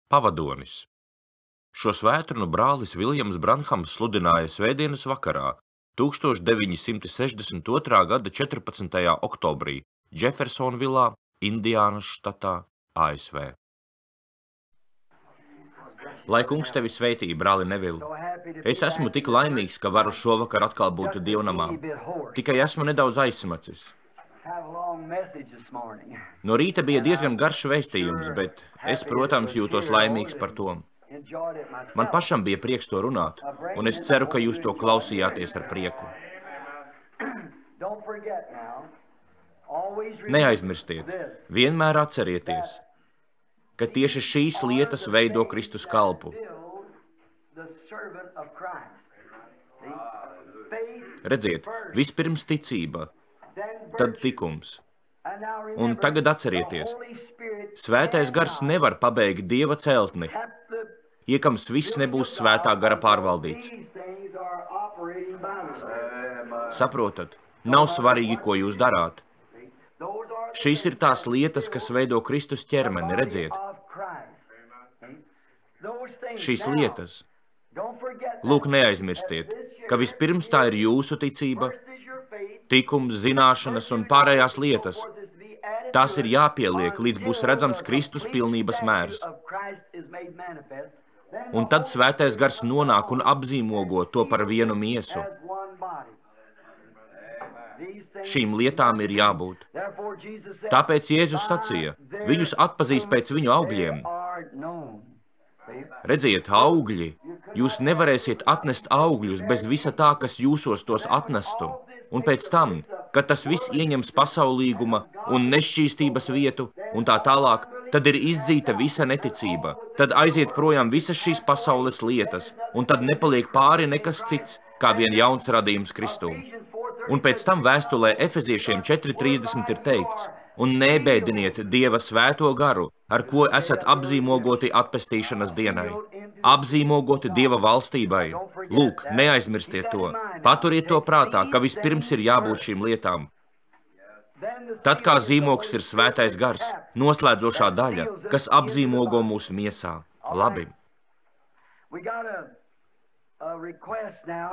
Pavadonis. Šo svētdienu brālis Viljams Branhams sludināja svētdienas vakarā, 1962. gada 14. oktobrī, Džefersonvilā, Indiānas štatā, ASV. Lai kungs tevi sveitī, brāli Nevili. Es esmu tik laimīgs, ka varu šovakar atkal būt dievnamā. Tikai esmu nedaudz aizsmacis. No rīta bija diezgan garš vēstījums, bet es, protams, jūtos laimīgs par to. Man pašam bija prieks to runāt, un es ceru, ka jūs to klausījāties ar prieku. Neaizmirstiet, vienmēr atcerieties, ka tieši šīs lietas veido Kristus kalpu. Redziet, vispirms ticība, tad tikums. Un tagad atcerieties, svētais gars nevar pabeigt Dieva celtni, iekams viss nebūs svētā gara pārvaldīts. Saprotat, nav svarīgi, ko jūs darāt. Šīs ir tās lietas, kas veido Kristus ķermeni, redziet. Šīs lietas. Lūk, neaizmirstiet, ka vispirms tā ir jūsu ticība, tikums, zināšanas un pārējās lietas. Tās ir jāpieliek, līdz būs redzams Kristus pilnības mērs. Un tad svētais gars nonāk un apzīmogo to par vienu miesu. Šīm lietām ir jābūt. Tāpēc Jēzus sacīja, viņus atpazīs pēc viņu augļiem. Redziet, augļi, jūs nevarēsiet atnest augļus bez visa tā, kas jūsos tos atnestu. Un pēc tam, kad tas viss ieņems pasaulīguma un nešķīstības vietu un tā tālāk, tad ir izdzīta visa neticība, tad aiziet projām visas šīs pasaules lietas, un tad nepaliek pāri nekas cits, kā vien jauns radījums Kristū. Un pēc tam vēstulē Efeziešiem 4:30 ir teikts, un nebēdiniet Dieva svēto garu, ar ko esat apzīmogoti atpestīšanas dienai. Apzīmogoti Dieva valstībai. Lūk, neaizmirstiet to. Paturiet to prātā, ka vispirms ir jābūt šīm lietām. Tad kā zīmogs ir svētais gars, noslēdzošā daļa, kas apzīmogo mūsu miesā. Labi.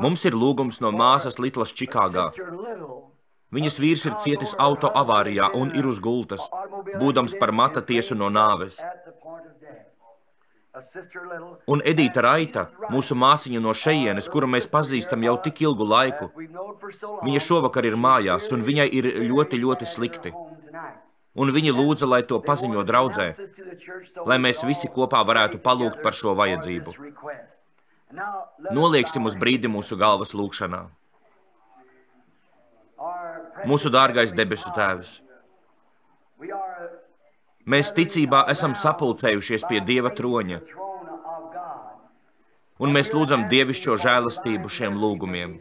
Mums ir lūgums no māsas Litlas Čikāgā. Viņas vīrs ir cietis auto avārijā un ir uz gultas, būdams par mata tiesu no nāves. Un Edīta Raita, mūsu māsiņa no šejienes, kuru mēs pazīstam jau tik ilgu laiku, viņa šovakar ir mājās, un viņai ir ļoti, ļoti slikti. Un viņa lūdza, lai to paziņo draudzē, lai mēs visi kopā varētu palūgt par šo vajadzību. Nolieksim uz brīdi mūsu galvas lūgšanā. Mūsu dārgais debesu Tēvs, mēs ticībā esam sapulcējušies pie Dieva troņa, un mēs lūdzam dievišķo žēlastību šiem lūgumiem.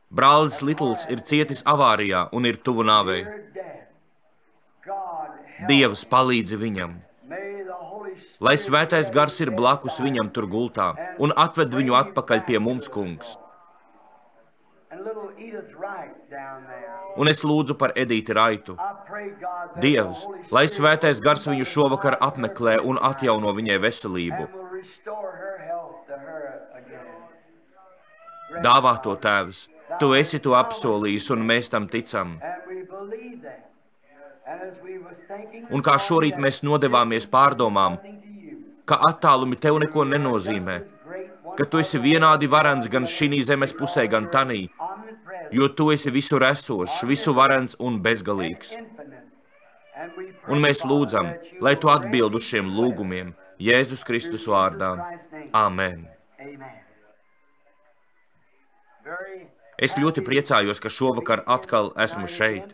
Brālis Litls ir cietis avārijā un ir tuvu nāvei. Dievs palīdzi viņam, lai svētais gars ir blakus viņam tur gultā un atved viņu atpakaļ pie mums, kungs. Un es lūdzu par Edīti Raitu. Dievs, lai svētais gars viņu šovakar apmeklē un atjauno viņai veselību. Dāvā to, Tēvs, tu esi to apsolījis un mēs tam ticam. Un kā šorīt mēs nodevāmies pārdomām, ka attālumi tev neko nenozīmē, ka tu esi vienādi varens gan šī zemes pusē, gan tanī, jo tu esi visur esošs, visu varens un bezgalīgs. Un mēs lūdzam, lai tu atbild uz šiem lūgumiem, Jēzus Kristus vārdā. Āmen. Es ļoti priecājos, ka šovakar atkal esmu šeit.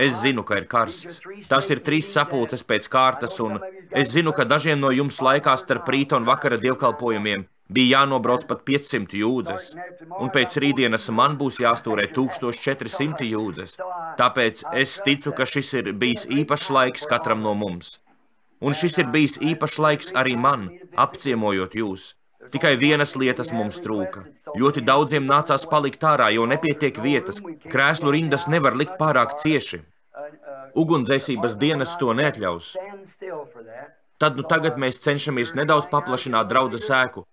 Es zinu, ka ir karsts. Tas ir 3 sapulces pēc kārtas, un es zinu, ka dažiem no jums laikā starp rīta un vakara dievkalpojumiem bija jānobrauc pat 500 jūdzes, un pēc rītdienas man būs jāstūrē 1400 jūdzes. Tāpēc es ticu, ka šis ir bijis īpašs laiks katram no mums. Un šis ir bijis īpašs laiks arī man, apciemojot jūs. Tikai vienas lietas mums trūka. Ļoti daudziem nācās palikt ārā, jo nepietiek vietas. Krēslu rindas nevar likt pārāk cieši. Ugunsdzēsības dienas to neatļaus. Tad nu tagad mēs cenšamies nedaudz paplašināt draudzes ēku,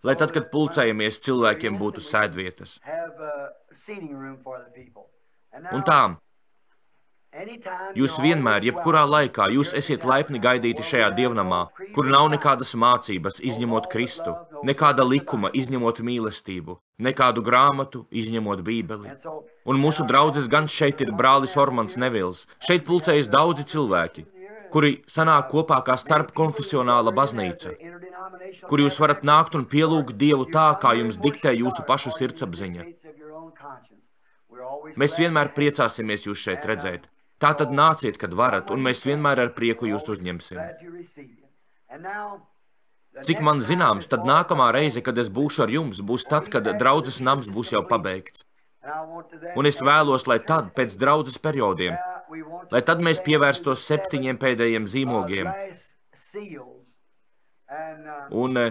lai tad, kad pulcējamies, cilvēkiem būtu sēdvietas. Un tā, jūs vienmēr, jebkurā laikā, jūs esiet laipni gaidīti šajā dievnamā, kur nav nekādas mācības, izņemot Kristu, nekāda likuma, izņemot mīlestību, nekādu grāmatu, izņemot Bībeli. Un mūsu draudzes gan šeit ir brālis Ormans Nevils, šeit pulcējas daudzi cilvēki, kuri sanāk kopā kā starpkonfesionāla baznīca, kur jūs varat nākt un pielūgt Dievu tā, kā jums diktē jūsu pašu sirdsapziņa. Mēs vienmēr priecāsimies jūs šeit redzēt. Tātad nāciet, kad varat, un mēs vienmēr ar prieku jūs uzņemsim. Cik man zināms, tad nākamā reize, kad es būšu ar jums, būs tad, kad draudzes nams būs jau pabeigts. Un es vēlos, lai tad, pēc draudzes periodiem, lai tad mēs pievērstos 7 pēdējiem zīmogiem un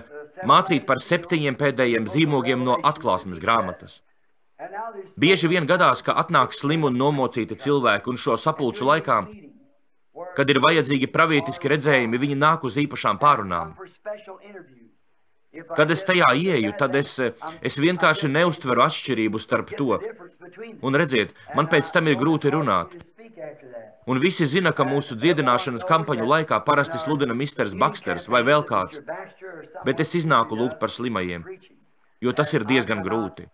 mācīt par 7 pēdējiem zīmogiem no atklāsmes grāmatas. Bieži vien gadās, ka atnāk slimi un nomocīti cilvēki, un šo sapulču laikā, kad ir vajadzīgi pravietiski redzējumi, viņi nāk uz īpašām pārunām. Kad es tajā ieeju, tad es vienkārši neuztveru atšķirību starp to. Un redziet, man pēc tam ir grūti runāt. Un visi zina, ka mūsu dziedināšanas kampaņu laikā parasti sludina misters Baksters vai vēl kāds, bet es iznāku lūgt par slimajiem, jo tas ir diezgan grūti.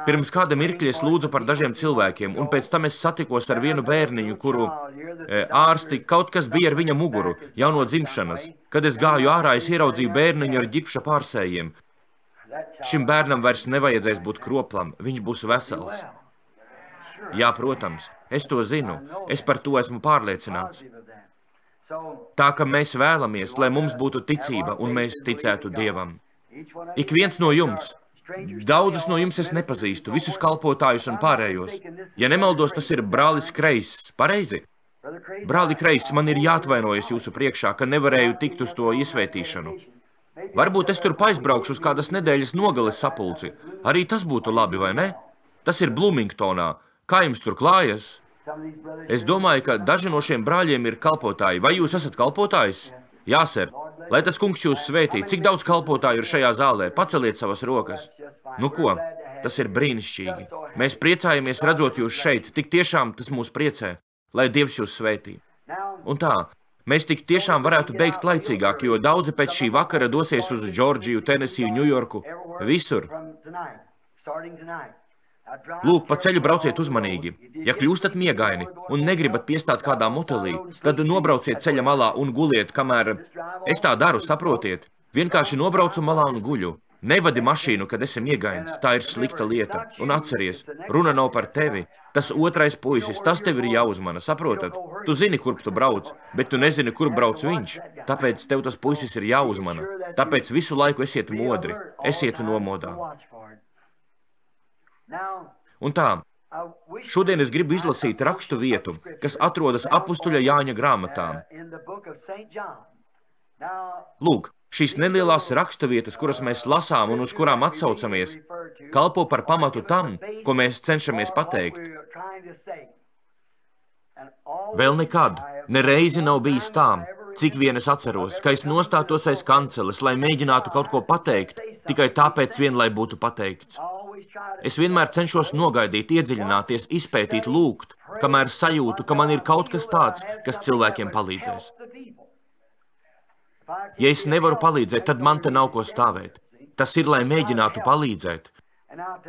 Pirms kāda mirkļa es lūdzu par dažiem cilvēkiem, un pēc tam es satikos ar vienu bērniņu, kuru ārsti kaut kas bija ar viņa muguru, jau no dzimšanas. Kad es gāju ārā, es ieraudzīju bērniņu ar ģipša pārsējiem. Šim bērnam vairs nevajadzēs būt kroplam, viņš būs vesels. Jā, protams, es to zinu, es par to esmu pārliecināts. Tā, ka mēs vēlamies, lai mums būtu ticība un mēs ticētu Dievam. Ik viens no jums, daudzus no jums es nepazīstu, visus kalpotājus un pārējos. Ja nemaldos, tas ir brālis Kreiss, pareizi? Brāli Kreiss, man ir jāatvainojas jūsu priekšā, ka nevarēju tikt uz to iesvētīšanu. Varbūt es tur aizbraukšu uz kādas nedēļas nogales sapulci. Arī tas būtu labi, vai ne? Tas ir Bloomingtonā. Kā jums tur klājas? Es domāju, ka daži no šiem brāļiem ir kalpotāji. Vai jūs esat kalpotājs? Jā, ser. Lai tas kungs jūs svētī. Cik daudz kalpotāju ir šajā zālē? Paceliet savas rokas. Nu ko? Tas ir brīnišķīgi. Mēs priecājamies redzot jūs šeit. Tik tiešām tas mūs priecē. Lai Dievs jūs svētī. Un tā, mēs tik tiešām varētu beigt laicīgāk, jo daudzi pēc šī vakara dosies uz Džordžiju, Tenesiju, Ņujorku. Visur. Lūk, pa ceļu brauciet uzmanīgi. Ja kļūstat miegaini un negribat piestāt kādā motelī, tad nobrauciet ceļa malā un guliet, kamēr es tā daru, saprotiet. Vienkārši nobraucu malā un guļu. Nevadi mašīnu, kad esi miegains, tā ir slikta lieta. Un atceries, runa nav par tevi. Tas otrais puisis, tas tev ir jāuzmana, saprotat? Tu zini, kurp tu brauc, bet tu nezini, kur brauc viņš. Tāpēc tev tas puisis ir jāuzmana. Tāpēc visu laiku esiet modri, esiet nomodā. Un tā, šodien es gribu izlasīt rakstu vietu, kas atrodas apustuļa Jāņa grāmatā. Lūk, šīs nelielās rakstu vietas, kuras mēs lasām un uz kurām atsaucamies, kalpo par pamatu tam, ko mēs cenšamies pateikt. Vēl nekad, nereizi nav bijis tā, cik vien es atceros, ka es nostātos aiz kanceles, lai mēģinātu kaut ko pateikt, tikai tāpēc vien, lai būtu pateikts. Es vienmēr cenšos nogaidīt, iedziļināties, izpētīt, lūgt, kamēr sajūtu, ka man ir kaut kas tāds, kas cilvēkiem palīdzēs. Ja es nevaru palīdzēt, tad man te nav ko stāvēt. Tas ir, lai mēģinātu palīdzēt.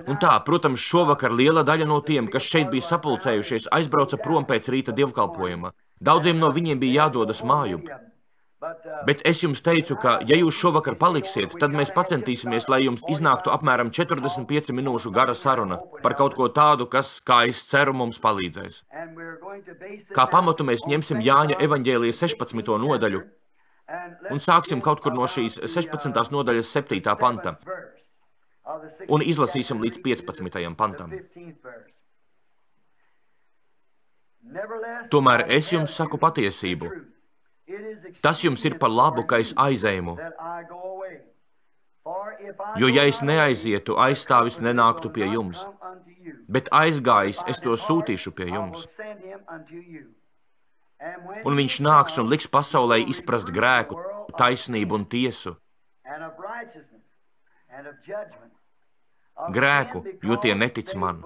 Un tā, protams, šovakar liela daļa no tiem, kas šeit bija sapulcējušies, aizbrauca prom pēc rīta dievkalpojuma. Daudziem no viņiem bija jādodas mājup. Bet es jums teicu, ka, ja jūs šovakar paliksiet, tad mēs pacentīsimies, lai jums iznāktu apmēram 45 minūšu gara saruna par kaut ko tādu, kas, kā es ceru, mums palīdzēs. Kā pamatu mēs ņemsim Jāņa evaņģēlija 16. nodaļu un sāksim kaut kur no šīs 16. nodaļas 7. panta un izlasīsim līdz 15. pantam. Tomēr es jums saku patiesību. Tas jums ir par labu, ka es aizēmu. Jo, ja es neaizietu, aizstāvis nenāktu pie jums, bet aizgājis, es to sūtīšu pie jums. Un viņš nāks un liks pasaulē izprast grēku, taisnību un tiesu. Grēku, jo tie netic man.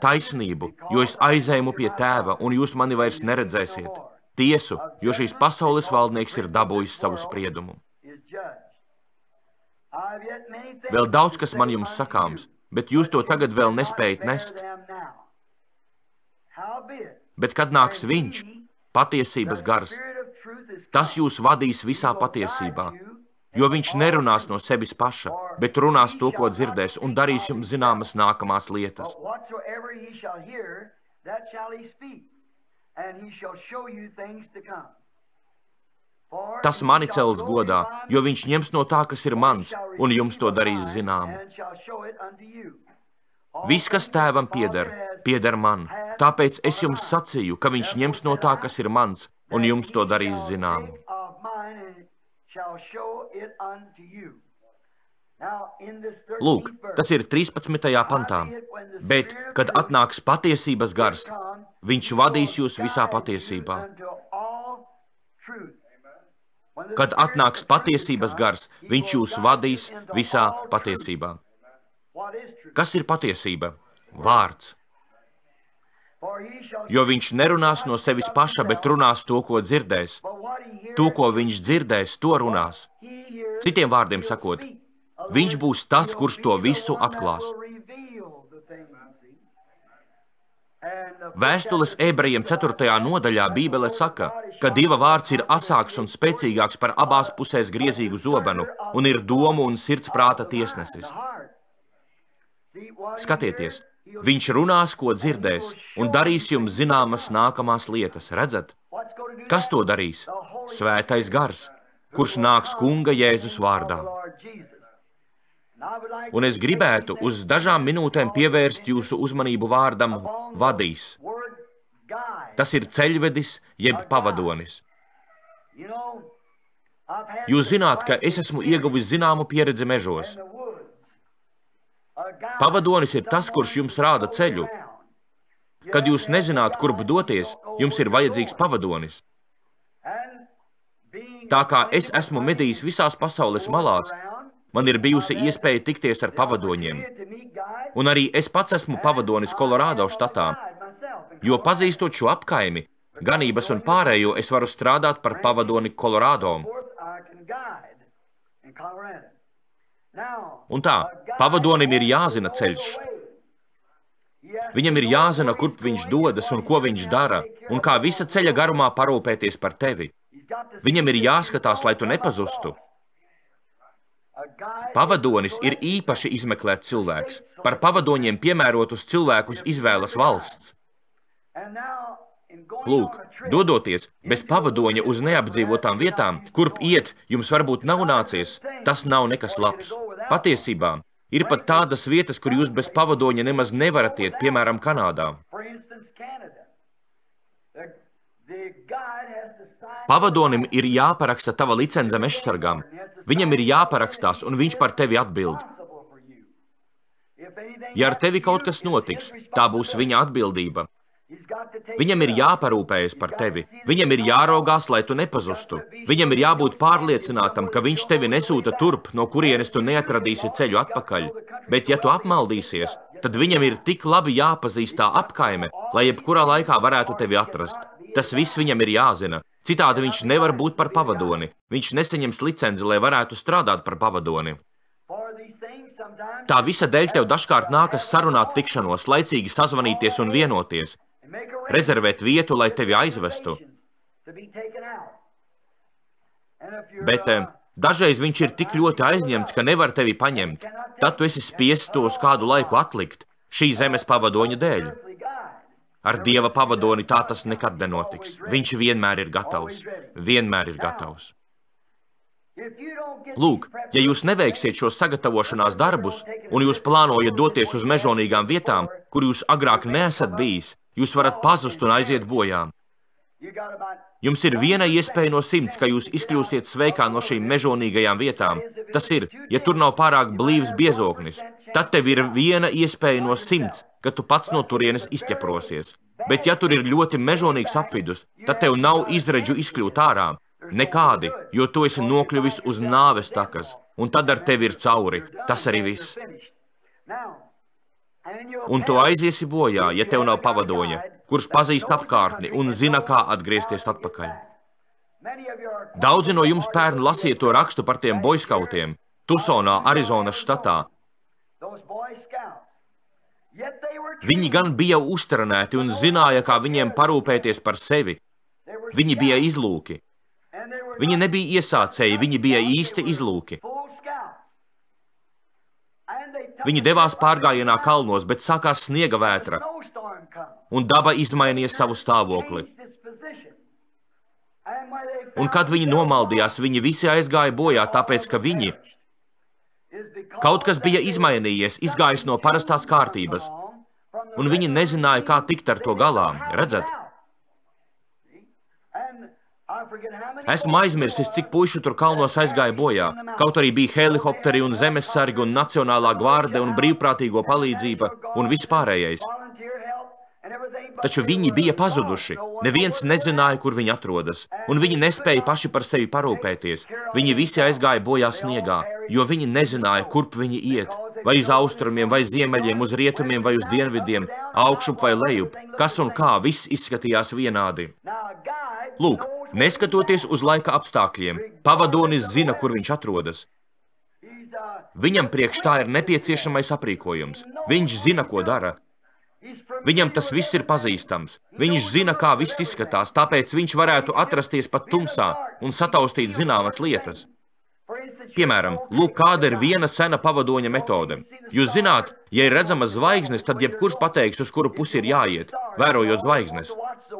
Taisnību, jo es aizēju pie tēva, un jūs mani vairs neredzēsiet. Tiesu, jo šīs pasaules valdnieks ir dabūjis savu spriedumu. Vēl daudz, kas man jums sakāms, bet jūs to tagad vēl nespējat nest. Bet kad nāks viņš, patiesības gars, tas jūs vadīs visā patiesībā, jo viņš nerunās no sevis paša, bet runās to, ko dzirdēs, un darīs jums zināmas nākamās lietas. Tas mani cels godā, jo viņš ņems no tā, kas ir mans, un jums to darīs zināmu. Viss, kas tēvam pieder, pieder man, tāpēc es jums sacīju, ka viņš ņems no tā, kas ir mans, un jums to darīs zināmu. Lūk, tas ir 13. pantā, bet, kad atnāks patiesības gars, viņš vadīs jūs visā patiesībā. Kad atnāks patiesības gars, viņš jūs vadīs visā patiesībā. Kas ir patiesība? Vārds. Jo viņš nerunās no sevis paša, bet runās to, ko dzirdēs. To, ko viņš dzirdēs, to runās. Citiem vārdiem sakot, viņš būs tas, kurš to visu atklās. Vēstules ebrejiem 4. nodaļā Bībele saka, ka Dieva vārds ir asāks un spēcīgāks par abās pusēs griezīgu zobenu un ir domu un sirds prāta tiesnesis. Skatieties, viņš runās, ko dzirdēs, un darīs jums zināmas nākamās lietas. Redzat? Kas to darīs? Svētais gars, kurš nāks Kunga Jēzus vārdā. Un es gribētu uz dažām minūtēm pievērst jūsu uzmanību vārdam vadīs. Tas ir ceļvedis jeb pavadonis. Jūs zināt, ka es esmu ieguvis zināmu pieredzi mežos. Pavadonis ir tas, kurš jums rāda ceļu. Kad jūs nezināt, kurp doties, jums ir vajadzīgs pavadonis. Tā kā es esmu medījis visās pasaules malās, man ir bijusi iespēja tikties ar pavadoņiem. Un arī es pats esmu pavadonis Kolorādo štatā, jo pazīstot šo apkaimi, ganības un pārējo, es varu strādāt par pavadoni Kolorādo. Un tā, pavadonim ir jāzina ceļš. Viņam ir jāzina, kurp viņš dodas un ko viņš dara, un kā visa ceļa garumā parūpēties par tevi. Viņam ir jāskatās, lai tu nepazustu. Pavadonis ir īpaši izmeklēts cilvēks. Par pavadoņiem piemērotus cilvēkus izvēlas valsts. Lūk, dodoties bez pavadoņa uz neapdzīvotām vietām, kurp iet jums varbūt nav nācies, tas nav nekas labs. Patiesībā, ir pat tādas vietas, kur jūs bez pavadoņa nemaz nevarat iet, piemēram, Kanādā. Pavadonim ir jāparaksta tava licence mežsargām. Viņam ir jāparakstās, un viņš par tevi atbild. Ja ar tevi kaut kas notiks, tā būs viņa atbildība. Viņam ir jāparūpējas par tevi. Viņam ir jāraugās, lai tu nepazustu. Viņam ir jābūt pārliecinātam, ka viņš tevi nesūta turp, no kurienes tu neatradīsi ceļu atpakaļ. Bet ja tu apmaldīsies, tad viņam ir tik labi jāpazīst tā apkaime, lai jebkurā laikā varētu tevi atrast. Tas viss viņam ir jāzina. Citādi viņš nevar būt par pavadoni. Viņš nesaņems licenci, lai varētu strādāt par pavadoni. Tā visa dēļ tev dažkārt nākas sarunāt tikšanos, laicīgi sazvanīties un vienoties, rezervēt vietu, lai tevi aizvestu. Bet dažreiz viņš ir tik ļoti aizņemts, ka nevar tevi paņemt. Tad tu esi spiests to uz kādu laiku atlikt, šī zemes pavadoņa dēļ. Ar Dieva pavadoni tā tas nekad nenotiks. Viņš vienmēr ir gatavs. Vienmēr ir gatavs. Lūk, ja jūs neveiksiet šos sagatavošanās darbus, un jūs plānojat doties uz mežonīgām vietām, kur jūs agrāk neesat bijis, jūs varat pazust un aiziet bojā. Jums ir viena iespēja no 100, ka jūs izkļūsiet sveikā no šīm mežonīgajām vietām. Tas ir, ja tur nav pārāk blīvs biezoknis, tad tev ir viena iespēja no 100, ka tu pats no turienes izķeprosies. Bet ja tur ir ļoti mežonīgs apvidus, tad tev nav izredzu izkļūt ārā. Nekādi, jo tu esi nokļuvis uz nāves takas, un tad ar tevi ir cauri. Tas arī viss. Un tu aiziesi bojā, ja tev nav pavadoņa, kurš pazīst apkārtni un zina, kā atgriezties atpakaļ. Daudzi no jums pērn lasīja to rakstu par tiem boyskautiem, Tusonā, Arizonas štatā. Viņi gan bija uztrenēti un zināja, kā viņiem parūpēties par sevi. Viņi bija izlūki. Viņi nebija iesācēji, viņi bija īsti izlūki. Viņi devās pārgājienā kalnos, bet sākās sniega vētra, un daba izmainīja savu stāvokli. Un kad viņi nomaldījās, viņi visi aizgāja bojā, tāpēc, ka viņi kaut kas bija izmainījies, izgājis no parastās kārtības, un viņi nezināja, kā tikt ar to galā. Redzat? Esmu aizmirsis, cik puiši tur kalnos aizgāja bojā, kaut arī bija helikopteri un zemesargi un nacionālā gvārde un brīvprātīgo palīdzība un viss pārējais. Taču viņi bija pazuduši, neviens nezināja, kur viņi atrodas, un viņi nespēja paši par sevi parūpēties. Viņi visi aizgāja bojā sniegā, jo viņi nezināja, kurp viņi iet, vai uz austrumiem, vai ziemeļiem, uz rietumiem, vai uz dienvidiem, augšup vai lejup, kas un kā, viss izskatījās vienādi. Lūk, neskatoties uz laika apstākļiem, pavadonis zina, kur viņš atrodas. Viņam priekš tā ir nepieciešamais aprīkojums. Viņš zina, ko dara. Viņam tas viss ir pazīstams. Viņš zina, kā viss izskatās, tāpēc viņš varētu atrasties pat tumsā un sataustīt zināmas lietas. Piemēram, lūk, kāda ir viena sena pavadoņa metode. Jūs zināt, ja ir redzamas zvaigznes, tad jebkurš pateiks, uz kuru pusi ir jāiet, vērojot zvaigznes.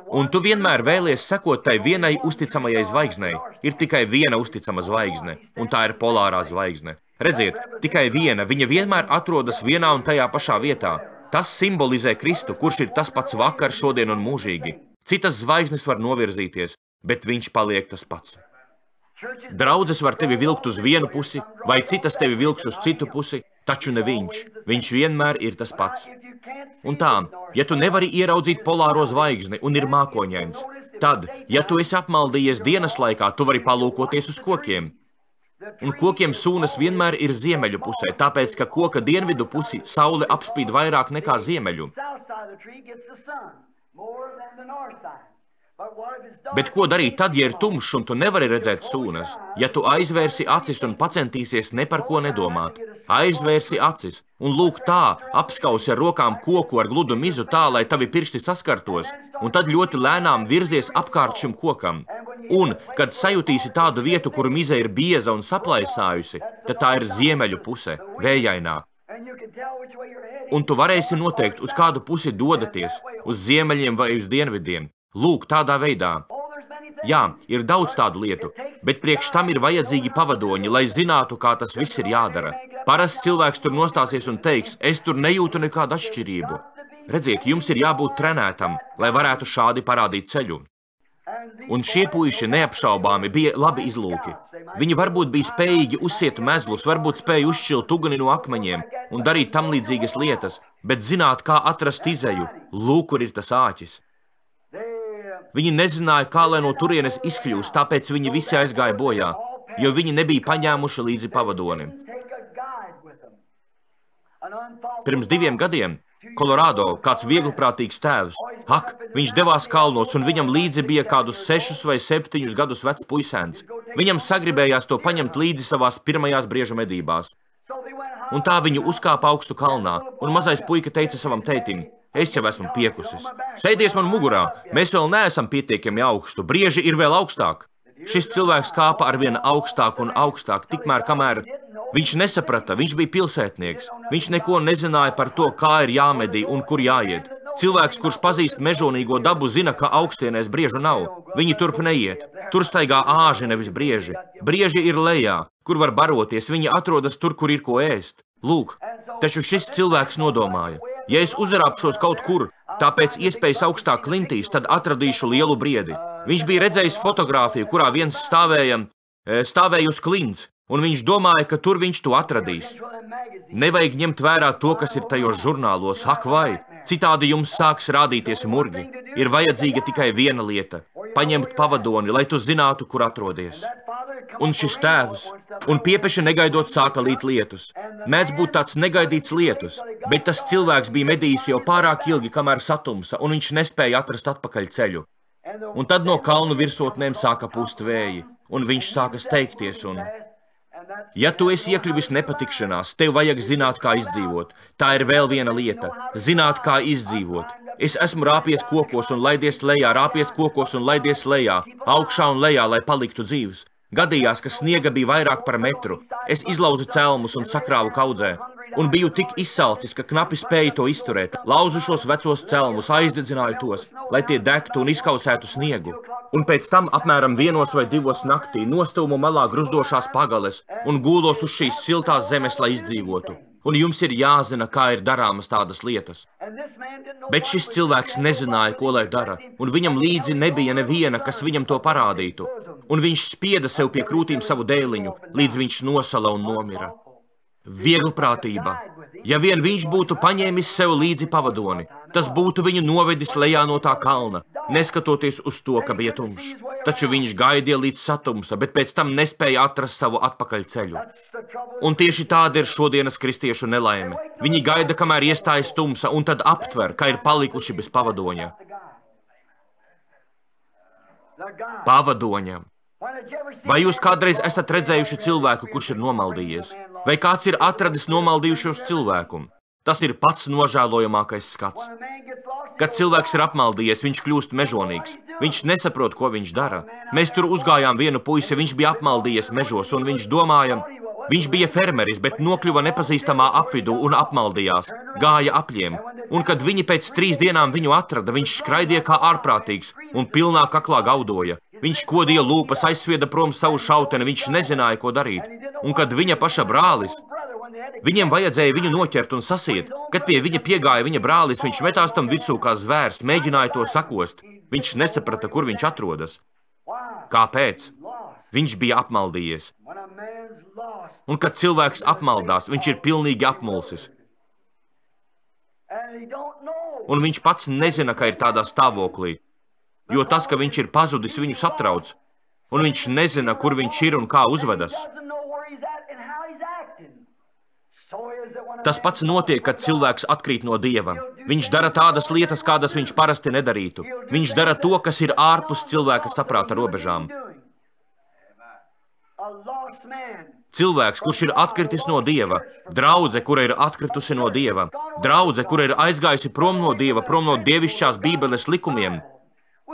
Un tu vienmēr vēlies sekot tai vienai uzticamajai zvaigznei. Ir tikai viena uzticama zvaigzne, un tā ir polārā zvaigzne. Redziet, tikai viena, viņa vienmēr atrodas vienā un tajā pašā vietā. Tas simbolizē Kristu, kurš ir tas pats vakar, šodien un mūžīgi. Citas zvaigznes var novirzīties, bet viņš paliek tas pats. Draudzes var tevi vilkt uz vienu pusi, vai citas tevi vilks uz citu pusi, taču ne viņš. Viņš vienmēr ir tas pats. Un tā, ja tu nevari ieraudzīt polāro zvaigzni un ir mākoņains, tad, ja tu esi apmaldījies dienas laikā, tu vari palūkoties uz kokiem. Un kokiem sūnas vienmēr ir ziemeļu pusē, tāpēc, ka koka dienvidu pusi saule apspīd vairāk nekā ziemeļu. Bet ko darīt tad, ja ir tumšs un tu nevari redzēt sūnas? Ja tu aizvērsi acis un pacentīsies ne par ko nedomāt, aizvērsi acis un lūk tā, apskausi ar rokām koku ar gludu mizu tā, lai tavi pirksti saskartos, un tad ļoti lēnām virzies apkārt šim kokam. Un, kad sajutīsi tādu vietu, kur mize ir bieza un saplaisājusi, tad tā ir ziemeļu puse, vējainā. Un tu varēsi noteikt, uz kādu pusi dodaties, uz ziemeļiem vai uz dienvidiem. Lūk, tādā veidā. Jā, ir daudz tādu lietu, bet priekš tam ir vajadzīgi pavadoņi, lai zinātu, kā tas viss ir jādara. Parasts cilvēks tur nostāsies un teiks, es tur nejūtu nekādu atšķirību. Redziet, jums ir jābūt trenētam, lai varētu šādi parādīt ceļu. Un šie puiši neapšaubāmi bija labi izlūki. Viņi varbūt bija spējīgi uzsiet mezglus, varbūt spēja uzšķilt uguni no akmeņiem un darīt tam līdzīgas lietas, bet zināt, kā atrast izeju, lūk, kur ir tas āķis. Viņi nezināja, kā lai no turienes izkļūst, tāpēc viņi visi aizgāja bojā, jo viņi nebija paņēmuši līdzi pavadoni. Pirms 2 gadiem Kolorādo kāds viegliprātīgs tēvs, viņš devās kalnos un viņam līdzi bija kādus 6 vai 7 gadus vecs puisēns. Viņam sagribējās to paņemt līdzi savās pirmajās briežu medībās. Un tā viņu uzkāpa augstu kalnā, un mazais puika teica savam tētim, es jau esmu piekusis. Sēdies man mugurā, mēs vēl neesam pietiekami augstu, brieži ir vēl augstāk. Šis cilvēks kāpa arvien augstāk un augstāk, tikmēr kamēr viņš nesaprata, viņš bija pilsētnieks. Viņš neko nezināja par to, kā ir jāmedī un kur jāiet. Cilvēks, kurš pazīst mežonīgo dabu, zina, ka augstienēs briežu nav. Viņi turp neiet. Tur staigā āži, nevis brieži. Brieži ir lejā, kur var baroties, viņi atrodas tur, kur ir ko ēst. Lūk, taču šis cilvēks nodomāja. Ja es uzrāpšos kaut kur, tāpēc iespējas augstāk klintīs, tad atradīšu lielu briedi. Viņš bija redzējis fotogrāfiju, kurā viens stāvēja uz klints, un viņš domāja, ka tur viņš to atradīs. Nevajag ņemt vērā to, kas ir tajos žurnālos, ak vai, citādi jums sāks rādīties murgi. Ir vajadzīga tikai viena lieta – paņemt pavadoni, lai tu zinātu, kur atrodies. Un šis tēvs, un piepeši negaidot sāka līt lietus. Mēdz būt tāds negaidīts lietus, bet tas cilvēks bija medījis jau pārāk ilgi, kamēr satumsa, un viņš nespēja atrast atpakaļ ceļu. Un tad no kalnu virsotnēm sāka pūst vēji, un viņš sāka steigties, un... Ja tu esi iekļuvis nepatikšanās, tev vajag zināt, kā izdzīvot. Tā ir vēl viena lieta – zināt, kā izdzīvot. Es esmu rāpies kokos un laidies lejā, rāpies kokos un laidies lejā, augšā un lejā, lai paliktu dzīvs. Gadījās, ka sniega bija vairāk par metru. Es izlauzu celmus un sakrāvu kaudzē. Un biju tik izsalcis, ka knapi spēju to izturēt. Lauzu šos vecos celmus, aizdedzināju tos, lai tie degtu un izkausētu sniegu. Un pēc tam apmēram 1 vai 2 naktī nostūmu malā gruzdošās pagales un gūlos uz šīs siltās zemes, lai izdzīvotu. Un jums ir jāzina, kā ir darāmas tādas lietas. Bet šis cilvēks nezināja, ko lai dara, un viņam līdzi nebija neviena, kas viņam to parādītu. Un viņš spieda sev pie krūtīm savu dēliņu, līdz viņš nosala un nomira. Vieglprātība. Ja vien viņš būtu paņēmis sev līdzi pavadoni, tas būtu viņu novedis lejā no tā kalna, neskatoties uz to, ka bija tumšs. Taču viņš gaidīja līdz satumsa, bet pēc tam nespēja atrast savu atpakaļ ceļu. Un tieši tāda ir šodienas kristiešu nelaime. Viņi gaida, kamēr iestājas tumsa, un tad aptver, ka ir palikuši bez pavadoņa. Pavadoņa. Vai jūs kādreiz esat redzējuši cilvēku, kurš ir nomaldījies? Vai kāds ir atradis nomaldījušos cilvēku? Tas ir pats nožēlojamākais skats. Kad cilvēks ir apmaldījies, viņš kļūst mežonīgs. Viņš nesaprot, ko viņš dara. Mēs tur uzgājām vienu puisi, viņš bija apmaldījies mežos, un viņš domāja, viņš bija fermeris, bet nokļuva nepazīstamā apvidū un apmaldījās, gāja apļiem. Un kad viņi pēc 3 dienām viņu atrada, viņš skraidīja kā ārprātīgs un pilnā kaklā gaudoja. Viņš kodīja lūpas, aizsvieda prom savu šauteni, viņš nezināja, ko darīt. Un kad viņa paša brālis, viņiem vajadzēja viņu noķert un sasiet. Kad pie viņa piegāja viņa brālis, viņš metās tam virsū kā zvērs, mēģināja to sakost. Viņš nesaprata, kur viņš atrodas. Kāpēc? Viņš bija apmaldījies. Un kad cilvēks apmaldās, viņš ir pilnīgi apmulsis. Un viņš pats nezina, ka ir tādā stāvoklī. Jo tas, ka viņš ir pazudis, viņu satrauc, un viņš nezina, kur viņš ir un kā uzvedas. Tas pats notiek, kad cilvēks atkrīt no Dieva. Viņš dara tādas lietas, kādas viņš parasti nedarītu. Viņš dara to, kas ir ārpus cilvēka saprāta robežām. Cilvēks, kurš ir atkritis no Dieva, draudze, kura ir atkritusi no Dieva, draudze, kura ir aizgājusi prom no Dieva, prom no dievišķās Bībeles likumiem,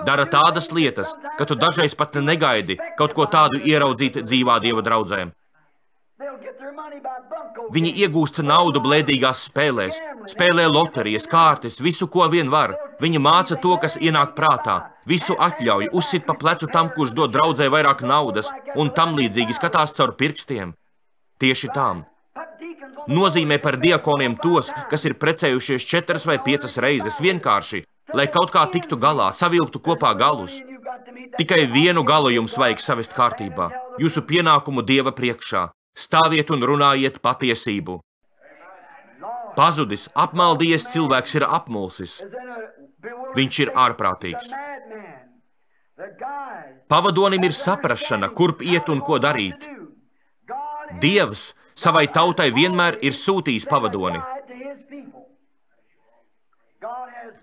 dara tādas lietas, ka tu dažreiz pat negaidi kaut ko tādu ieraudzīt dzīvā Dieva draudzē. Viņi iegūst naudu blēdīgās spēlēs, spēlē loterijas, kārtas, visu, ko vien var. Viņi māca to, kas ienāk prātā, visu atļauj, uzsit pa plecu tam, kurš dod draudzē vairāk naudas, un tam līdzīgi skatās caur pirkstiem. Tieši tām. Nozīmē par diakoniem tos, kas ir precējušies 4 vai 5 reizes vienkārši, lai kaut kā tiktu galā, savilktu kopā galus. Tikai vienu galu jums vajag savest kārtībā, jūsu pienākumu Dieva priekšā. Stāviet un runājiet patiesību. Pazudis, apmaldījies cilvēks ir apmulsis. Viņš ir ārprātīgs. Pavadonim ir saprašana, kurp iet un ko darīt. Dievs savai tautai vienmēr ir sūtījis pavadoni.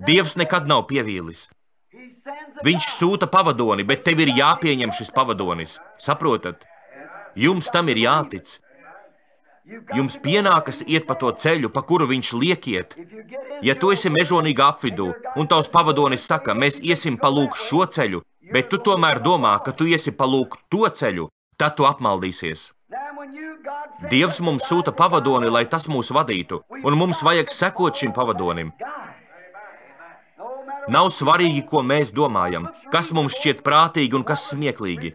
Dievs nekad nav pievīlis. Viņš sūta pavadoni, bet tev ir jāpieņem šis pavadonis. Saprotat? Jums tam ir jātic. Jums pienākas iet pa to ceļu, pa kuru viņš liek iet. Ja tu esi mežonīga apvidū, un tavs pavadonis saka, mēs iesim palūk šo ceļu, bet tu tomēr domā, ka tu iesi palūk to ceļu, tad tu apmaldīsies. Dievs mums sūta pavadoni, lai tas mūs vadītu, un mums vajag sekot šim pavadonim. Nav svarīgi, ko mēs domājam, kas mums šķiet prātīgi un kas smieklīgi.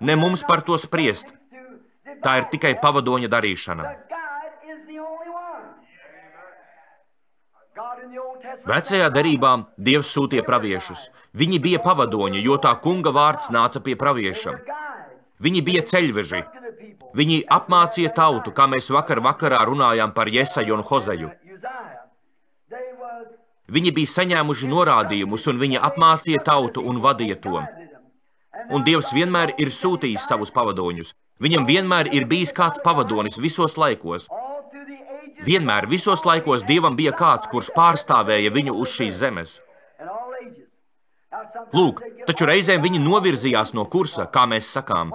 Ne mums par to spriest. Tā ir tikai pavadoņa darīšana. Vecajā derībā Dievs sūtīja praviešus. Viņi bija pavadoņi, jo tā kunga vārds nāca pie pravieša. Viņi bija ceļveži. Viņi apmācīja tautu, kā mēs vakarā runājām par Jesaju un Hozeju. Viņi bija saņēmuši norādījumus, un viņi apmācīja tautu un vadīja to. Un Dievs vienmēr ir sūtījis savus pavadoņus. Viņam vienmēr ir bijis kāds pavadonis visos laikos. Vienmēr visos laikos Dievam bija kāds, kurš pārstāvēja viņu uz šīs zemes. Lūk, taču reizēm viņi novirzījās no kursa, kā mēs sakām.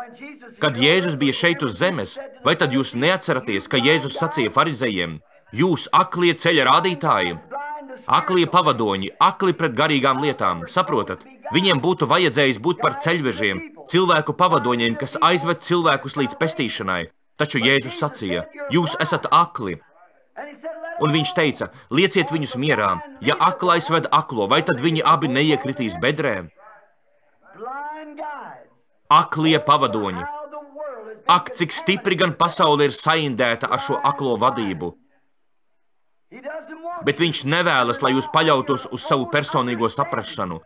Kad Jēzus bija šeit uz zemes, vai tad jūs neatceraties, ka Jēzus sacīja farizejiem: jūs aklie ceļa rādītāji, aklie pavadoņi, akli pret garīgām lietām, saprotat? Viņiem būtu vajadzējis būt par ceļvežiem, cilvēku pavadoņiem, kas aizved cilvēkus līdz pestīšanai. Taču Jēzus sacīja: jūs esat akli. Un viņš teica: lieciet viņus mierā, ja aklais ved aklo, vai tad viņi abi neiekritīs bedrē? Aklie pavadoņi. Ak, cik stipri gan pasaule ir saindēta ar šo aklo vadību. Bet viņš nevēlas, lai jūs paļautos uz savu personīgo saprašanu.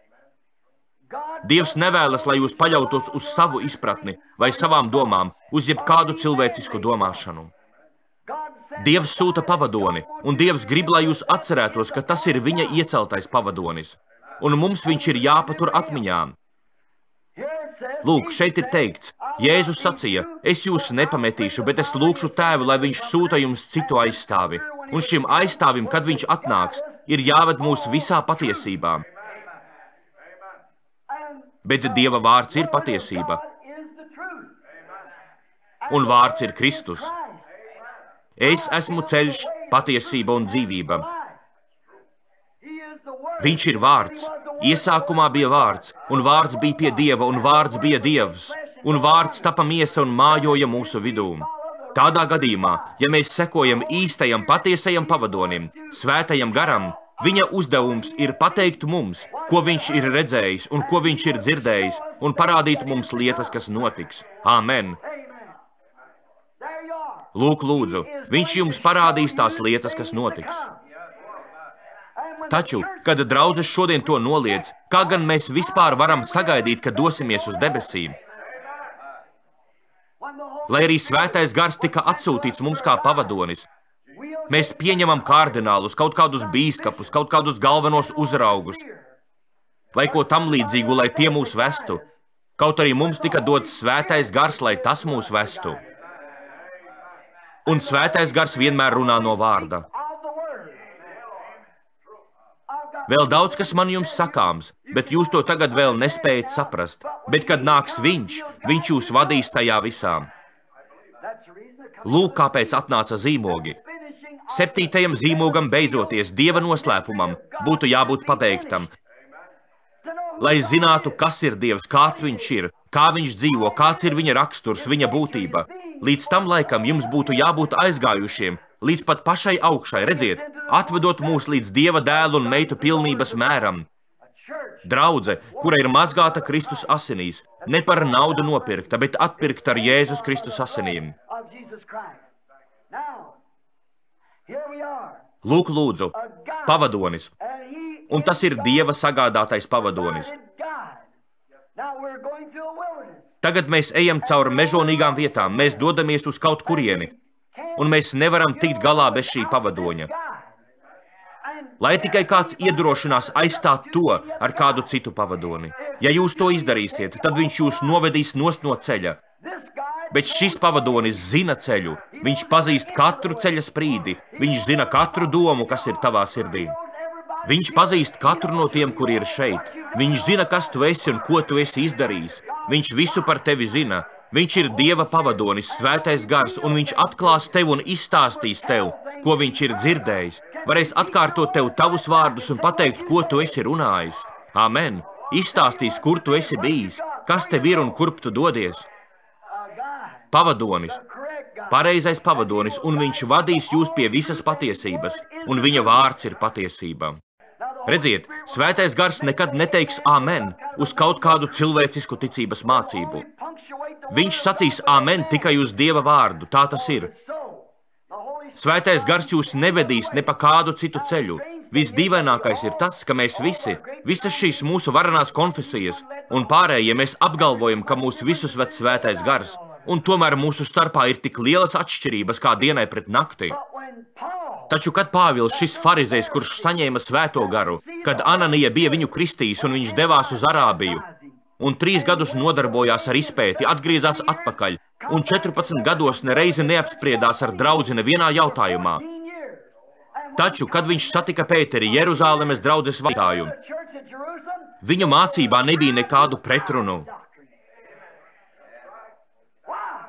Dievs nevēlas, lai jūs paļautos uz savu izpratni vai savām domām, uz jebkādu cilvēcisku domāšanu. Dievs sūta pavadoni, un Dievs grib, lai jūs atcerētos, ka tas ir viņa ieceltais pavadonis, un mums viņš ir jāpatur atmiņā. Lūk, šeit ir teikts, Jēzus sacīja: es jūs nepametīšu, bet es lūkšu Tēvu, lai viņš sūta jums citu aizstāvi, un šim aizstāvim, kad viņš atnāks, ir jāved mūs visā patiesībā. Bet Dieva vārds ir patiesība, un vārds ir Kristus. Es esmu ceļš, patiesība un dzīvība. Viņš ir vārds. Iesākumā bija vārds, un vārds bija pie Dieva, un vārds bija Dievs, un vārds tapa miesa un mājoja mūsu vidū. Tādā gadījumā, ja mēs sekojam īstajam, patiesajam pavadonim, svētajam garam, viņa uzdevums ir pateikt mums, ko viņš ir redzējis un ko viņš ir dzirdējis, un parādīt mums lietas, kas notiks. Āmen! Lūk, lūdzu, viņš jums parādīs tās lietas, kas notiks. Taču, kad draudzes šodien to noliedz, kā gan mēs vispār varam sagaidīt, ka dosimies uz debesīm? Lai arī svētais gars tika atsūtīts mums kā pavadonis, mēs pieņemam kardinālus, kaut kādus bīskapus, kaut kādus galvenos uzraugus, vai ko tam līdzīgu, lai tie mūs vestu. Kaut arī mums tika dots svētais gars, lai tas mūs vestu. Un svētais gars vienmēr runā no vārda. Vēl daudz, kas man jums sakāms, bet jūs to tagad vēl nespējat saprast. Bet, kad nāks viņš jūs vadīs tajā visā. Lūk, kāpēc atnāca zīmogi. 7. zīmogam beidzoties, Dieva noslēpumam, būtu jābūt pabeigtam. Lai zinātu, kas ir Dievs, kāds viņš ir, kā viņš dzīvo, kāds ir viņa raksturs, viņa būtība. Līdz tam laikam jums būtu jābūt aizgājušiem, līdz pat pašai augšai, redziet, atvedot mūs līdz Dieva dēlu un meitu pilnības mēram. Draudze, kura ir mazgāta Kristus asinīs, ne par naudu nopirkta, bet atpirkta ar Jēzus Kristus asinīm. Lūk, lūdzu, pavadonis, un tas ir Dieva sagādātais pavadonis. Tagad mēs ejam cauri mežonīgām vietām, mēs dodamies uz kaut kurieni, un mēs nevaram tikt galā bez šī pavadoņa. Lai tikai kāds iedrošinās aizstāt to ar kādu citu pavadoni. Ja jūs to izdarīsiet, tad viņš jūs novedīs nost no ceļa. Bet šis pavadonis zina ceļu, viņš pazīst katru ceļa sprīdi, viņš zina katru domu, kas ir tavā sirdī. Viņš pazīst katru no tiem, kuri ir šeit. Viņš zina, kas tu esi un ko tu esi izdarījis. Viņš visu par tevi zina. Viņš ir Dieva pavadonis, svētais gars, un viņš atklās tev un izstāstīs tev, ko viņš ir dzirdējis. Varēs atkārtot tev tavus vārdus un pateikt, ko tu esi runājis. Āmen! Izstāstīs, kur tu esi bijis, kas tev ir un kurp tu dodies. Pavadonis, pareizais pavadonis, un viņš vadīs jūs pie visas patiesības, un viņa vārds ir patiesība. Redziet, svētais gars nekad neteiks āmen uz kaut kādu cilvēcisku ticības mācību. Viņš sacīs āmen tikai uz Dieva vārdu, tā tas ir. Svētais gars jūs nevedīs ne pa kādu citu ceļu. Visdīvainākais ir tas, ka mēs visi, visas šīs mūsu varenās konfesijas un pārējie mēs apgalvojam, ka mūs visus ved svētais gars, un tomēr mūsu starpā ir tik lielas atšķirības kā dienai pret nakti. Taču, kad Pāvils, šis farizejs, kurš saņēma svēto garu, kad Ananija bija viņu kristījis un viņš devās uz Arābiju, un 3 gadus nodarbojās ar izpēti, atgriezās atpakaļ, un 14 gados nereizi neapspriedās ar draudzi nevienā jautājumā. Taču, kad viņš satika Pēteri Jeruzālemes draudzes vadītāju, viņu mācībā nebija nekādu pretrunu.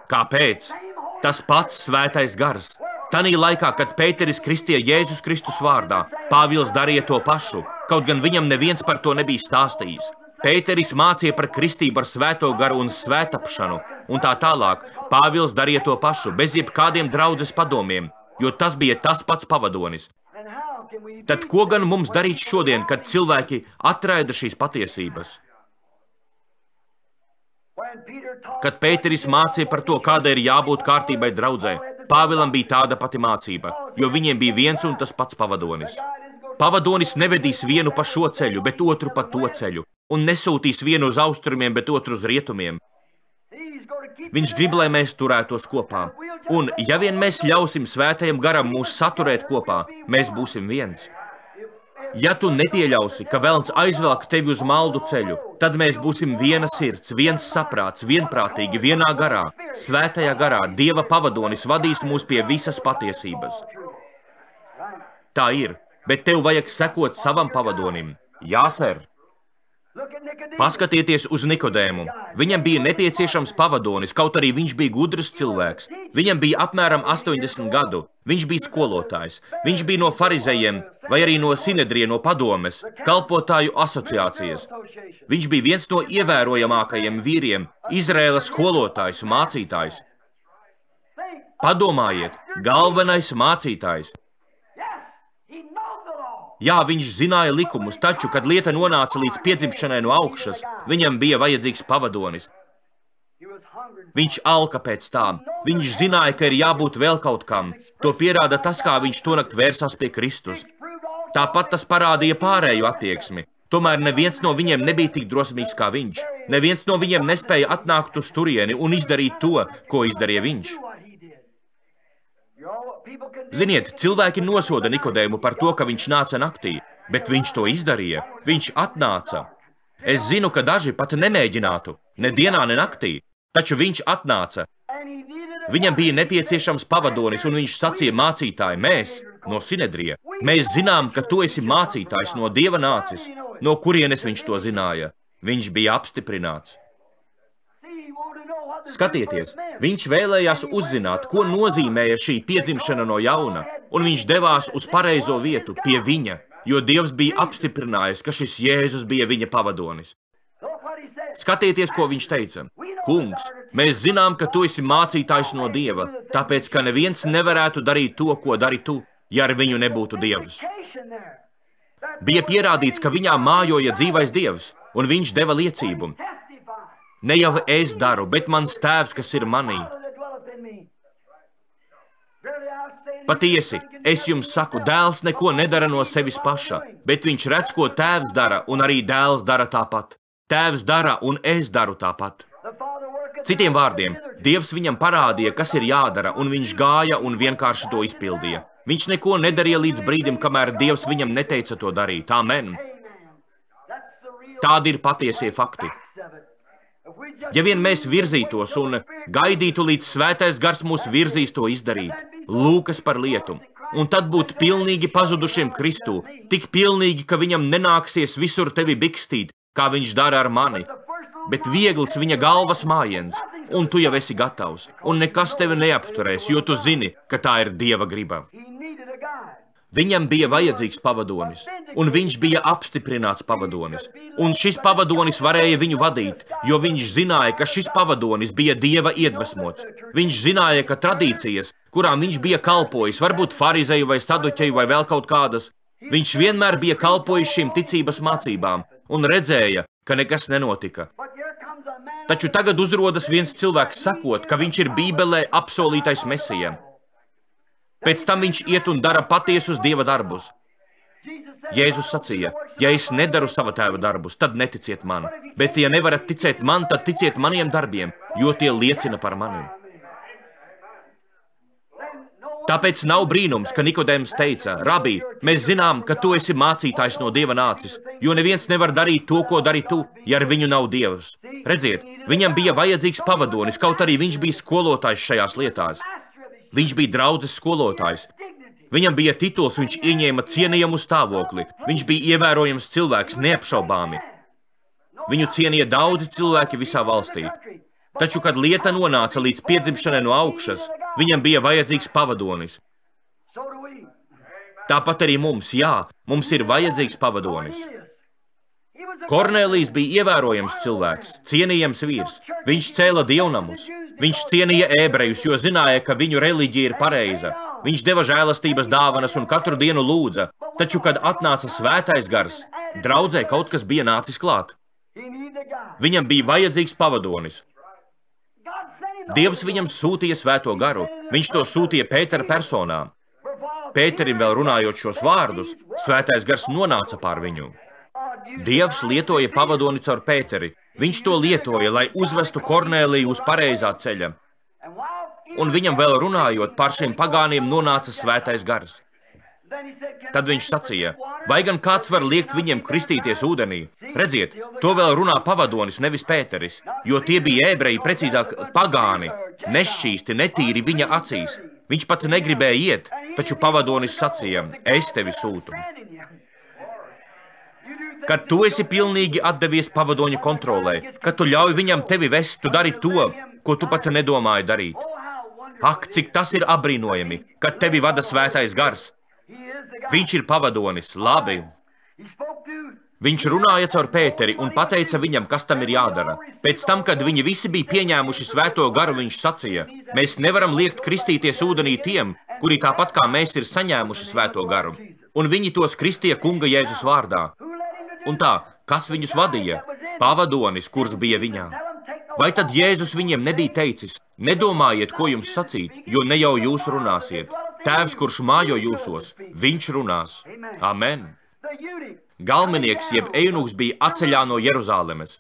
Kāpēc? Tas pats svētais gars. Tanī laikā, kad Pēteris kristīja Jēzus Kristus vārdā, Pāvils darīja to pašu, kaut gan viņam neviens par to nebija stāstījis. Pēteris mācīja par kristību ar svēto garu un svētapšanu, un tā tālāk. Pāvils darīja to pašu, bez jebkādiem draudzes padomiem, jo tas bija tas pats pavadonis. Tad ko gan mums darīt šodien, kad cilvēki atraida šīs patiesības? Kad Pēteris mācīja par to, kādai ir jābūt kārtībai draudzē, Pāvilam bija tāda pati mācība, jo viņiem bija viens un tas pats pavadonis. Pavadonis nevedīs vienu pa šo ceļu, bet otru pa to ceļu, un nesūtīs vienu uz austrumiem, bet otru uz rietumiem. Viņš grib, lai mēs turētos kopā, un ja vien mēs ļausim svētajam garam mūs saturēt kopā, mēs būsim viens. Ja tu nepieļausi, ka velns aizvelk tevi uz maldu ceļu, tad mēs būsim viena sirds, viens saprāts, vienprātīgi, vienā garā. Svētajā garā Dieva pavadonis vadīs mūs pie visas patiesības. Tā ir, bet tev vajag sekot savam pavadonim. Jā, ser. Paskatieties uz Nikodēmu. Viņam bija nepieciešams pavadonis, kaut arī viņš bija gudrs cilvēks. Viņam bija apmēram 80 gadu. Viņš bija skolotājs. Viņš bija no farizejiem, vai arī no Sinedrija, no padomes, kalpotāju asociācijas. Viņš bija viens no ievērojamākajiem vīriem, Izraēlas skolotājs, mācītājs. Padomājiet, galvenais mācītājs. Jā, viņš zināja likumus, taču, kad lieta nonāca līdz piedzimšanai no augšas, viņam bija vajadzīgs pavadonis. Viņš alka pēc tām. Viņš zināja, ka ir jābūt vēl kaut kam. To pierāda tas, kā viņš tonakt vērsās pie Kristus. Tāpat tas parādīja pārējo attieksmi. Tomēr neviens no viņiem nebija tik drosmīgs kā viņš. Neviens no viņiem nespēja atnākt uz turieni un izdarīt to, ko izdarīja viņš. Ziniet, cilvēki nosoda Nikodēmu par to, ka viņš nāca naktī, bet viņš to izdarīja. Viņš atnāca. Es zinu, ka daži pat nemēģinātu, ne dienā, ne naktī, taču viņš atnāca. Viņam bija nepieciešams pavadonis, un viņš sacīja mācītāji, mēs, no Sinedrija, mēs zinām, ka tu esi mācītājs no Dieva nācis. No kurienes viņš to zināja? Viņš bija apstiprināts. Skatieties, viņš vēlējās uzzināt, ko nozīmēja šī piedzimšana no jauna, un viņš devās uz pareizo vietu pie viņa, jo Dievs bija apstiprinājis, ka šis Jēzus bija viņa pavadonis. Skatieties, ko viņš teica. Kungs, mēs zinām, ka tu esi mācītājs no Dieva, tāpēc, ka neviens nevarētu darīt to, ko dari tu, ja ar viņu nebūtu Dievs. Bija pierādīts, ka viņā mājoja dzīvais Dievs, un viņš deva liecību. Ne jau es daru, bet mans tēvs, kas ir manī. Patiesi, es jums saku, dēls neko nedara no sevis paša, bet viņš redz, ko tēvs dara, un arī dēls dara tāpat. Tēvs dara, un es daru tāpat. Citiem vārdiem, Dievs viņam parādīja, kas ir jādara, un viņš gāja un vienkārši to izpildīja. Viņš neko nedarīja līdz brīdim, kamēr Dievs viņam neteica to darīt. Amen. Tādi ir patiesie fakti. Ja vien mēs virzītos un gaidītu, līdz svētais gars mūs virzīs to izdarīt, lūkas par lietu, un tad būt pilnīgi pazudušiem Kristū, tik pilnīgi, ka viņam nenāksies visur tevi bikstīt, kā viņš dara ar mani, bet viegls viņa galvas mājiens, un tu jau esi gatavs, un nekas tevi neapturēs, jo tu zini, ka tā ir Dieva griba. Viņam bija vajadzīgs pavadonis, un viņš bija apstiprināts pavadonis. Un šis pavadonis varēja viņu vadīt, jo viņš zināja, ka šis pavadonis bija Dieva iedvesmots. Viņš zināja, ka tradīcijas, kurām viņš bija kalpojis, varbūt farizeju vai saduķeju vai vēl kaut kādas, viņš vienmēr bija kalpojis šīm ticības mācībām un redzēja, ka nekas nenotika. Taču tagad uzrodas viens cilvēks sakot, ka viņš ir Bībelē apsolītais Mesija. Pēc tam viņš iet un dara patiesus Dieva darbus. Jēzus sacīja, ja es nedaru sava tēva darbus, tad neticiet man, bet ja nevarat ticēt man, tad ticiet maniem darbiem, jo tie liecina par mani. Tāpēc nav brīnums, ka Nikodēms teica, Rabī, mēs zinām, ka tu esi mācītājs no Dieva nācis, jo neviens nevar darīt to, ko dari tu, ja ar viņu nav Dievs. Redziet, viņam bija vajadzīgs pavadonis, kaut arī viņš bija skolotājs šajās lietās. Viņš bija draudzes skolotājs. Viņam bija tituls, viņš ieņēma cienījamu stāvokli. Viņš bija ievērojams cilvēks, neapšaubāmi. Viņu cienīja daudzi cilvēki visā valstī. Taču, kad lieta nonāca līdz piedzimšanai no augšas, viņam bija vajadzīgs pavadonis. Tāpat arī mums, jā, mums ir vajadzīgs pavadonis. Kornēlijs bija ievērojams cilvēks, cienījams vīrs. Viņš cēla dievnamus. Viņš cienīja ebrejus, jo zināja, ka viņu reliģija ir pareiza. Viņš deva žēlastības dāvanas un katru dienu lūdza, taču, kad atnāca svētais gars, draudzē kaut kas bija nācis klāt. Viņam bija vajadzīgs pavadonis. Dievs viņam sūtīja svēto garu, viņš to sūtīja Pētera personā. Pēterim vēl runājot šos vārdus, svētais gars nonāca pār viņu. Dievs lietoja pavadoni caur Pēteri, viņš to lietoja, lai uzvestu Kornēliju uz pareizā ceļa. Un viņam vēl runājot par šiem pagāniem nonāca svētais gars. Tad viņš sacīja, vai gan kāds var liekt viņiem kristīties ūdenī? Redziet, to vēl runā pavadonis, nevis Pēteris, jo tie bija ebreji, precīzāk pagāni, nešķīsti, netīri viņa acīs. Viņš pat negribēja iet, taču pavadonis sacīja, es tevi sūtu. Kad tu esi pilnīgi atdevies pavadoņa kontrolē, kad tu ļauj viņam tevi vest, tu dari to, ko tu pat nedomāji darīt. Ak, cik tas ir apbrīnojami, kad tevi vada svētais gars. Viņš ir pavadonis, labi. Viņš runāja caur Pēteri un pateica viņam, kas tam ir jādara. Pēc tam, kad viņi visi bija pieņēmuši svēto garu, viņš sacīja, mēs nevaram liekt kristīties ūdenī tiem, kuri tāpat kā mēs ir saņēmuši svēto garu. Un viņi tos kristīja kunga Jēzus vārdā. Un tā, kas viņus vadīja? Pavadonis, kurš bija viņā. Vai tad Jēzus viņiem nebija teicis, nedomājiet, ko jums sacīt, jo ne jau jūs runāsiet. Tēvs, kurš mājo jūsos, viņš runās. Amen. Galmenieks jeb einuks bija atceļā no Jeruzālemes.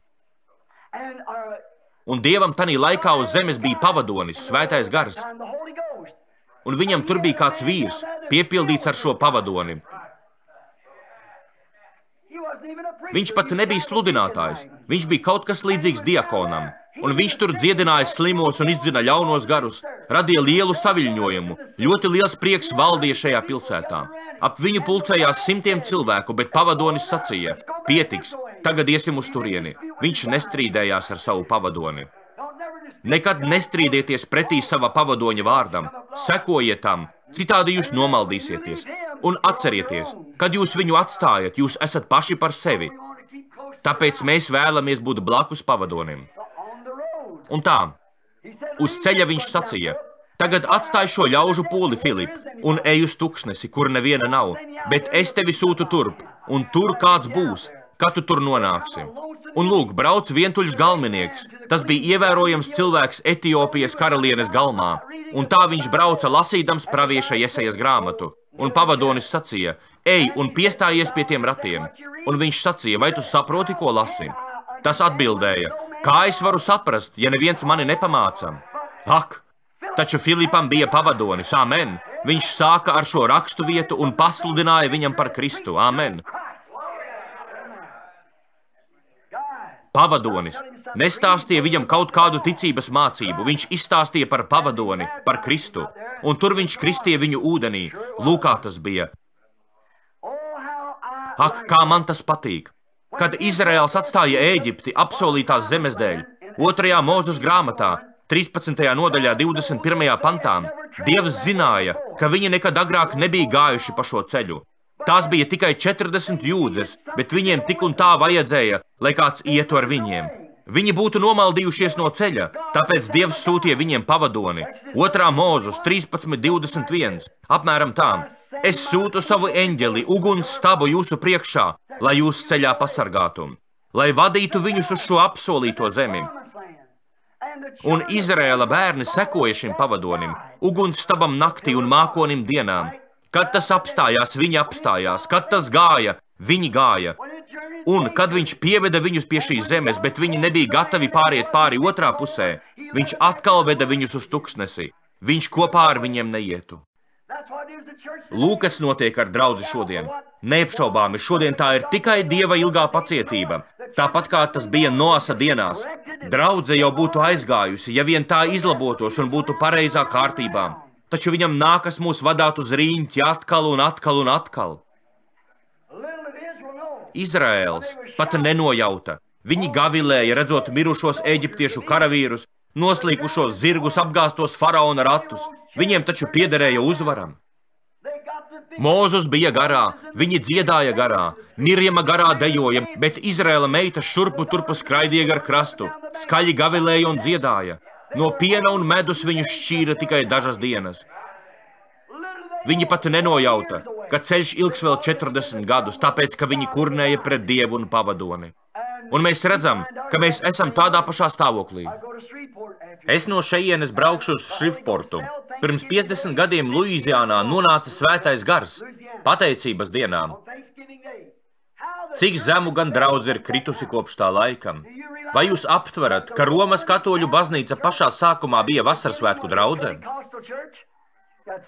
Un Dievam tanī laikā uz zemes bija pavadonis, svētais gars. Un viņam tur bija kāds vīrs, piepildīts ar šo pavadoni. Viņš pat nebija sludinātājs, viņš bija kaut kas līdzīgs diakonam. Un viņš tur dziedināja slimos un izdzina ļaunos garus, radīja lielu saviļņojumu, ļoti liels prieks valdīja šajā pilsētā. Ap viņu pulcējās simtiem cilvēku, bet pavadonis sacīja, pietiks, tagad iesim uz turieni. Viņš nestrīdējās ar savu pavadoni. Nekad nestrīdieties pretī sava pavadoņa vārdam, sekojiet tam, citādi jūs nomaldīsieties. Un atcerieties, kad jūs viņu atstājat, jūs esat paši par sevi. Tāpēc mēs vēlamies būt blakus pavadonim. Un tā, uz ceļa viņš sacīja, tagad atstāj šo ļaužu pūli, Filip, un ej uz tuksnesi, kur neviena nav, bet es tevi sūtu turp, un tur kāds būs, kad tu tur nonāksi. Un lūk, brauc vientuļš galmenieks, tas bija ievērojams cilvēks Etiopijas karalienes galmā, un tā viņš brauca lasīdams pravieša Jesajas grāmatu. Un pavadonis sacīja, ej un piestājies pie tiem ratiem. Un viņš sacīja, vai tu saproti, ko lasi? Tas atbildēja, kā es varu saprast, ja neviens mani nepamāca? Ak, taču Filipam bija pavadonis, amen. Viņš sāka ar šo rakstu vietu un pasludināja viņam par Kristu, amen. Pavadonis nestāstīja viņam kaut kādu ticības mācību, viņš izstāstīja par pavadoni, par Kristu, un tur viņš kristīja viņu ūdenī. Lūkā tas bija. Ak, kā man tas patīk! Kad Izraēls atstāja Ēģipti apsolītās zemes dēļ, 2. Mūzes grāmatā, 13. nodaļā, 21. pantā, Dievs zināja, ka viņi nekad agrāk nebija gājuši pa šo ceļu. Tās bija tikai 40 jūdzes, bet viņiem tik un tā vajadzēja, lai kāds ietu ar viņiem. Viņi būtu nomaldījušies no ceļa, tāpēc Dievs sūtīja viņiem pavadoni. 2. Mūzes 13:21, apmēram tā. Es sūtu savu eņģeli, uguns stabu jūsu priekšā, lai jūs ceļā pasargātu, lai vadītu viņus uz šo apsolīto zemi. Un Izraēla bērni sekoja šim pavadonim, uguns stabam naktī un mākonim dienām. Kad tas apstājās, viņi apstājās. Kad tas gāja, viņi gāja. Un, kad viņš pieveda viņus pie šīs zemes, bet viņi nebija gatavi pāriet pāri otrā pusē, viņš atkal veda viņus uz tuksnesi. Viņš kopā ar viņiem neietu. Lūk, kas notiek ar draudzi šodien. Neapšaubāmi, šodien tā ir tikai Dieva ilgā pacietība. Tāpat kā tas bija Noasa dienās. Draudze jau būtu aizgājusi, ja vien tā izlabotos un būtu pareizā kārtībā. Taču viņam nākas mūs vadāt uz rīņķi atkal un atkal un atkal. Izraēls pat nenojauta. Viņi gavilēja, redzot mirušos eģiptiešu karavīrus, noslīkušos zirgus, apgāstos faraona ratus. Viņiem taču piederēja uzvaram. Mūzus bija garā, viņi dziedāja garā, Mirjama garā dejoja, bet Izraēla meitas šurpu turpu skraidīja gar krastu, skaļi gavilēja un dziedāja. No piena un medus viņus šķīra tikai dažas dienas. Viņi pat nenojauta, ka ceļš ilgs vēl 40 gadus, tāpēc, ka viņi kurnēja pret Dievu un pavadoni. Un mēs redzam, ka mēs esam tādā pašā stāvoklī. Es no šejienes braukšu uz Šrifportu. Pirms 50 gadiem Luīziānā nonāca svētais gars, pateicības dienām. Cik zemu gan draudze ir kritusi kopš tā laika? Vai jūs aptverat, ka Romas katoļu baznīca pašā sākumā bija vasarasvētku draudze?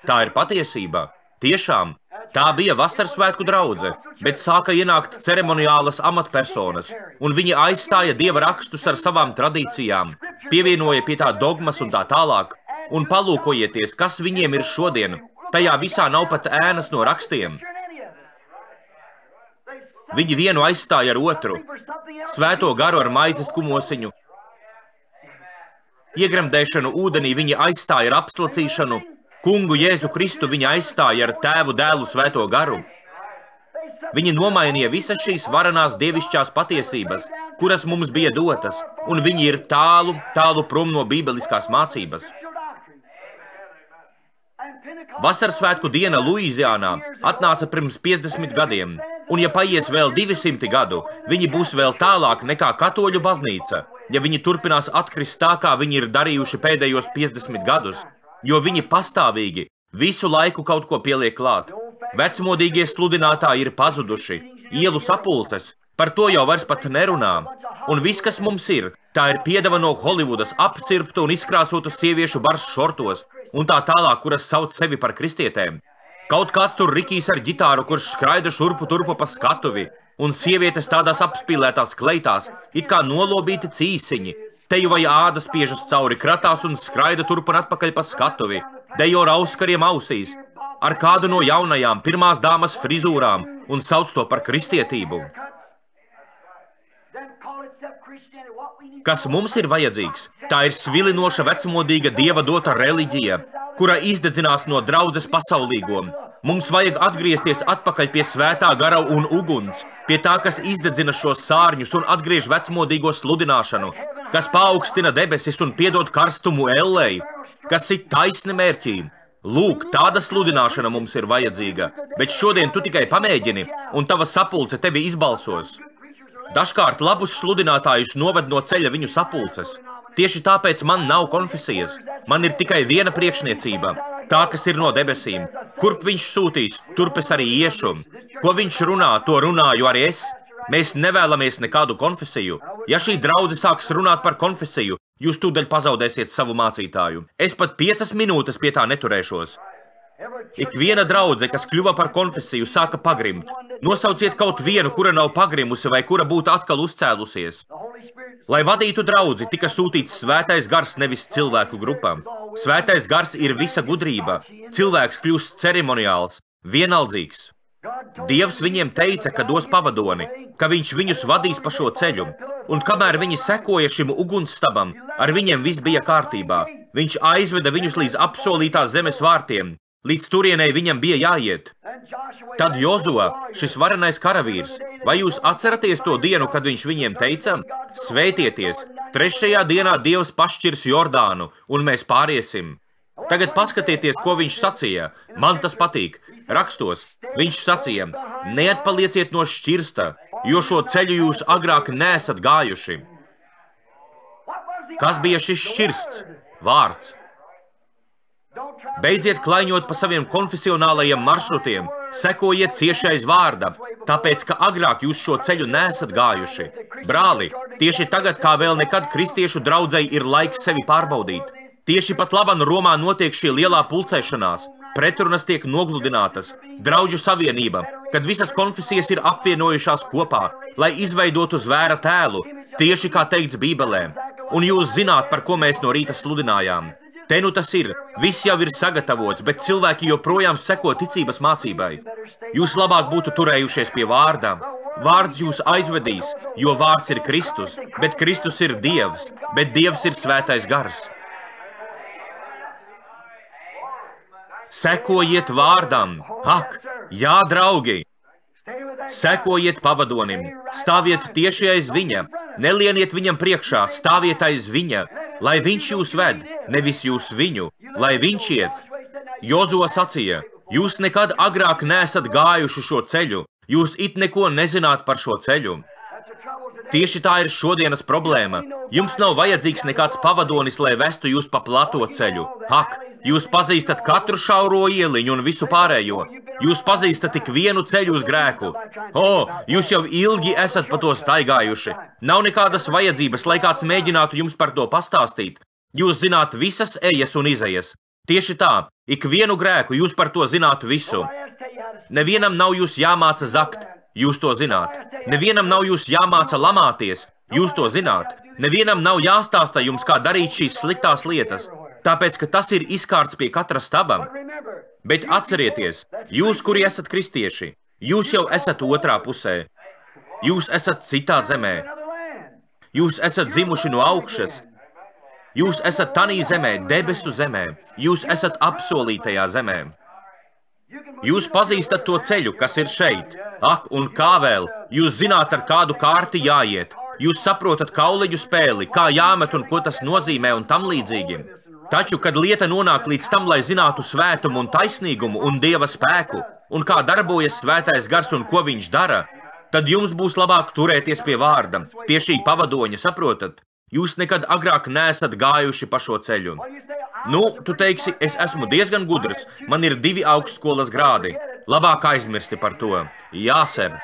Tā ir patiesība. Tiešām, tā bija vasarasvētku draudze, bet sāka ienākt ceremoniālas amatpersonas, un viņi aizstāja Dieva rakstus ar savām tradīcijām, pievienoja pie tā dogmas un tā tālāk. Un palūkojieties, kas viņiem ir šodien. Tajā visā nav pat ēnas no rakstiem. Viņi vienu aizstāja ar otru. Svēto garu ar maizes kumosiņu. Iegremdēšanu ūdenī viņi aizstāja ar apslacīšanu. Kungu Jēzu Kristu viņi aizstāja ar Tēvu, Dēlu, Svēto garu. Viņi nomainīja visas šīs varenās dievišķās patiesības, kuras mums bija dotas, un viņi ir tālu, tālu prom no bībeliskās mācības. Vasarasvētku diena Luīziānā atnāca pirms 50 gadiem, un ja paies vēl 200 gadu, viņi būs vēl tālāk nekā katoļu baznīca, ja viņi turpinās atkrist tā, kā viņi ir darījuši pēdējos 50 gadus, jo viņi pastāvīgi visu laiku kaut ko pieliek klāt. Vecmodīgie sludinātāji ir pazuduši, ielu sapulces, par to jau vairs pat nerunā. Un viss, kas mums ir, tā ir piedeva no Holivudas apcirptu un izkrāsotu sieviešu bars šortos, un tā tālāk, kuras sauc sevi par kristietēm. Kaut kāds tur rikīs ar ģitāru, kurš skraida šurpu turpu pa skatuvi, un sievietes tādās apspīlētās kleitās, it kā nolobīti cīsiņi, teju vai ādas spiežas cauri kratās un skraida turpu un atpakaļ pa skatuvi, dejo rauskariem ausīs, ar kādu no jaunajām pirmās dāmas frizūrām un sauc to par kristietību. Kas mums ir vajadzīgs? Tā ir svilinoša vecmodīga Dieva dota reliģija, kura izdedzinās no draudzes pasaulīgo. Mums vajag atgriezties atpakaļ pie svētā gara un uguns, pie tā, kas izdedzina šos sārņus un atgriež vecmodīgo sludināšanu, kas paaugstina debesis un piedod karstumu ellei, kas ir taisni mērķī. Lūk, tāda sludināšana mums ir vajadzīga, bet šodien tu tikai pamēģini, un tava sapulce tevi izbalsos. Dažkārt labus sludinātājus noved no ceļa viņu sapulces. Tieši tāpēc man nav konfesijas. Man ir tikai viena priekšniecība, tā, kas ir no debesīm. Kurp viņš sūtīs, turp es arī iešu. Ko viņš runā, to runāju arī es. Mēs nevēlamies nekādu konfesiju. Ja šī draudze sāks runāt par konfesiju, jūs tūdaļ pazaudēsiet savu mācītāju. Es pat 5 minūtes pie tā neturēšos. Ik viena draudze, kas kļuva par konfesiju, sāka pagrimt. Nosauciet kaut vienu, kura nav pagrimusi vai kura būtu atkal uzcēlusies. Lai vadītu draudzi, tika sūtīts svētais gars, nevis cilvēku grupām. Svētais gars ir visa gudrība. Cilvēks kļūst ceremoniāls, vienaldzīgs. Dievs viņiem teica, ka dos pavadoni, ka viņš viņus vadīs pa šo ceļu. Un kamēr viņi sekoja šim ugunsstabam, ar viņiem viss bija kārtībā. Viņš aizveda viņus līdz apsolītās zemes vārtiem. Līdz turienei viņam bija jāiet. Tad Jozua, šis varenais karavīrs, vai jūs atceraties to dienu, kad viņš viņiem teica: Svētieties, 3. dienā Dievs pašķirs Jordānu, un mēs pāriesim. Tagad paskatieties, ko viņš sacīja. Man tas patīk. Rakstos, viņš sacīja: neatpalieciet no šķirsta, jo šo ceļu jūs agrāk neesat gājuši. Kas bija šis šķirsts? Vārds. Beidziet klaiņot pa saviem konfesionālajiem maršrutiem, sekojiet ciešais vārdam, tāpēc, ka agrāk jūs šo ceļu neesat gājuši. Brāli, tieši tagad, kā vēl nekad kristiešu draudzei ir laiks sevi pārbaudīt. Tieši pat laban Romā notiek šī lielā pulcēšanās, pretrunas tiek nogludinātas, draudžu savienība, kad visas konfesijas ir apvienojušās kopā, lai izveidotu zvēra tēlu, tieši kā teikts Bībelē. Un jūs zināt, par ko mēs no rīta sludinājām. Te nu tas ir, viss jau ir sagatavots, bet cilvēki joprojām seko ticības mācībai. Jūs labāk būtu turējušies pie vārda. Vārds jūs aizvedīs, jo vārds ir Kristus, bet Kristus ir Dievs, bet Dievs ir svētais gars. Sekojiet vārdam. Ak, jā, draugi! Sekojiet pavadonim, stāviet tieši aiz viņa, nelieniet viņam priekšā, stāviet aiz viņa, lai viņš jūs ved, nevis jūs viņu, lai viņš iet. Jozo sacīja, jūs nekad agrāk neesat gājuši šo ceļu, jūs it neko nezināt par šo ceļu. Tieši tā ir šodienas problēma. Jums nav vajadzīgs nekāds pavadonis, lai vestu jūs pa plato ceļu. Ak, jūs pazīstat katru šauro ieliņu un visu pārējo. Jūs pazīstat tik vienu ceļu uz grēku. Jūs jau ilgi esat pa to staigājuši. Nav nekādas vajadzības, lai kāds mēģinātu jums par to pastāstīt. Jūs zināt visas ejas un izejas. Tieši tā, ik vienu grēku jūs par to zināt visu. Nevienam nav jūs jāmāca zakt, jūs to zināt. Nevienam nav jūs jāmāca lamāties, jūs to zināt. Nevienam nav jāstāsta jums, kā darīt šīs sliktās lietas, tāpēc, ka tas ir izkārts pie katra staba. Bet atcerieties, jūs, kuri esat kristieši, jūs jau esat otrā pusē. Jūs esat citā zemē. Jūs esat zimuši no augšas. Jūs esat tanī zemē, debesu zemē. Jūs esat apsolītajā zemē. Jūs pazīstat to ceļu, kas ir šeit. Ak, un kā vēl, jūs zināt, ar kādu kārti jāiet. Jūs saprotat kauliņu spēli, kā jāmet un ko tas nozīmē un tam līdzīgi. Taču, kad lieta nonāk līdz tam, lai zinātu svētumu un taisnīgumu un Dieva spēku, un kā darbojas svētais gars un ko viņš dara, tad jums būs labāk turēties pie vārda, pie šī pavadoņa, saprotat? Jūs nekad agrāk neesat gājuši pa šo ceļu. Tu teiksi, es esmu diezgan gudrs, man ir 2 augstskolas grādi. Labāk aizmirsti par to. Jā, ser.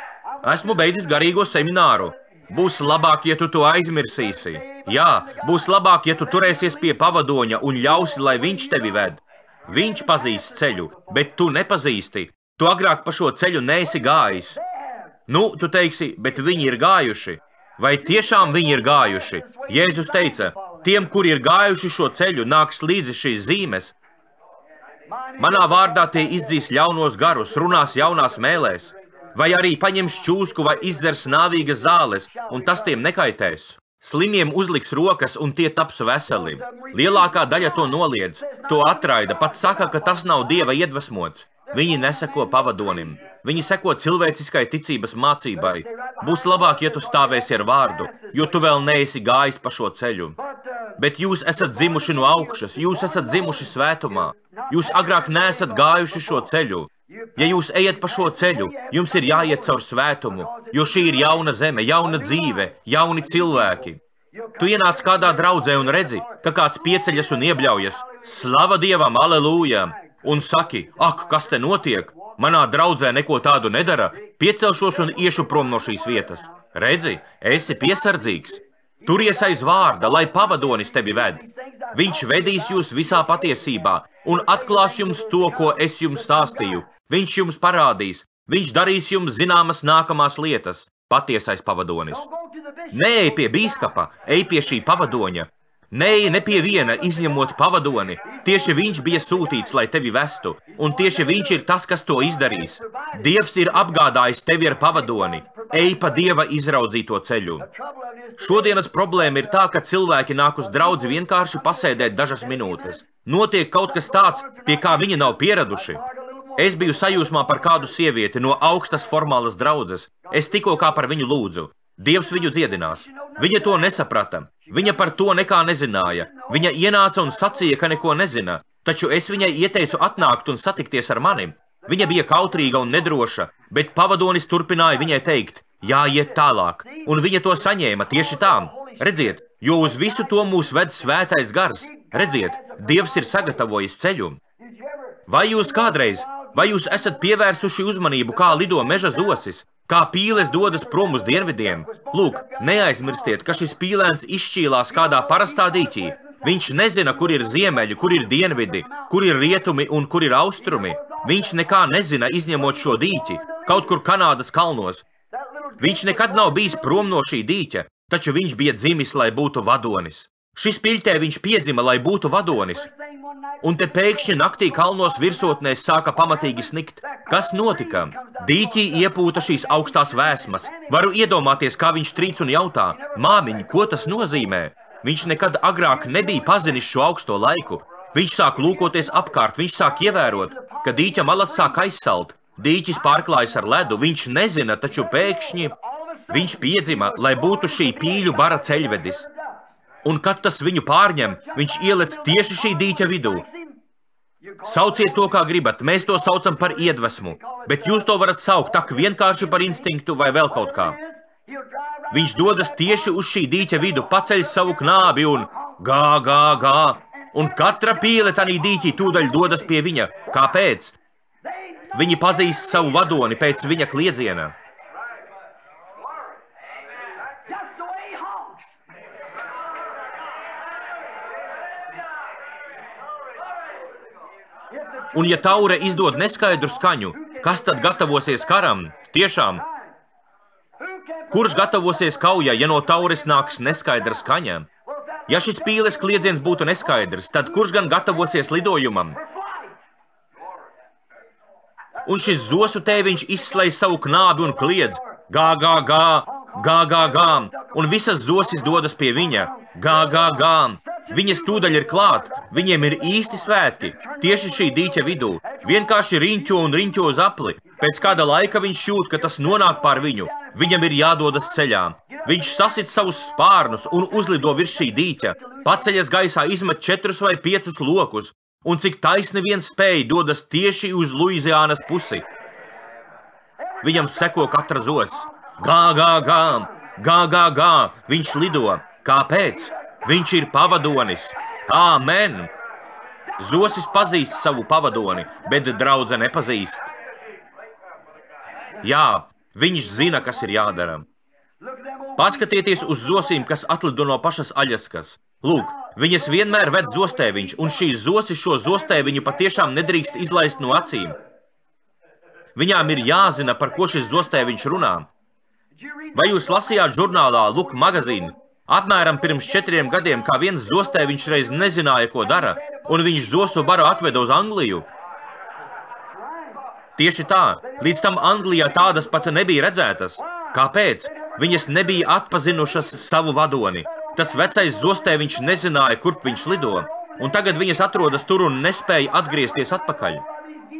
Esmu beidzis garīgo semināru. Būs labāk, ja tu to aizmirsīsi. Jā, būs labāk, ja tu turēsies pie pavadoņa un ļausi, lai viņš tevi ved. Viņš pazīst ceļu, bet tu nepazīsti. Tu agrāk pa šo ceļu neesi gājis. Tu teiksi, bet viņi ir gājuši. Vai tiešām viņi ir gājuši? Jēzus teica, tiem, kuri ir gājuši šo ceļu, nāks līdzi šīs zīmes. Manā vārdā tie izdzīs ļaunos garus, runās jaunās mēlēs, vai arī paņems čūsku vai izdzers nāvīgas zāles, un tas tiem nekaitēs. Slimiem uzliks rokas, un tie taps veseli. Lielākā daļa to noliedz, to atraida, pat saka, ka tas nav Dieva iedvesmots. Viņi neseko pavadonim. Viņi seko cilvēciskai ticības mācībai. Būs labāk, ja tu stāvēsi ar vārdu, jo tu vēl neesi gājis pa šo ceļu. Bet jūs esat dzimuši no augšas, jūs esat dzimuši svētumā. Jūs agrāk neesat gājuši šo ceļu. Ja jūs ejat pa šo ceļu, jums ir jāiet caur svētumu, jo šī ir jauna zeme, jauna dzīve, jauni cilvēki. Tu ienāc kādā draudzē un redzi, ka kāds pieceļas un iebļaujas. Slava Dievam, aleluja! Un saki, ak, kas te notiek? Manā draudzē neko tādu nedara, piecelšos un iešu prom no šīs vietas. Redzi, esi piesardzīgs. Turies aiz vārda, lai pavadonis tevi ved. Viņš vedīs jūs visā patiesībā un atklās jums to, ko es jums stāstīju. Viņš jums parādīs, viņš darīs jums zināmas nākamās lietas. Patiesais pavadonis. Neej pie bīskapa, ej pie šī pavadoņa. Neej ne pie viena, izņemot pavadoni. Tieši viņš bija sūtīts, lai tevi vestu, un tieši viņš ir tas, kas to izdarīs. Dievs ir apgādājis tevi ar pavadoni. Ej pa Dieva izraudzīto ceļu. Šodienas problēma ir tā, ka cilvēki nāk uz draudzi vienkārši pasēdēt dažas minūtes. Notiek kaut kas tāds, pie kā viņi nav pieraduši. Es biju sajūsmā par kādu sievieti no augstas formālas draudzes. Es tikko kā par viņu lūdzu. Dievs viņu dziedinās. Viņa to nesaprata. Viņa par to nekā nezināja. Viņa ienāca un sacīja, ka neko nezina. Taču es viņai ieteicu atnākt un satikties ar mani. Viņa bija kautrīga un nedroša, bet pavadonis turpināja viņai teikt, jāiet tālāk. Un viņa to saņēma tieši tā. Redziet, jo uz visu to mūs ved svētais gars. Redziet, Dievs ir sagatavojis ceļu. Vai jūs esat pievērsuši uzmanību, kā lido meža zosis, kā pīles dodas prom uz dienvidiem? Lūk, neaizmirstiet, ka šis pīlēns izšķīlās kādā parastā dīķī. Viņš nezina, kur ir ziemeļi, kur ir dienvidi, kur ir rietumi un kur ir austrumi. Viņš nekā nezina, izņemot šo dīķi, kaut kur Kanādas kalnos. Viņš nekad nav bijis prom no šī dīķa, taču viņš bija dzimis, lai būtu vadonis. Šis piļķē viņš piedzima, lai būtu vadonis. Un te pēkšņi naktī kalnos virsotnēs sāka pamatīgi snikt. Kas notika? Dīķī iepūta šīs augstās vēsmas. Varu iedomāties, kā viņš trīc un jautā: māmiņ, ko tas nozīmē? Viņš nekad agrāk nebija pazinis šo augsto laiku. Viņš sāk lūkoties apkārt, viņš sāk ievērot, ka dīķa malas sāk aizsalt. Dīķis pārklājas ar ledu, viņš nezina, taču pēkšņi viņš piedzima, lai būtu šī pīļu bara ceļvedis. Un kad tas viņu pārņem, viņš ielec tieši šī dīķa vidū. Sauciet to, kā gribat, mēs to saucam par iedvesmu, bet jūs to varat saukt tak vienkārši par instinktu vai vēl kaut kā. Viņš dodas tieši uz šī dīķa vidu, paceļ savu knābi un gā, gā, gā, un katra pīle tanī dīķī tūdaļ dodas pie viņa. Kāpēc? Viņi pazīst savu vadoni pēc viņa kliedziena. Un ja taure izdod neskaidru skaņu, kas tad gatavosies karam? Tiešām, kurš gatavosies kaujai, ja no taures nāks neskaidra skaņa? Ja šis pīles kliedziens būtu neskaidrs, tad kurš gan gatavosies lidojumam? Un šis zosu tēviņš izslēj savu knābi un kliedz: gā, gā, gā, gā, gā, gā, un visas zosis dodas pie viņa: gā, gā, gā. Viņas tūdaļ ir klāt, viņiem ir īsti svētki, tieši šī dīķa vidū, vienkārši riņķo un riņķo uz apli. Pēc kāda laika viņš jūt, ka tas nonāk pār viņu, viņam ir jādodas ceļā. Viņš sasit savus spārnus un uzlido virs šī dīķa, paceļas gaisā, izmet 4 vai 5 lokus, un cik taisni vien spēj dodas tieši uz Luiziānas pusi. Viņam seko katra zos. Gā, gā, gā, gā, gā, gā, viņš lido. Kāpēc? Viņš ir pavadonis. Āmen! Zosis pazīst savu pavadoni, bet draudze nepazīst. Jā, viņš zina, kas ir jādara. Paskatieties uz zosīm, kas atlido no pašas Aļaskas. Lūk, viņas vienmēr ved zostēviņš, un šīs zosis šo zostēviņu patiešām nedrīkst izlaist no acīm. Viņām ir jāzina, par ko šis zostēviņš runā. Vai jūs lasījāt žurnālā Look Magazine? Apmēram pirms 4 gadiem, kā viens zostēviņš reiz nezināja, ko dara, un viņš zosu baru atveda uz Angliju. Tieši tā, līdz tam Anglijā tādas pat nebija redzētas. Kāpēc? Viņas nebija atpazinušas savu vadoni. Tas vecais zostēviņš nezināja, kurp viņš lido, un tagad viņas atrodas tur un nespēja atgriezties atpakaļ.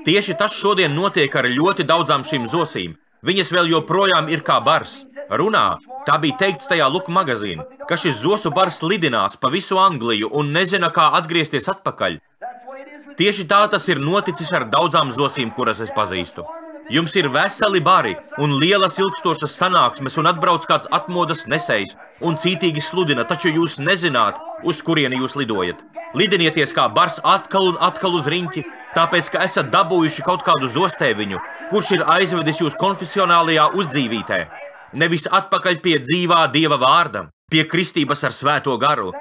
Tieši tas šodien notiek ar ļoti daudzām šīm zosīm. Viņas vēl joprojām ir kā bars. Runā, tā bija teikts tajā Look Magazine, ka šis zosu bars lidinās pa visu Angliju un nezina, kā atgriezties atpakaļ. Tieši tā tas ir noticis ar daudzām zosīm, kuras es pazīstu. Jums ir veseli bari un lielas ilgstošas sanāksmes un atbrauc kāds atmodas nesējs un cītīgi sludina, taču jūs nezināt, uz kurieni jūs lidojat. Lidinieties kā bars atkal un atkal uz riņķi, tāpēc, ka esat dabūjuši kaut kādu zostēviņu, kurš ir aizvedis jūs konfesionālajā uzdzīvītē. Nevis atpakaļ pie dzīvā Dieva vārda, pie kristības ar svēto garu.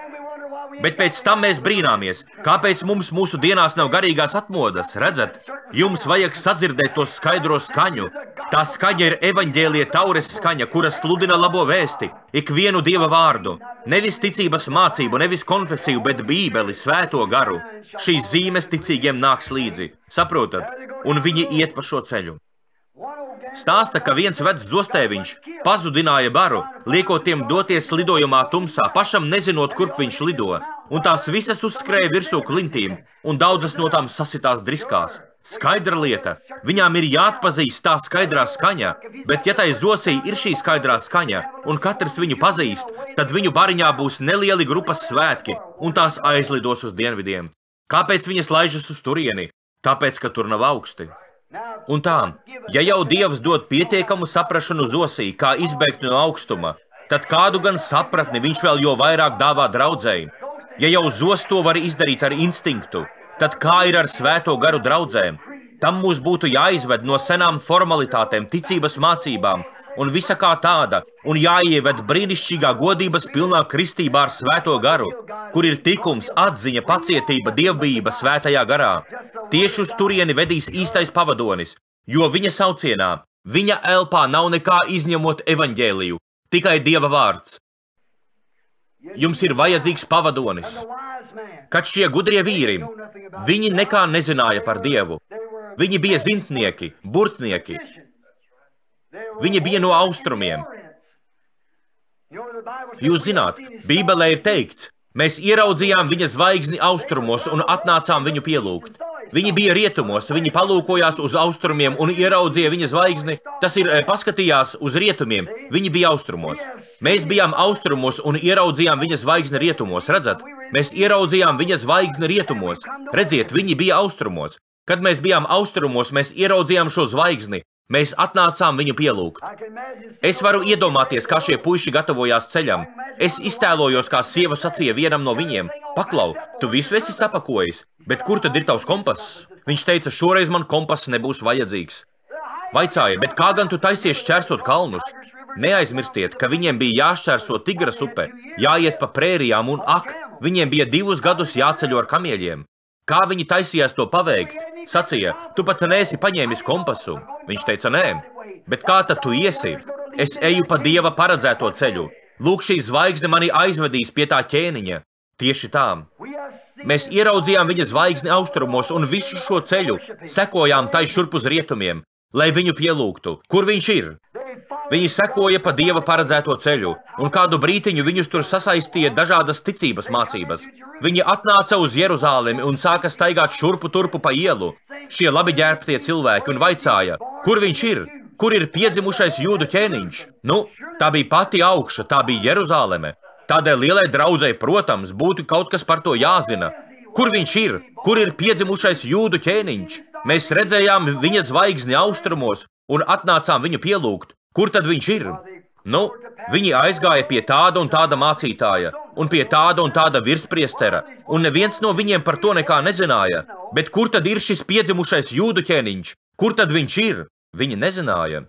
Bet pēc tam mēs brīnāmies, kāpēc mums mūsu dienās nav garīgās atmodas, redzat? Jums vajag sadzirdēt to skaidro skaņu. Tā skaņa ir evaņģēlija taures skaņa, kura sludina labo vēsti, ikvienu Dieva vārdu. Nevis ticības mācību, nevis konfesiju, bet bībeli, svēto garu. Šīs zīmes ticīgiem nāks līdzi, saprotat? Un viņi iet pa šo ceļu. Stāsta, ka viens vecs zostēviņš pazudināja baru, liekot tiem doties lidojumā tumsā, pašam nezinot, kurp viņš lido, un tās visas uzskrēja virsū klintīm, un daudzas no tām sasitās driskās. Skaidra lieta, viņām ir jāatpazīst tā skaidrā skaņa, bet ja tai zosī ir šī skaidrā skaņa, un katrs viņu pazīst, tad viņu bariņā būs nelieli grupas svētki, un tās aizlidos uz dienvidiem. Kāpēc viņas laižas uz turieni? Tāpēc, ka tur nav augsti. Un tā, ja jau Dievs dod pietiekamu saprašanu zosī, kā izbēgt no augstuma, tad kādu gan sapratni viņš vēl jo vairāk dāvā draudzēji. Ja jau zos to var izdarīt ar instinktu, Tad kā ir ar svēto garu draudzēm? Tam mūs būtu jāizved no senām formalitātēm, ticības mācībām un visa kā tāda, un jāieved brīnišķīgā godības pilnā kristībā ar svēto garu, kur ir tikums, atziņa, pacietība, dievbijība svētajā garā. Tieši uz turieni vedīs īstais pavadonis, jo viņa saucienā, viņa elpā nav nekā izņemot evaņģēliju, tikai Dieva vārds. Jums ir vajadzīgs pavadonis. Kad šie gudrie vīri, viņi nekā nezināja par Dievu. Viņi bija zintnieki, burtnieki. Viņi bija no austrumiem. Jūs zināt, Bībelē ir teikts, mēs ieraudzījām viņa zvaigzni austrumos un atnācām viņu pielūgt. Viņi bija rietumos, viņi palūkojās uz austrumiem un ieraudzīja viņa zvaigzni. Tas ir, paskatījās uz rietumiem, viņi bija austrumos. Mēs bijām austrumos un ieraudzījām viņa zvaigzni rietumos, redzat? Mēs ieraudzījām viņa zvaigzni rietumos. Redziet, viņi bija austrumos. Kad mēs bijām austrumos, mēs ieraudzījām šo zvaigzni. Mēs atnācām viņu pielūgt. Es varu iedomāties, kā šie puiši gatavojās ceļam. Es iztēlojos, kā sieva sacīja vienam no viņiem: Paklau, tu visu esi sapakojis, bet kur tad ir tavs kompass? Viņš teica, šoreiz man kompass nebūs vajadzīgs. Vaicāja, bet kā gan tu taisies šķērsot kalnus? Neaizmirstiet, ka viņiem bija jāšķērso Tigras upe, jāiet pa prērijām un viņiem bija 2 gadus jāceļo ar kamieļiem. Kā viņi taisījās to paveikt? Sacīja, tu pat neesi paņēmis kompasu. Viņš teica, nē, bet kā tad tu iesi? Es eju pa Dieva paredzēto ceļu. Lūk, šī zvaigzne mani aizvedīs pie tā ķēniņa. Tieši tā. Mēs ieraudzījām viņa zvaigzni austrumos un visu šo ceļu sekojām tai šurp uz rietumiem, lai viņu pielūgtu. Kur viņš ir? Viņi sekoja pa Dieva paredzēto ceļu, un kādu brītiņu viņus tur sasaistīja dažādas ticības mācības. Viņi atnāca uz Jeruzālemi un sāka staigāt šurpu turpu pa ielu. Šie labi ģērbtie cilvēki un vaicāja, kur viņš ir? Kur ir piedzimušais jūdu ķēniņš? Nu, tā bija pati augša, tā bija Jeruzāleme. Tādēļ lielai draudzei, protams, būtu kaut kas par to jāzina. Kur viņš ir? Kur ir piedzimušais jūdu ķēniņš? Mēs redzējām viņa zvaigzni austrumos un atnācām viņu pielūgt. Kur tad viņš ir? Nu, viņi aizgāja pie tāda un tāda mācītāja, un pie tāda un tāda virspriestera, un neviens no viņiem par to nekā nezināja. Bet kur tad ir šis piedzimušais jūdu ķēniņš? Kur tad viņš ir? Viņi nezināja.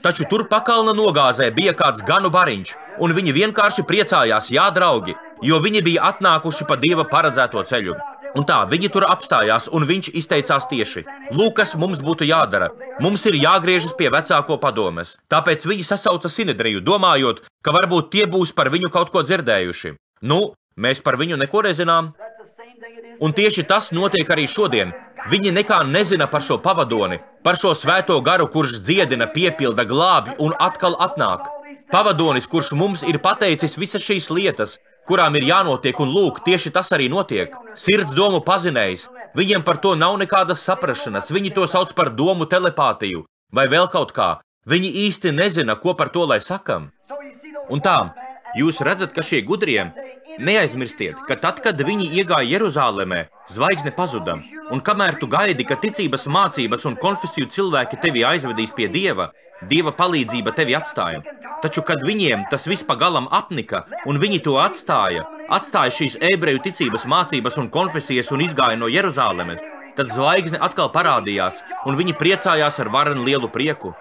Taču tur pakalna nogāzē bija kāds ganu bariņš, un viņi vienkārši priecājās, jā, draugi, jo viņi bija atnākuši pa Dieva paredzēto ceļu. Un tā, viņi tur apstājās, un viņš izteicās tieši: Lūk, kas mums būtu jādara. Mums ir jāgriežas pie vecāko padomes. Tāpēc viņi sasauca Sinedriju, domājot, ka varbūt tie būs par viņu kaut ko dzirdējuši. Nu, mēs par viņu neko nezinām. Un tieši tas notiek arī šodien. Viņi nekā nezina par šo pavadoni, par šo svēto garu, kurš dziedina, piepilda, glābj un atkal atnāk. Pavadonis, kurš mums ir pateicis visas šīs lietas, kurām ir jānotiek, un lūk, tieši tas arī notiek. Sirds domu pazinējs, viņiem par to nav nekādas saprašanas, viņi to sauc par domu telepātiju, vai vēl kaut kā. Viņi īsti nezina, ko par to lai sakam. Un tā, jūs redzat, ka šie gudrie, neaizmirstiet, ka tad, kad viņi iegāja Jeruzālēmē, zvaigzne pazuda, un kamēr tu gaidi, ka ticības mācības un konfesiju cilvēki tevi aizvedīs pie Dieva, Dieva palīdzība tevi atstāja. Taču, kad viņiem tas viss pagalam apnika, un viņi to atstāja šīs ebreju ticības mācības un konfesijas un izgāja no Jeruzālēmes, tad zvaigzne atkal parādījās, un viņi priecājās ar varenu lielu prieku.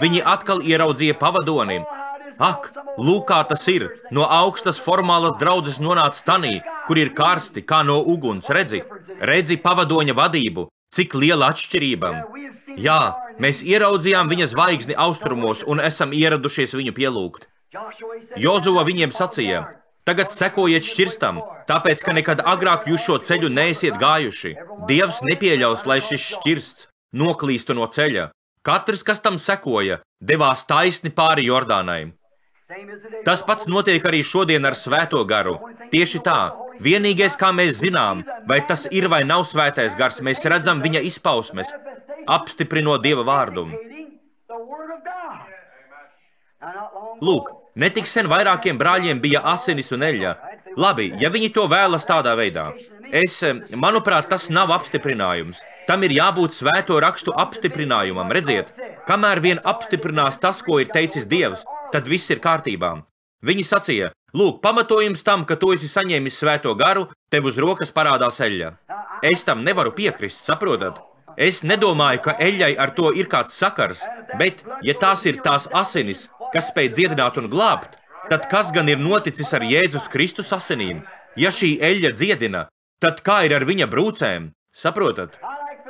Viņi atkal ieraudzīja pavadoni. Ak, lūk, kā tas ir! No augstas formālas draudzes nonāca tanī, kur ir karsti, kā no uguns. Redzi pavadoņa vadību, cik liela atšķirība. Jā, mēs ieraudzījām viņa zvaigzni austrumos un esam ieradušies viņu pielūgt. Jozuva viņiem sacīja: Tagad sekojiet šķirstam, tāpēc, ka nekad agrāk jūs šo ceļu neesiet gājuši. Dievs nepieļaus, lai šis šķirsts noklīstu no ceļa. Katrs, kas tam sekoja, devās taisni pāri Jordānai. Tas pats notiek arī šodien ar svēto garu. Tieši tā, vienīgais, kā mēs zinām, vai tas ir vai nav svētais gars, mēs redzam viņa izpausmes, apstiprinot Dieva vārdu. Lūk, netik sen vairākiem brāļiem bija asinis un eļļa. Labi, ja viņi to vēlas tādā veidā. Manuprāt, tas nav apstiprinājums. Tam ir jābūt svēto rakstu apstiprinājumam. Redziet, kamēr vien apstiprinās tas, ko ir teicis Dievs, tad viss ir kārtībā. Viņi sacīja, lūk, pamatojums tam, ka tu esi saņēmis svēto garu, tev uz rokas parādās eļļa. Es tam nevaru piekrist, saprotat? Es nedomāju, ka eļļai ar to ir kāds sakars, bet, ja tās ir tās asinis, kas spēj dziedināt un glābt, tad kas gan ir noticis ar Jēzus Kristus asinīm? Ja šī eļļa dziedina, tad kā ir ar viņa brūcēm? Saprotat?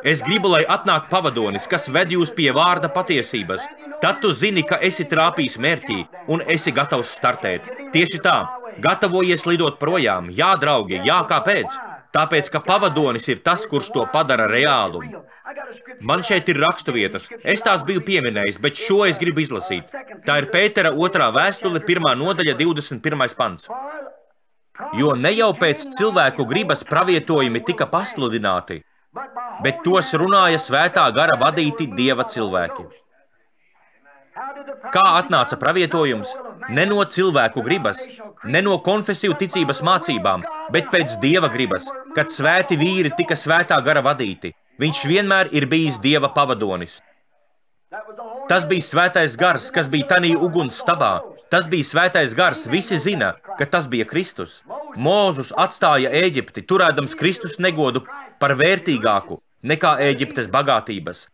Es gribu, lai atnāk pavadonis, kas ved jūs pie vārda patiesības. Tad tu zini, ka esi trāpījis mērķī un esi gatavs startēt. Tieši tā, gatavojies lidot projām. Jā, draugi, jā, kāpēc? Tāpēc, ka pavadonis ir tas, kurš to padara reālu. Man šeit ir raksturvietas, es tās biju pieminējis, bet šo es gribu izlasīt. Tā ir Pētera 2. vēstule, 1. nodaļa, 21. pants. Jo ne jau pēc cilvēku gribas pravietojumi tika pasludināti, bet tos runāja svētā gara vadīti Dieva cilvēki. Kā atnāca pravietojums? Ne no cilvēku gribas, ne no konfesiju ticības mācībām, bet pēc Dieva gribas, kad svēti vīri tika svētā gara vadīti. Viņš vienmēr ir bijis Dieva pavadonis. Tas bija svētais gars, kas bija tanī uguns stabā. Tas bija svētais gars, visi zina, ka tas bija Kristus. Mūzus atstāja Ēģipti, turēdams Kristus negodu par vērtīgāku nekā Ēģiptes bagātības.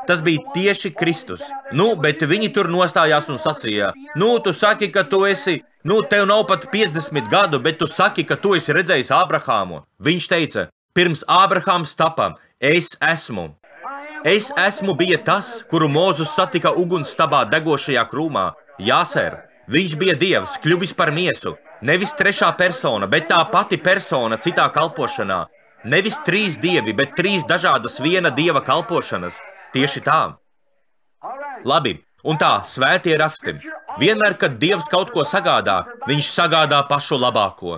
Tas bija tieši Kristus. Bet viņi tur nostājās un sacīja, tu saki, ka tu esi, tev nav pat 50 gadu, bet tu saki, ka tu esi redzējis Ābrahāmu. Viņš teica, pirms Ābrahāms tapa, es esmu. Es esmu bija tas, kuru Mūzus satika ugunstabā degošajā krūmā. Jāser, viņš bija Dievs, kļuvis par miesu. Nevis trešā persona, bet tā pati persona citā kalpošanā. Nevis 3 dievi, bet 3 dažādas viena Dieva kalpošanas. Tieši tā. Labi, un tā, svētie raksti. Vienmēr, kad Dievs kaut ko sagādā, viņš sagādā pašu labāko.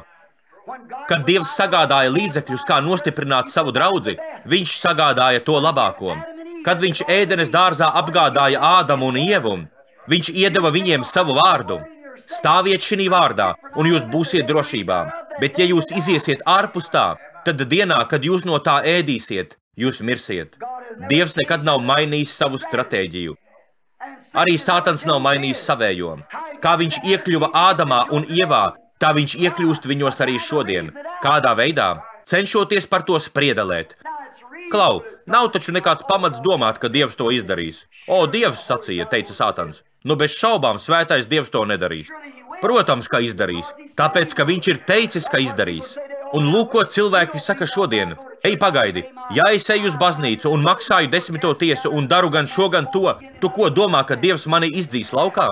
Kad Dievs sagādāja līdzekļus, kā nostiprināt savu draudzi, viņš sagādāja to labāko. Kad viņš ēdenes dārzā apgādāja Ādamu un Ievu, viņš iedeva viņiem savu vārdu. Stāviet šī vārdā, un jūs būsiet drošībā. Bet ja jūs iziesiet ārpus tā, tad dienā, kad jūs no tā ēdīsiet, jūs mirsiet. Dievs nekad nav mainījis savu stratēģiju. Arī Sātans nav mainījis savējo. Kā viņš iekļuva Ādamā un Ievā, tā viņš iekļūst viņos arī šodien. Kādā veidā? Cenšoties par to spriedelēt. Klau, nav taču nekāds pamats domāt, ka Dievs to izdarīs. O, Dievs sacīja, teica Sātans. Bez šaubām svētais Dievs to nedarīs. Protams, ka izdarīs, tāpēc, ka viņš ir teicis, ka izdarīs. Un lūk, ko cilvēki saka šodien. Ej, pagaidi, ja es eju uz baznīcu un maksāju 10. tiesu un daru gan šo, gan to, tu ko domā, ka Dievs mani izdzīs laukā?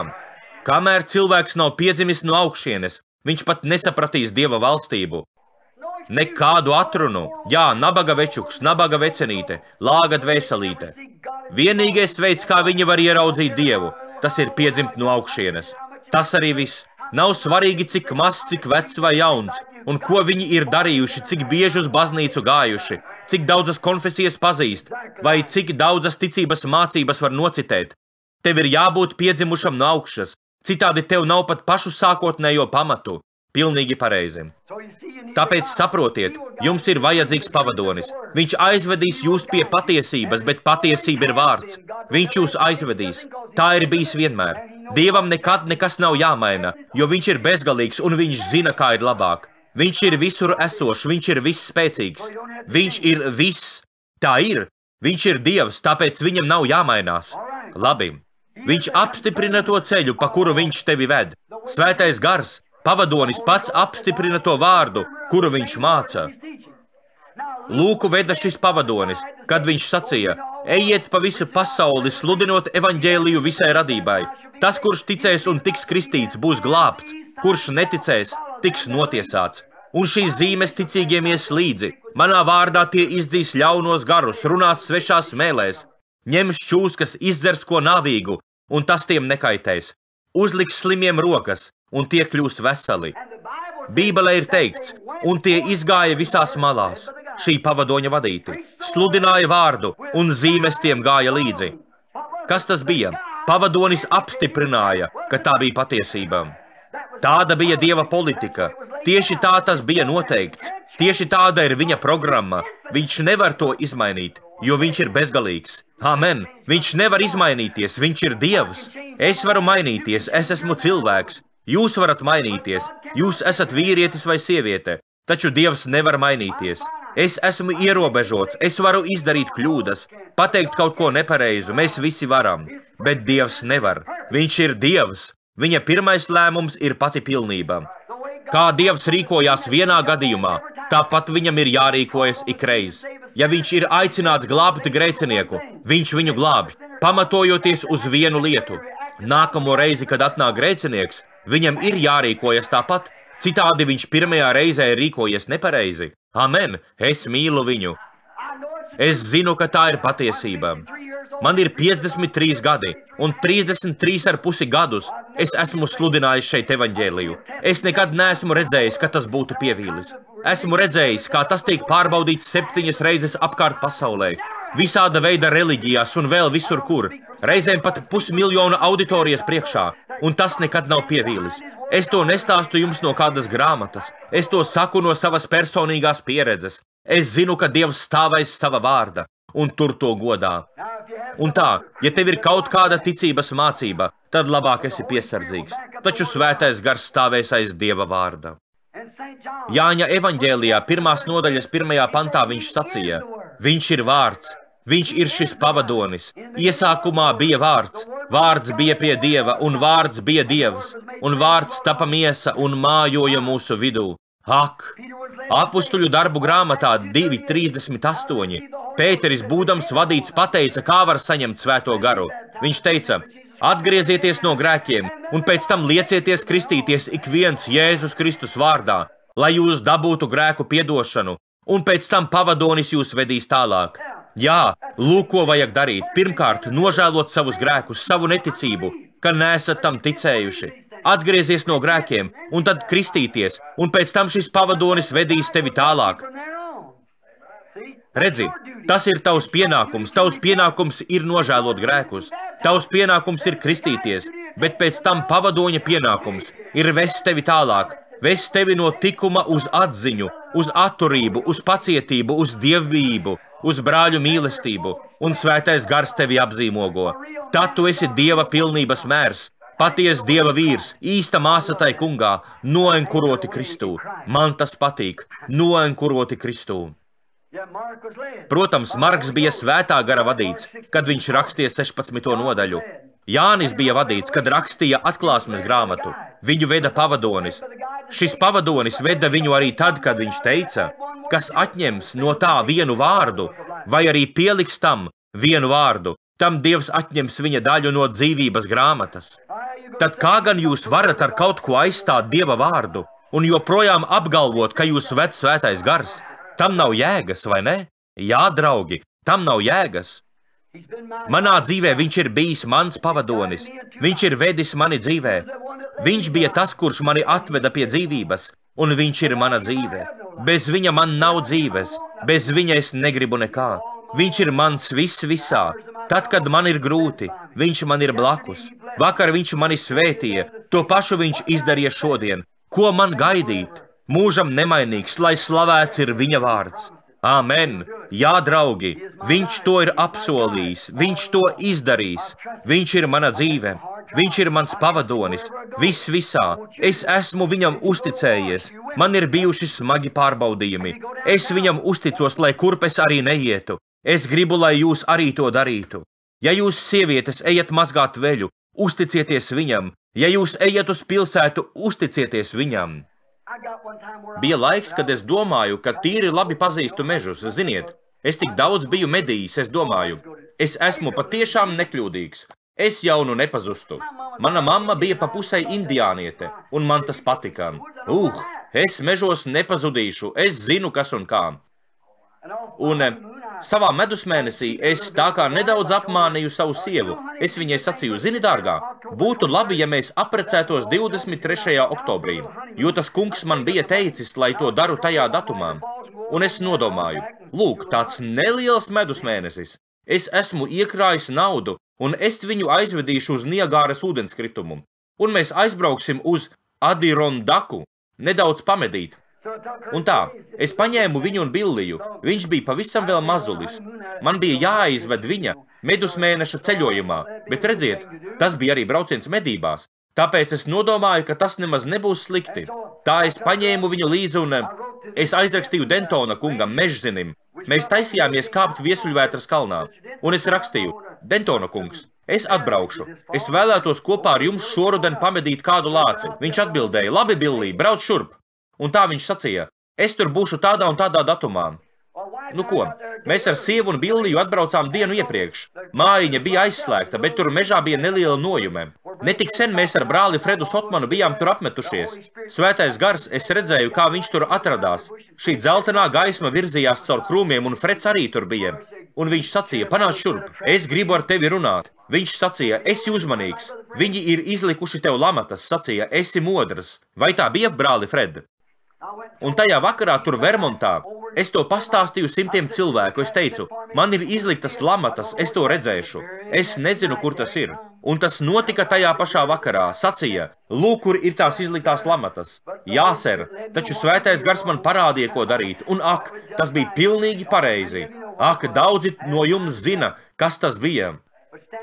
Kamēr cilvēks nav piedzimis no augšienes, viņš pat nesapratīs Dieva valstību. Nekādu atrunu, jā, nabaga večuks, nabaga vecenīte, lāga dvēselīte. Vienīgais veids, kā viņi var ieraudzīt Dievu, tas ir piedzimt no augšienes. Tas arī viss. Nav svarīgi, cik mazs, cik vecs vai jauns, un ko viņi ir darījuši, cik bieži uz baznīcu gājuši, cik daudzas konfesijas pazīst, vai cik daudzas ticības mācības var nocitēt. Tev ir jābūt piedzimušam no augšas, citādi tev nav pat pašu sākotnējo pamatu. Pilnīgi pareizi. Tāpēc saprotiet, jums ir vajadzīgs pavadonis. Viņš aizvedīs jūs pie patiesības, bet patiesība ir vārds. Viņš jūs aizvedīs. Tā ir bijis vienmēr. Dievam nekad nekas nav jāmaina, jo viņš ir bezgalīgs un viņš zina, kā ir labāk. Viņš ir visur esošs, viņš ir viss spēcīgs. Viņš ir viss. Tā ir. Viņš ir Dievs, tāpēc viņam nav jāmainās. Labi. Viņš apstiprina to ceļu, pa kuru viņš tevi ved. Svētais gars. Pavadonis pats apstiprina to vārdu, kuru viņš māca. Lūku veda šis pavadonis, kad viņš sacīja, ejiet pa visu pasauli, sludinot evaņģēliju visai radībai. Tas, kurš ticēs un tiks kristīts, būs glābts, kurš neticēs, tiks notiesāts. Un šīs zīmes ticīgiem ies līdzi. Manā vārdā tie izdzīs ļaunos garus, runās svešās mēlēs, ņems šķūskas, izdzers ko nāvīgu, un tas tiem nekaitēs. Uzliks slimiem rokas, un tie kļūs veseli. Bībelē ir teikts, un tie izgāja visās malās, šī pavadoņa vadīti, sludināja vārdu, un zīmes tiem gāja līdzi. Kas tas bija? Pavadonis apstiprināja, ka tā bija patiesība. Tāda bija Dieva politika, tieši tā tas bija noteikts, tieši tāda ir viņa programma, viņš nevar to izmainīt, jo viņš ir bezgalīgs. Amen, viņš nevar izmainīties, viņš ir Dievs. Es varu mainīties, es esmu cilvēks. Jūs varat mainīties, jūs esat vīrietis vai sieviete, taču Dievs nevar mainīties. Es esmu ierobežots, es varu izdarīt kļūdas, pateikt kaut ko nepareizu, mēs visi varam, bet Dievs nevar. Viņš ir Dievs, viņa pirmais lēmums ir pati pilnība. Kā Dievs rīkojās vienā gadījumā, tāpat viņam ir jārīkojas ikreiz. Ja viņš ir aicināts glābt grēcinieku, viņš viņu glābj, pamatojoties uz vienu lietu. Nākamo reizi, kad atnāk grēcinieks, viņam ir jārīkojas tāpat, citādi viņš pirmajā reizē rīkojies nepareizi. Amen, es mīlu viņu. Es zinu, ka tā ir patiesība. Man ir 53 gadi, un 33,5 gadus es esmu sludinājis šeit evaņģēliju. Es nekad neesmu redzējis, ka tas būtu pievīlis. Esmu redzējis, kā tas tiek pārbaudīts 7 reizes apkārt pasaulē, visāda veida reliģijās un vēl visur kur, reizēm pat 500,000 auditorijas priekšā, un tas nekad nav pievīlis. Es to nestāstu jums no kādas grāmatas, es to saku no savas personīgās pieredzes. Es zinu, ka Dievs stāvēs sava vārda un tur to godā. Un tā, ja tev ir kaut kāda ticības mācība, tad labāk esi piesardzīgs, taču svētais gars stāvēs aiz Dieva vārda. Jāņa evaņģēlijā 1. nodaļas 1. pantā viņš sacīja: Viņš ir vārds, viņš ir šis pavadonis. Iesākumā bija vārds, vārds bija pie Dieva, un vārds bija Dievs, un vārds tapa miesa un mājoja mūsu vidū. Ak! Apustuļu darbu grāmatā 2:38. Pēteris, būdams vadīts, pateica, kā var saņemt svēto garu. Viņš teica: Atgriezieties no grēkiem, un pēc tam liecieties kristīties ik viens Jēzus Kristus vārdā, lai jūs dabūtu grēku piedošanu, un pēc tam pavadonis jūs vedīs tālāk. Jā, lūk, ko vajag darīt. Pirmkārt, nožēlot savus grēkus, savu neticību, ka neesat tam ticējuši. Atgriezies no grēkiem, un tad kristīties, un pēc tam šis pavadonis vedīs tevi tālāk. Redzi, tas ir tavs pienākums ir nožēlot grēkus, tavs pienākums ir kristīties, bet pēc tam pavadoņa pienākums ir vest tevi tālāk, vest tevi no tikuma uz atziņu, uz atturību, uz pacietību, uz dievbijību, uz brāļu mīlestību, un svētais gars tevi apzīmogo. Tad tu esi Dieva pilnības mērs, paties Dieva vīrs, īsta māsa tai kungā, noenkuroti Kristū. Man tas patīk, noenkuroti Kristū. Protams, Marks bija svētā gara vadīts, kad viņš rakstīja 16. nodaļu. Jānis bija vadīts, kad rakstīja atklāsmes grāmatu. Viņu veda pavadonis. Šis pavadonis veda viņu arī tad, kad viņš teica, kas atņems no tā vienu vārdu, vai arī pieliks tam vienu vārdu, tam Dievs atņems viņa daļu no dzīvības grāmatas. Tad kā gan jūs varat ar kaut ko aizstāt Dieva vārdu un joprojām apgalvot, ka jūs ved svētais gars? Tam nav jēgas, vai ne? Jā, draugi, tam nav jēgas. Manā dzīvē viņš ir bijis mans pavadonis. Viņš ir vedis mani dzīvē. Viņš bija tas, kurš mani atveda pie dzīvības, un viņš ir mana dzīve. Bez viņa man nav dzīves, bez viņa es negribu nekā. Viņš ir mans viss visā. Tad, kad man ir grūti, viņš man ir blakus. Vakar viņš mani svētīja, to pašu viņš izdarīja šodien. Ko man gaidīt? Mūžam nemainīgs, lai slavēts ir viņa vārds. Āmen! Jā, draugi, viņš to ir apsolījis, viņš to izdarīs. Viņš ir mana dzīve, viņš ir mans pavadonis, viss visā. Es esmu viņam uzticējies, man ir bijuši smagi pārbaudījumi. Es viņam uzticos, lai kurp es arī neietu. Es gribu, lai jūs arī to darītu. Ja jūs, sievietes, ejat mazgāt veļu, uzticieties viņam. Ja jūs ejat uz pilsētu, uzticieties viņam. Bija laiks, kad es domāju, ka tīri labi pazīstu mežus. Ziniet, es tik daudz biju medījis, es domāju, es esmu patiešām nekļūdīgs. Es jau nu nepazustu. Mana mamma bija pa pusei indiāniete, un man tas patika. Es mežos nepazudīšu, es zinu, kas un kā. Un savā medusmēnesī es tā kā nedaudz apmānīju savu sievu. Es viņai sacīju, zini, dārgā, būtu labi, ja mēs apprecētos 23. oktobrī, jo tas kungs man bija teicis, lai to daru tajā datumā. Un es nodomāju, lūk, tāds neliels medusmēnesis. Es esmu iekrājis naudu, un es viņu aizvedīšu uz Niagāras ūdenskritumu. Un mēs aizbrauksim uz Adirondaku, nedaudz pamedīt. Un tā, es paņēmu viņu un Billiju. Viņš bija pavisam vēl mazulis. Man bija jāizved viņa medusmēneša ceļojumā, bet redziet, tas bija arī brauciens medībās. Tāpēc es nodomāju, ka tas nemaz nebūs slikti. Tā es paņēmu viņu līdzi un es aizrakstīju Dentona kungam, Mežzinim. Mēs taisījāmies kāpt Viesuļvētras kalnā. Un es rakstīju, Dentona kungs, es atbraukšu. Es vēlētos kopā ar jums šoruden pamedīt kādu lāci. Viņš atbildēja, labi, Billī, brauc šurp. Un tā viņš sacīja, es tur būšu tādā un tādā datumā. Nu ko, mēs ar sievu un Billiju atbraucām dienu iepriekš. Mājiņa bija aizslēgta, bet tur mežā bija neliela nojume. Netik sen mēs ar brāli Fredu Sotmanu bijām tur apmetušies. Svētais gars, es redzēju, kā viņš tur atradās. Šī dzeltenā gaisma virzījās caur krūmiem, un Freds arī tur bija. Un viņš sacīja, panāc šurp, es gribu ar tevi runāt. Viņš sacīja, esi uzmanīgs. Viņi ir izlikuši tev lamatas, sacīja, esi modrs. Vai tā bija, brāli Fred? Un tajā vakarā tur Vermontā es to pastāstīju simtiem cilvēku. Es teicu, man ir izliktas lamatas, es to redzēšu. Es nezinu, kur tas ir. Un tas notika tajā pašā vakarā. Sacīja, lūk, kur ir tās izliktās lamatas. Jā, ser, taču svētais gars man parādīja, ko darīt. Un ak, tas bija pilnīgi pareizi. Ak, daudzi no jums zina, kas tas bija.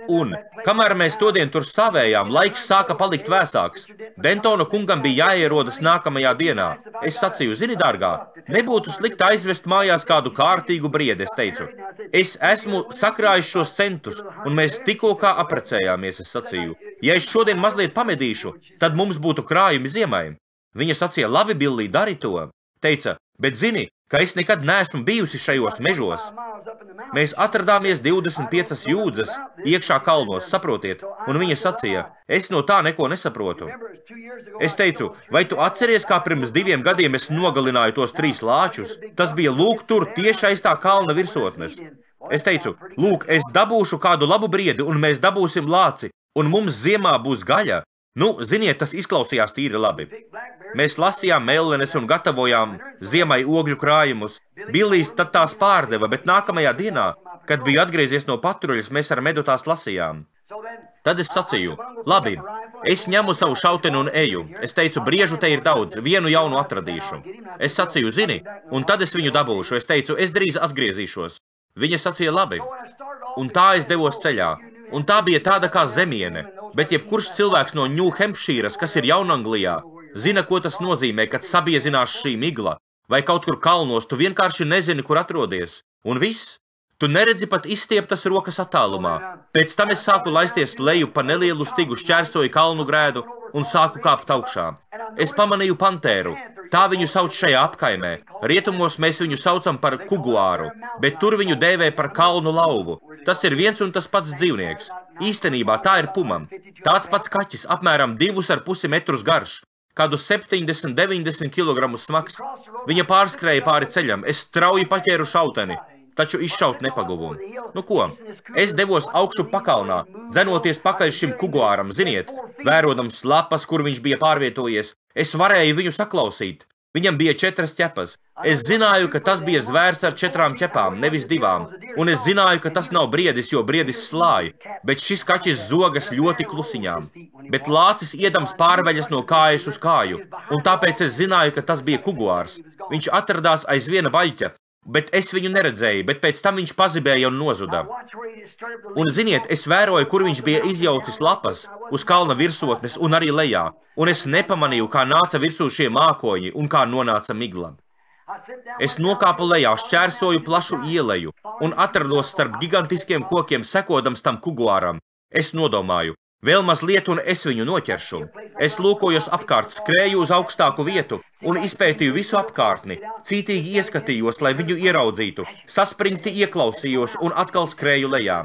Un, kamēr mēs todien tur stāvējām, laiks sāka palikt vēsāks. Dentona kungam bija jāierodas nākamajā dienā. Es sacīju, zini, dārgā, nebūtu slikti aizvest mājās kādu kārtīgu briedi, es teicu. Es esmu sakrājis šos centus, un mēs tikko kā aprecējāmies, es sacīju. Ja es šodien mazliet pamedīšu, tad mums būtu krājumi ziemai. Viņa sacīja, labi, Billī, dari to. Teica, bet zini, ka es nekad neesmu bijusi šajos mežos. Mēs atradāmies 25 jūdzes iekšā kalnos, saprotiet, un viņa sacīja, es no tā neko nesaprotu. Es teicu, vai tu atceries, kā pirms 2 gadiem es nogalināju tos 3 lāčus? Tas bija lūk tur tieši aiz tā kalna virsotnes. Es teicu, lūk, es dabūšu kādu labu briedi, un mēs dabūsim lāci, un mums ziemā būs gaļa. Nu, ziniet, tas izklausījās tīri labi. Mēs lasījām mellenes un gatavojām ziemai ogļu krājumus. Billijs tad tās pārdeva, bet nākamajā dienā, kad biju atgriezies no patruļas, mēs ar Medu tās lasījām. Tad es sacīju, labi, es ņemu savu šauteni un eju. Es teicu, briežu te ir daudz, vienu jaunu atradīšu. Es sacīju, zini, un tad es viņu dabūšu. Es teicu, es drīz atgriezīšos. Viņa sacīja, labi. Un tā es devos ceļā. Un tā bija tāda kā zemiene. Bet jebkurš cilvēks no Ņūhempšīras, kas ir Jaunanglijā, zina, ko tas nozīmē, kad sabiezinās šī migla, vai kaut kur kalnos, tu vienkārši nezini, kur atrodies. Un viss, tu neredzi pat izstieptas rokas attālumā. Pēc tam es sāku laisties leju pa nelielu stigu, šķērsoju kalnu grēdu un sāku kāpt augšā. Es pamanīju pantēru, tā viņu sauc šajā apkaimē. Rietumos mēs viņu saucam par kuguāru, bet tur viņu dēvē par kalnu lauvu. Tas ir viens un tas pats dzīvnieks. Īstenībā tā ir puma. Tāds pats kaķis, apmēram 2,5 metrus garš, kādu 70–90 kg smags. Viņa pārskrēja pāri ceļam, es strauji paķēru šauteni, taču izšaut nepaguvu. Nu ko, es devos augšu pakalnā, dzenoties pakaļ šim kuguāram, ziniet, vērodams lapas, kur viņš bija pārvietojies. Es varēju viņu saklausīt. Viņam bija 4 ķepas. Es zināju, ka tas bija zvērs ar 4 ķepām, nevis 2. Un es zināju, ka tas nav briedis, jo briedis slāj, bet šis kaķis zogas ļoti klusiņām. Bet lācis iedams pārveļas no kājas uz kāju, un tāpēc es zināju, ka tas bija kuguārs. Viņš atradās aiz viena baļķa, bet es viņu neredzēju, bet pēc tam viņš pazibēja un nozuda. Un ziniet, es vēroju, kur viņš bija izjaucis lapas, uz kalna virsotnes un arī lejā, un es nepamanīju, kā nāca virsū šie mākoņi un kā nonāca migla. Es nokāpu lejā, šķērsoju plašu ieleju un atrados starp gigantiskiem kokiem, sekodams tam kuguāram. Es nodomāju, vēl mazliet un es viņu noķeršu. Es lūkojos apkārt, skrēju uz augstāku vietu un izpētīju visu apkārtni, cītīgi ieskatījos, lai viņu ieraudzītu, saspringti ieklausījos un atkal skrēju lejā.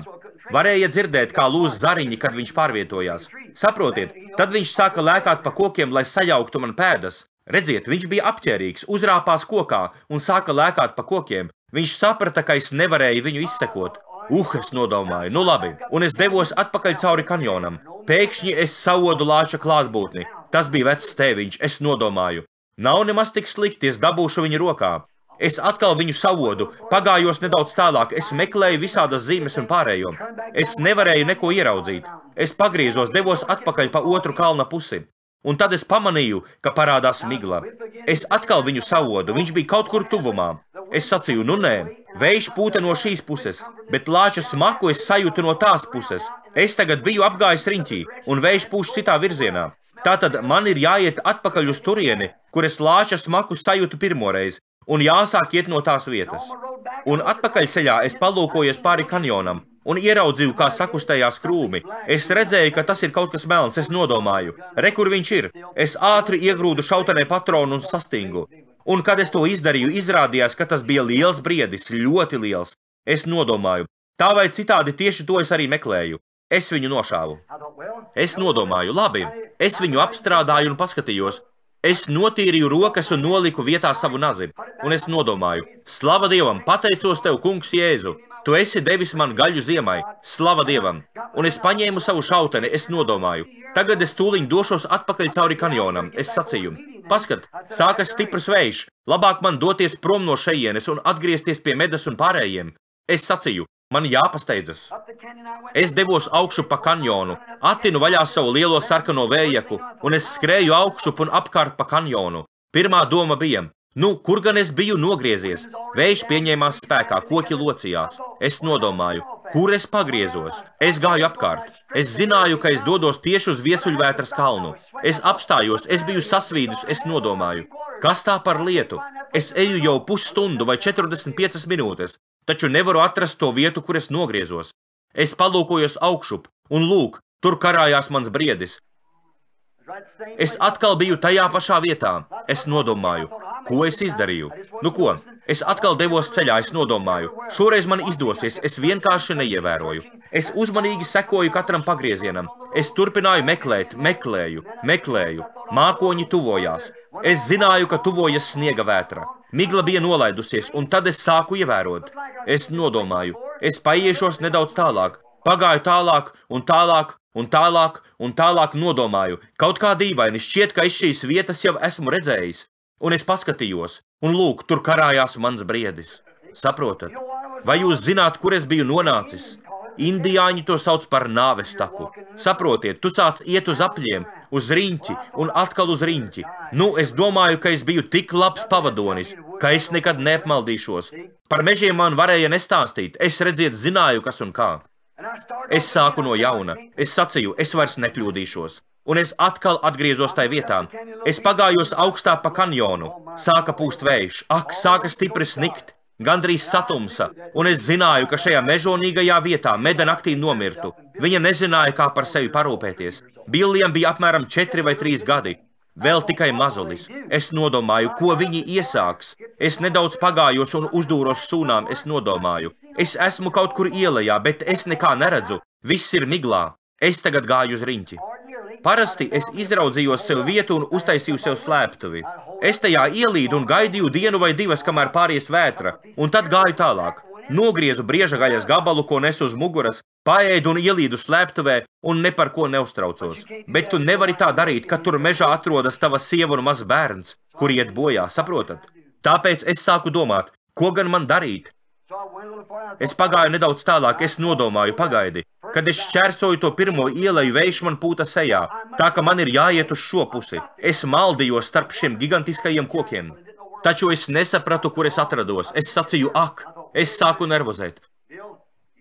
Varēja dzirdēt, kā lūz zariņi, kad viņš pārvietojās. Saprotiet, tad viņš sāka lēkāt pa kokiem, lai sajauktu man pēdas. Redziet, viņš bija apķērīgs, uzrāpās kokā un sāka lēkāt pa kokiem. Viņš saprata, ka es nevarēju viņu izsekot. Es nodomāju, nu labi, un es devos atpakaļ cauri kanjonam. Pēkšņi es sauodu lāča klātbūtni. Tas bija vecs tēviņš, es nodomāju. Nav nemaz tik slikti, es dabūšu viņu rokā. Es atkal viņu sauodu, pagājos nedaudz tālāk, es meklēju visādas zīmes un pārējo. Es nevarēju neko ieraudzīt. Es pagriezos, devos atpakaļ pa otru kalna pusi. Un tad es pamanīju, ka parādās migla. Es atkal viņu sauodu, viņš bija kaut kur tuvumā. Es sacīju, nu nē, vējš pūta no šīs puses, bet lāča smaku es sajūtu no tās puses. Es tagad biju apgājis riņķī, un vējš pūš citā virzienā. Tātad man ir jāiet atpakaļ uz turieni, kur es lāča smaku sajūtu pirmoreiz, un jāsāk iet no tās vietas. Un atpakaļceļā es palūkojos pāri kanjonam un ieraudzīju, kā sakustējās krūmi. Es redzēju, ka tas ir kaut kas melns, es nodomāju. Re, kur viņš ir? Es ātri iegrūdu šautenē patronu un sastingu. Un, kad es to izdarīju, izrādījās, ka tas bija liels briedis, ļoti liels. Es nodomāju, tā vai citādi tieši to es arī meklēju. Es viņu nošāvu. Es nodomāju, labi, es viņu apstrādāju un paskatījos. Es notīrīju rokas un noliku vietā savu nazi. Un es nodomāju, slava Dievam, pateicos tev, kungs Jēzu. Tu esi devis man gaļu ziemai, slava Dievam. Un es paņēmu savu šauteni, es nodomāju. Tagad es tūliņ došos atpakaļ cauri kanjonam. Es sacīju, paskat, sākas stiprs vējš. Labāk man doties prom no šejienes un atgriezties pie medas un pārējiem. Es sacīju, man jāpasteidzas. Es devos augšu pa kanjonu, attinu vaļā savu lielo sarkano vējaku, un es skrēju augšup un apkārt pa kanjonu. Pirmā doma bija, nu, kur gan es biju nogriezies? Vējš pieņēmās spēkā, koki locījās. Es nodomāju, kur es pagriezos? Es gāju apkārt. Es zināju, ka es dodos tieši uz Viesuļvētras kalnu. Es apstājos, es biju sasvīdus, es nodomāju. Kas tā par lietu? Es eju jau pusstundu vai 45 minūtes, taču nevaru atrast to vietu, kur es nogriezos. Es palūkojos augšup, un lūk, tur karājās mans briedis. Es atkal biju tajā pašā vietā. Es nodomāju, ko es izdarīju? Nu ko, es atkal devos ceļā, es nodomāju. Šoreiz man izdosies, es vienkārši neievēroju. Es uzmanīgi sekoju katram pagriezienam. Es turpināju meklēju. Mākoņi tuvojās. Es zināju, ka tuvojas sniega vētra. Migla bija nolaidusies, un tad es sāku ievērot. Es nodomāju, es paiešos nedaudz tālāk. Pagāju tālāk un tālāk. Un tālāk nodomāju, kaut kā dīvaini šķiet, ka es šīs vietas jau esmu redzējis. Un es paskatījos, un lūk, tur karājās mans briedis. Saprotat? Vai jūs zināt, kur es biju nonācis? Indiāņi to sauc par nāves taku. Saprotiet, tu sāc iet uz apļiem, uz riņķi un atkal uz riņķi. Nu, es domāju, ka es biju tik labs pavadonis, ka es nekad neapmaldīšos. Par mežiem man varēja nestāstīt, es redziet zināju, kas un kā. Es sāku no jauna. Es sacīju, es vairs nekļūdīšos. Un es atkal atgriezos tai vietā. Es pagājos augstā pa kanjonu. Sāka pūst vējš. Ak, sāka stipri snikt. Gandrīz satumsa. Un es zināju, ka šajā mežonīgajā vietā Meda naktī nomirtu. Viņa nezināja, kā par sevi parūpēties. Billijam bija apmēram 4 vai 3 gadi. Vēl tikai mazulis. Es nodomāju, ko viņi iesāks. Es nedaudz pagājos un uzdūros sūnām. Es nodomāju. Es esmu kaut kur ielejā, bet es nekā neredzu. Viss ir miglā. Es tagad gāju uz riņķi. Parasti es izraudzījos sev vietu un uztaisīju sev slēptuvi. Es tajā ielīdu un gaidīju dienu vai divas, kamēr pāries vētra, un tad gāju tālāk. Nogriezu brieža gaļas gabalu, ko nesu uz muguras, paēdu un ielīdu slēptuvē un ne par ko neuztraucos. Bet tu nevari tā darīt, kad tur mežā atrodas tava sieva un mazs bērns, kur iet bojā, saprotat? Tāpēc es sāku domāt, ko gan man darīt? Es pagāju nedaudz tālāk, es nodomāju, pagaidi. Kad es šķērsoju to pirmo ieleju, vējš man pūta sejā, tā ka man ir jāiet uz šo pusi. Es maldījos starp šiem gigantiskajiem kokiem. Taču es nesapratu, kur es atrados. Es sacīju, ak, es sāku nervozēt.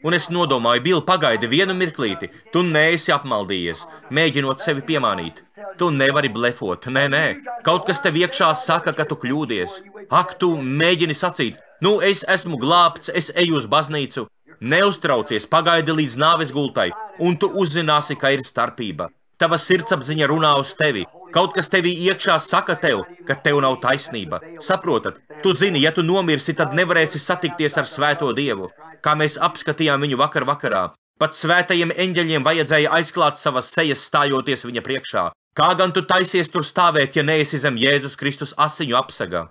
Un es nodomāju, Bil, pagaidi vienu mirklīti, tu neesi apmaldījies, mēģinot sevi piemānīt. Tu nevari blefot, nē, kaut kas tev iekšā saka, ka tu kļūdies. Ak, tu mēģini sacīt, nu es esmu glābts, es eju uz baznīcu. Neuztraucies, pagaidi līdz nāves gultai, un tu uzzināsi, ka ir starpība. Tava sirdsapziņa runā uz tevi. Kaut kas tevī iekšā saka tev, ka tev nav taisnība. Saprotat, tu zini, ja tu nomirsi, tad nevarēsi satikties ar svēto Dievu. Kā mēs apskatījām viņu vakarā. Pat svētajiem eņģeļiem vajadzēja aizklāt savas sejas stājoties viņa priekšā. Kā gan tu taisies tur stāvēt, ja neesi zem Jēzus Kristus asiņu apsegā?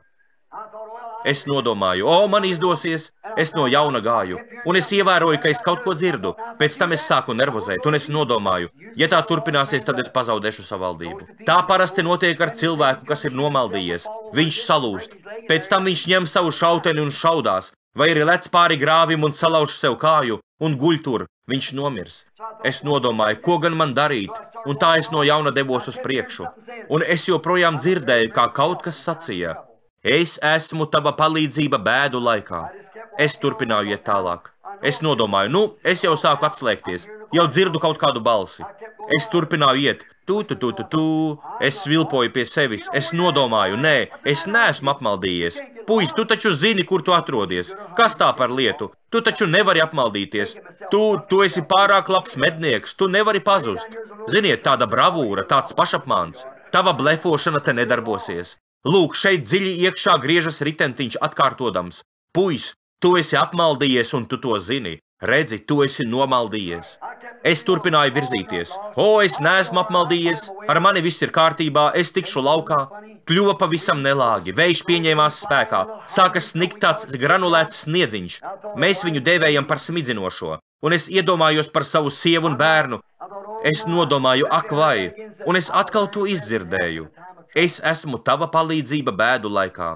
Es nodomāju, man izdosies, es no jauna gāju, un es ievēroju, ka es kaut ko dzirdu. Pēc tam es sāku nervozēt, un es nodomāju, ja tā turpināsies, tad es pazaudēšu savaldību. Tā parasti notiek ar cilvēku, kas ir nomaldījies. Viņš salūst, pēc tam viņš ņem savu šauteni un šaudās, vai arī lec pāri grāvim un salauž sev kāju, un guļ tur, viņš nomirs. Es nodomāju, ko gan man darīt, un tā es no jauna devos uz priekšu. Un es joprojām dzirdēju, kā kaut kas sacīja. Es esmu tava palīdzība bēdu laikā. Es turpināju iet tālāk. Es nodomāju, es jau sāku atslēgties, jau dzirdu kaut kādu balsi. Es turpināju iet, Es svilpoju pie sevis, es nodomāju, nē, es neesmu apmaldījies. Puiši, tu taču zini, kur tu atrodies. Kas tā par lietu? Tu taču nevari apmaldīties. Tu esi pārāk labs mednieks, tu nevari pazust. Ziniet, tāda bravūra, tāds pašapmāns. Tava blefošana te nedarbosies. Lūk, šeit dziļi iekšā griežas ritentiņš atkārtodams. Puiši, tu esi apmaldījies un tu to zini. Redzi, tu esi nomaldījies. Es turpināju virzīties. O, es neesmu apmaldījies, ar mani viss ir kārtībā, es tikšu laukā. Kļuva pavisam nelāgi, vējš pieņēmās spēkā, sāka snikt tāds granulēts sniedziņš. Mēs viņu dēvējam par smidzinošo, un es iedomājos par savu sievu un bērnu. Es nodomāju, ak vai, un es atkal to izdzirdēju. Es esmu tava palīdzība bēdu laikā.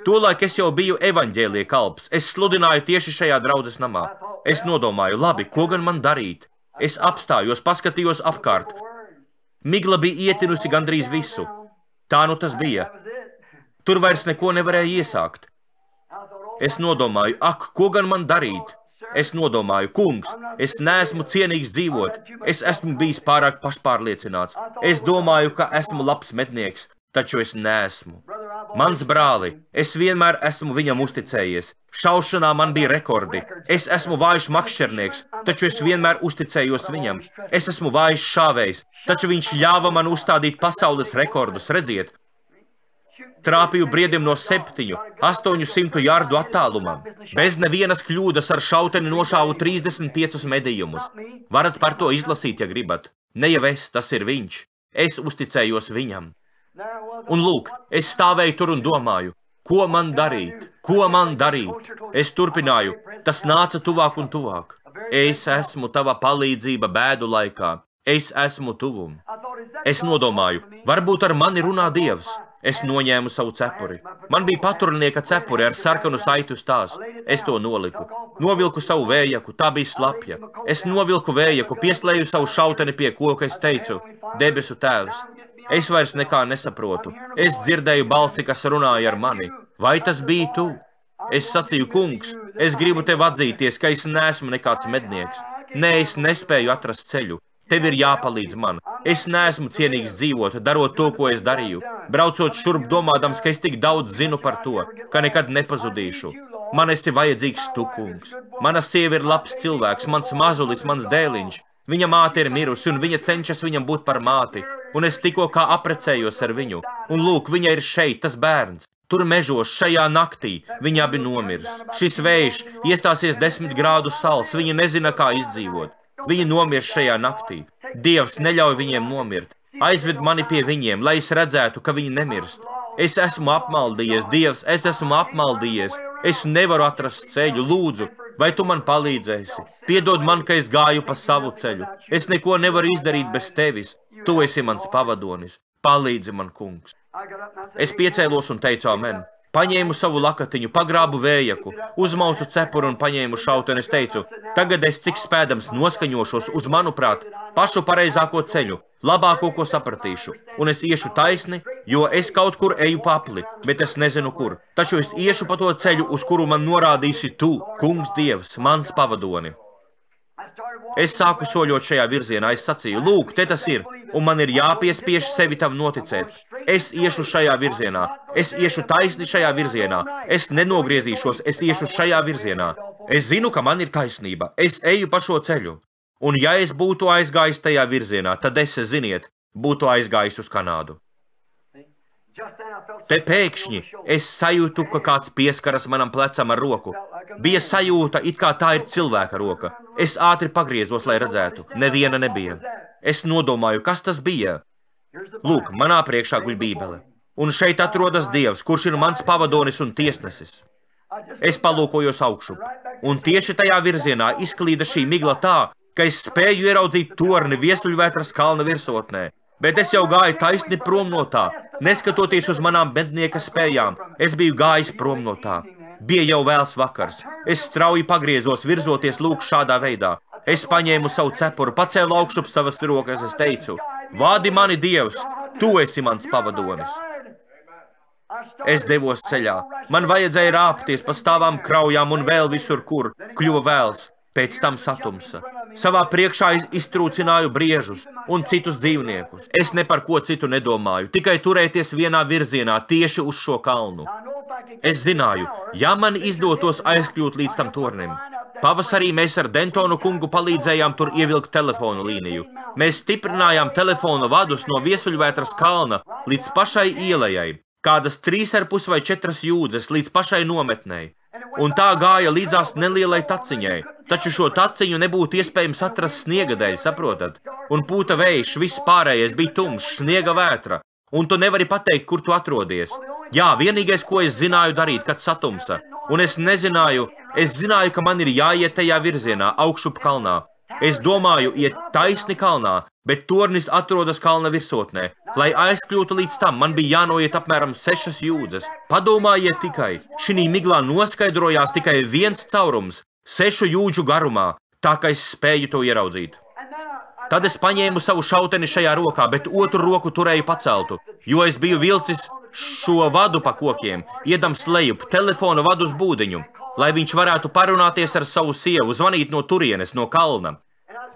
Tolaik es jau biju evaņģēlija kalps, es sludināju tieši šajā draudzes namā. Es nodomāju, labi, ko gan man darīt? Es apstājos, paskatījos apkārt. Migla bija ietinusi gandrīz visu. Tā nu tas bija. Tur vairs neko nevarēja iesākt. Es nodomāju, ak, ko gan man darīt? Es nodomāju, kungs, es neesmu cienīgs dzīvot. Es esmu bijis pārāk pašpārliecināts. Es domāju, ka esmu labs mednieks, taču es neesmu. Mans brāli, es vienmēr esmu viņam uzticējies. Šaušanā man bija rekordi. Es esmu vājš makšķernieks, taču es vienmēr uzticējos viņam. Es esmu vājš šāvējs, taču viņš ļāva man uzstādīt pasaules rekordus, redziet. Trāpīju briedim no 700–800 jardu attālumā. Bez nevienas kļūdas ar šauteni nošāvu 35 medījumus. Varat par to izlasīt, ja gribat. Ne jau es, tas ir viņš. Es uzticējos viņam. Un lūk, es stāvēju tur un domāju, ko man darīt, ko man darīt. Es turpināju, tas nāca tuvāk un tuvāk. Es esmu tava palīdzība bēdu laikā. Es esmu tuvum. Es nodomāju, varbūt ar mani runā Dievs. Es noņēmu savu cepuri. Man bija paturnieka cepuri ar sarkanu saitu uz tās. Es to noliku. Novilku savu vējaku, tā bija slapja. Es novilku vējaku, pieslēju savu šauteni pie koka, es teicu, debesu tēvs. Es vairs nekā nesaprotu. Es dzirdēju balsi, kas runāja ar mani. Vai tas bija tu? Es sacīju, kungs, es gribu tev atzīties, ka es neesmu nekāds mednieks. Nē, es nespēju atrast ceļu. Tev ir jāpalīdz man. Es neesmu cienīgs dzīvot, darot to, ko es darīju. Braucot šurp domādams, ka es tik daudz zinu par to, ka nekad nepazudīšu. Man esi vajadzīgs tu, kungs. Mana sieva ir labs cilvēks, mans mazulis, mans dēliņš. Viņa māte ir mirusi, un viņa cenšas viņam būt par māti. Un es tikko kā aprecējos ar viņu. Un lūk, viņa ir šeit, tas bērns. Tur mežos, šajā naktī, viņi abi nomirs. Šis vējš, iestāsies 10 grādu sals, viņi nezina, kā izdzīvot. Viņi nomirst šajā naktī. Dievs neļauj viņiem nomirt. Aizved mani pie viņiem, lai es redzētu, ka viņi nemirst. Es esmu apmaldījies, Dievs, es esmu apmaldījies. Es nevaru atrast ceļu, lūdzu, vai tu man palīdzēsi? Piedod man, ka es gāju pa savu ceļu. Es neko nevaru izdarīt bez tevis. Tu esi mans pavadonis. Palīdzi man, kungs. Es piecēlos un teicu amen. Paņēmu savu lakatiņu, pagrābu vējaku, uzmaucu cepuru un paņēmu šauteni. Es teicu, tagad es cik spēdams noskaņošos uz, manuprāt, pašu pareizāko ceļu, labāko, ko sapratīšu. Un es iešu taisni, jo es kaut kur eju papli, bet es nezinu kur. Taču es iešu pa to ceļu, uz kuru man norādīsi tu, kungs Dievs, mans pavadoni. Es sāku soļot šajā virzienā, es sacīju, lūk, te tas ir, un man ir jāpiespiež sevi tam noticēt. Es iešu šajā virzienā, es iešu taisni šajā virzienā, es nenogriezīšos, es iešu šajā virzienā. Es zinu, ka man ir taisnība, es eju pa šo ceļu. Un ja es būtu aizgājis tajā virzienā, tad es, ziniet, būtu aizgājis uz Kanādu. Te pēkšņi es sajūtu, ka kāds pieskaras manam plecam ar roku. Bija sajūta, it kā tā ir cilvēka roka. Es ātri pagriezos, lai redzētu. Neviena nebija. Es nodomāju, kas tas bija. Lūk, manā priekšā guļ bībele. Un šeit atrodas Dievs, kurš ir mans pavadonis un tiesnesis. Es palūkojos augšu. Un tieši tajā virzienā izklīda šī migla tā, ka es spēju ieraudzīt torni Viesuļvētras kalna virsotnē. Bet es jau gāju taisni prom no tā. Neskatoties uz manām mednieka spējām, es biju gājis prom no tā. Bija jau vēls vakars. Es strauji pagriezos, virzoties lūk šādā veidā. Es paņēmu savu cepuru, pacēlu augšup savas rokas, es teicu, vādi mani Dievs, tu esi mans pavadonis. Es devos ceļā. Man vajadzēja rāpties pa stāvām kraujām un vēl visur, kur kļuva vēls. Pēc tam satumsa. Savā priekšā iztrūcināju briežus un citus dzīvniekus. Es ne par ko citu nedomāju, tikai turēties vienā virzienā, tieši uz šo kalnu. Es zināju, ja man izdotos aizkļūt līdz tam tornim. Pavasarī mēs ar Dentonu kungu palīdzējām tur ievilkt telefonu līniju. Mēs stiprinājām telefonu vadus no Viesuļvētras kalna līdz pašai ielai, kādas 3,5 vai 4 jūdzes līdz pašai nometnei. Un tā gāja līdzās nelielai taciņai, taču šo taciņu nebūtu iespējams atrast sniega dēļ, saprotat? Un pūta vējš, viss pārējais bija tumšs, sniega vētra, un tu nevari pateikt, kur tu atrodies. Jā, vienīgais, ko es zināju darīt, kad satumsa, un es zināju, ka man ir jāiet tajā virzienā, augšup kalnā. Es domāju, iet taisni kalnā, bet tornis atrodas kalna virsotnē. Lai aizkļūtu līdz tam, man bija jānoiet apmēram 6 jūdzes. Padomājiet tikai, šī miglā noskaidrojās tikai viens caurums, 6 jūdžu garumā, tā kā es spēju to ieraudzīt. Tad es paņēmu savu šauteni šajā rokā, bet otru roku turēju paceltu, jo es biju vilcis šo vadu pa kokiem, iedams lejup telefona vadu uz būdiņu, lai viņš varētu parunāties ar savu sievu, zvanīt no turienes, no kalna.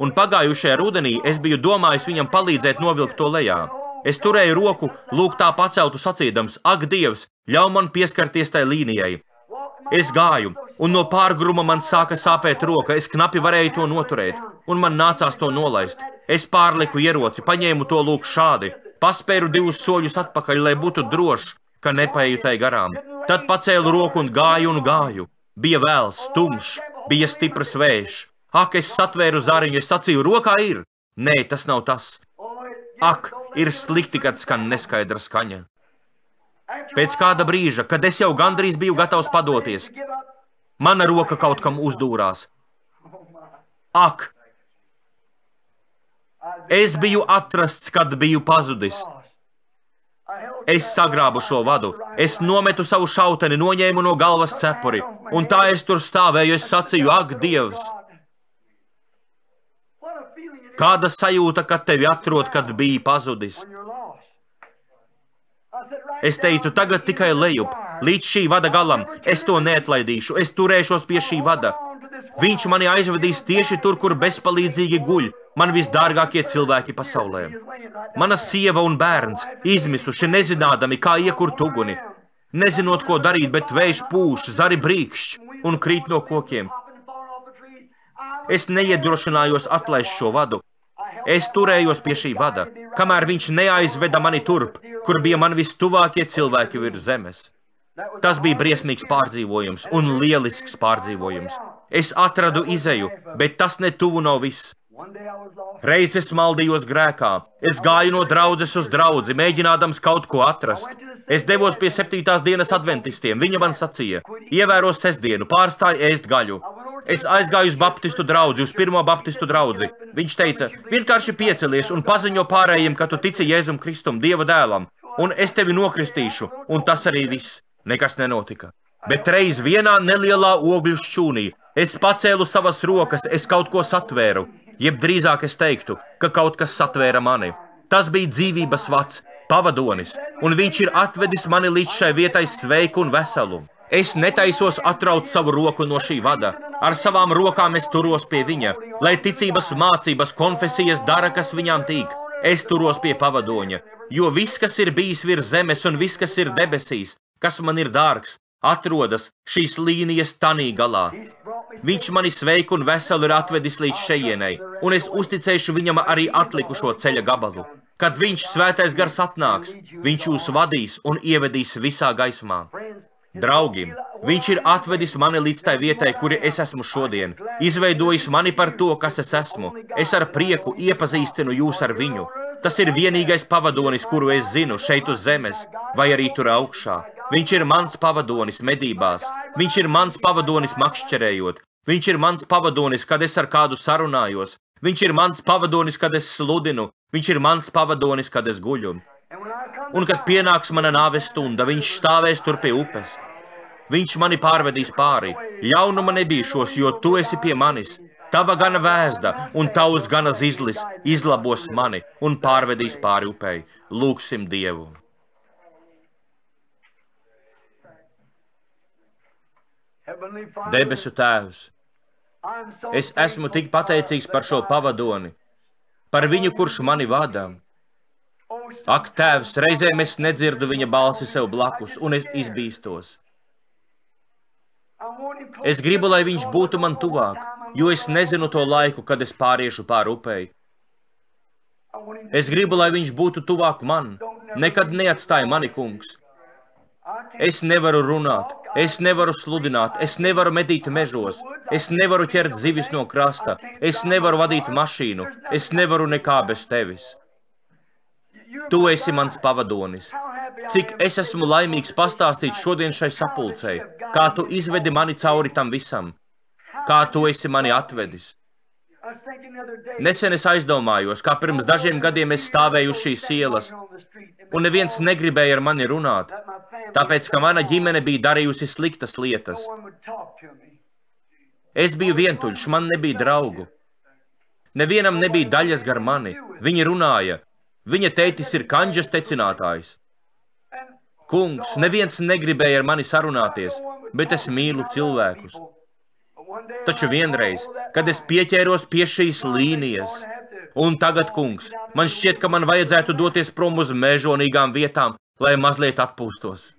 Un pagājušajā rudenī es biju domājis viņam palīdzēt novilkt to lejā. Es turēju roku, lūk tā paceltu sacīdams, ak, Dievs, ļauj man pieskarties tai līnijai. Es gāju, un no pārgruma man sāka sāpēt roka, es knapi varēju to noturēt, un man nācās to nolaist. Es pārliku ieroci, paņēmu to lūk šādi, paspēru 2 soļus atpakaļ, lai būtu drošs, ka nepaeju tai garām. Tad pacēlu roku un gāju. Bija vēls, tumšs, bija stiprs vējš. Ak, es satvēru zariņu, es sacīju, rokā ir. Nē, tas nav tas. Ak, ir slikti, kad skan neskaidra skaņa. Pēc kāda brīža, kad es jau gandrīz biju gatavs padoties, mana roka kaut kam uzdūrās. Ak! Es biju atrasts, kad biju pazudis. Es sagrābu šo vadu, es nometu savu šauteni, noņēmu no galvas cepuri, un tā es tur stāvēju, es sacīju, ak, Dievs! Kāda sajūta, kad tevi atrod, kad biji pazudis? Es teicu, tagad tikai lejup, līdz šī vada galam, es to neatlaidīšu, es turēšos pie šī vada. Viņš mani aizvedīs tieši tur, kur bezpalīdzīgi guļ, man visdārgākie cilvēki pasaulē. Mana sieva un bērns, izmisuši, nezinādami, kā iekurt uguni. Nezinot, ko darīt, bet vējš pūš, zari brīkšķ un krīt no kokiem. Es neiedrošinājos atlaist šo vadu. Es turējos pie šī vada, kamēr viņš neaizveda mani turp, kur bija man vistuvākie cilvēki virs zemes. Tas bija briesmīgs pārdzīvojums un lielisks pārdzīvojums. Es atradu izeju, bet tas ne tuvu nav viss. Reiz es maldījos grēkā. Es gāju no draudzes uz draudzi, mēģinādams kaut ko atrast. Es devos pie 7. dienas adventistiem. Viņa man sacīja, ievēro sestdienu, pārstāj ēst gaļu. Es aizgāju uz baptistu draudzi, uz pirmo baptistu draudzi. Viņš teica, vienkārši piecelies un paziņo pārējiem, ka tu tici Jēzum Kristum, Dieva dēlam, un es tevi nokristīšu, un tas arī viss. Nekas nenotika. Bet reiz vienā nelielā ogļu šķūnī es pacēlu savas rokas, es kaut ko satvēru, jeb drīzāk es teiktu, ka kaut kas satvēra mani. Tas bija dzīvības vads, pavadonis, un viņš ir atvedis mani līdz šai vietai sveiku un veselu. Es netaisos atraut savu roku no šī vada. Ar savām rokām es turos pie viņa, lai ticības mācības, konfesijas dara, kas viņām tīk. Es turos pie pavadoņa, jo viss, kas ir bijis virs zemes un viss, kas ir debesīs, kas man ir dārgs, atrodas šīs līnijas tanī galā. Viņš mani sveiku un veselu ir atvedis līdz šejienei, un es uzticēšu viņam arī atlikušo ceļa gabalu. Kad viņš svētais gars atnāks, viņš jūs vadīs un ievedīs visā gaismā. Draugi, viņš ir atvedis mani līdz tai vietai, kuri es esmu šodien, izveidojis mani par to, kas es esmu. Es ar prieku iepazīstinu jūs ar viņu. Tas ir vienīgais pavadonis, kuru es zinu šeit uz zemes, vai arī tur augšā. Viņš ir mans pavadonis medībās, viņš ir mans pavadonis makšķerējot, viņš ir mans pavadonis, kad es ar kādu sarunājos, viņš ir mans pavadonis, kad es sludinu, viņš ir mans pavadonis, kad es guļu. Un kad pienāks mana nāves stunda, viņš stāvēs tur pie upes. Viņš mani pārvedīs pāri, ļaunuma nebīšos, jo tu esi pie manis. Tava gana vēzda un tavs gana zizlis izlabos mani un pārvedīs pāri upei. Lūgsim Dievu. Debesu Tēvs, Es esmu tik pateicīgs par šo pavadoni, par viņu, kurš mani vada. Ak, Tēvs, reizēm es nedzirdu viņa balsi sev blakus, un es izbīstos. Es gribu, lai viņš būtu man tuvāk, jo es nezinu to laiku, kad es pāriešu pāri upei. Es gribu, lai viņš būtu tuvāk man. Nekad neatstāj mani, kungs. Es nevaru runāt, es nevaru sludināt, es nevaru medīt mežos, es nevaru ķert zivis no krasta, es nevaru vadīt mašīnu, es nevaru nekā bez tevis. Tu esi mans pavadonis. Cik es esmu laimīgs pastāstīt šodien šai sapulcei, kā tu izvedi mani cauri tam visam, kā tu esi mani atvedis. Nesen es aizdomājos, kā pirms dažiem gadiem es stāvēju uz šīs ielas, un neviens negribēja ar mani runāt, tāpēc, ka mana ģimene bija darījusi sliktas lietas. Es biju vientuļš, man nebija draugu. Nevienam nebija daļas gar mani. Viņi runāja. Viņa tētis ir kanģas tecinātājs. Kungs, neviens negribēja ar mani sarunāties, bet es mīlu cilvēkus. Taču vienreiz, kad es pieķēros pie šīs līnijas, un tagad, kungs, man šķiet, ka man vajadzētu doties prom uz mežonīgām vietām, lai mazliet atpūstos.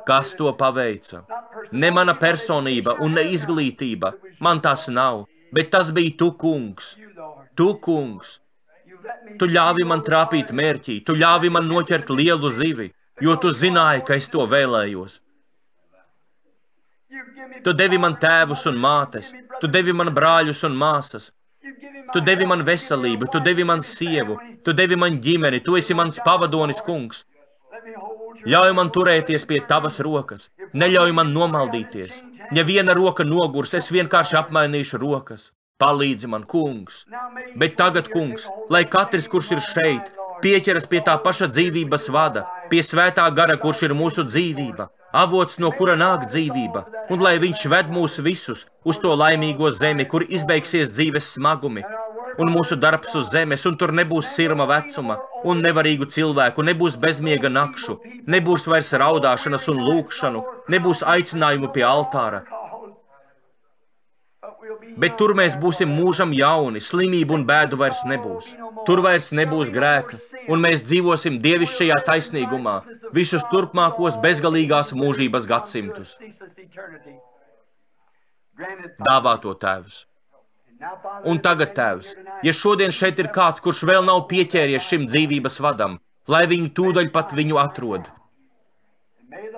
Kas to paveica? Ne mana personība un ne izglītība, man tas nav, bet tas bija tu, kungs. Tu, kungs. Tu ļāvi man trāpīt mērķī, tu ļāvi man noķert lielu zivi, jo tu zināji, ka es to vēlējos. Tu devi man tēvus un mātes, tu devi man brāļus un māsas, tu devi man veselību, tu devi man sievu, tu devi man ģimeni, tu esi mans pavadonis, kungs. Ļauj man turēties pie tavas rokas, neļauj man nomaldīties. Ja viena roka nogurs, es vienkārši apmainīšu rokas. Palīdzi man, kungs. Bet tagad, kungs, lai katrs, kurš ir šeit, pieķeras pie tā paša dzīvības vada, pie svētā gara, kurš ir mūsu dzīvība, avots, no kura nāk dzīvība, un lai viņš ved mūs visus uz to laimīgo zemi, kur izbeigsies dzīves smagumi, un mūsu darbs uz zemes, un tur nebūs sirma vecuma, un nevarīgu cilvēku, nebūs bezmiega nakšu, nebūs vairs raudāšanas un lūkšanu, nebūs aicinājumu pie altāra. Bet tur mēs būsim mūžam jauni, slimību un bēdu vairs nebūs. Tur vairs nebūs grēka, un mēs dzīvosim dievišķajā taisnīgumā visus turpmākos bezgalīgās mūžības gadsimtus. Dāvā to, Tēvs. Un tagad, Tēvs, ja šodien šeit ir kāds, kurš vēl nav pieķēries šim dzīvības vadam, lai viņu tūdaļ pat viņu atrod.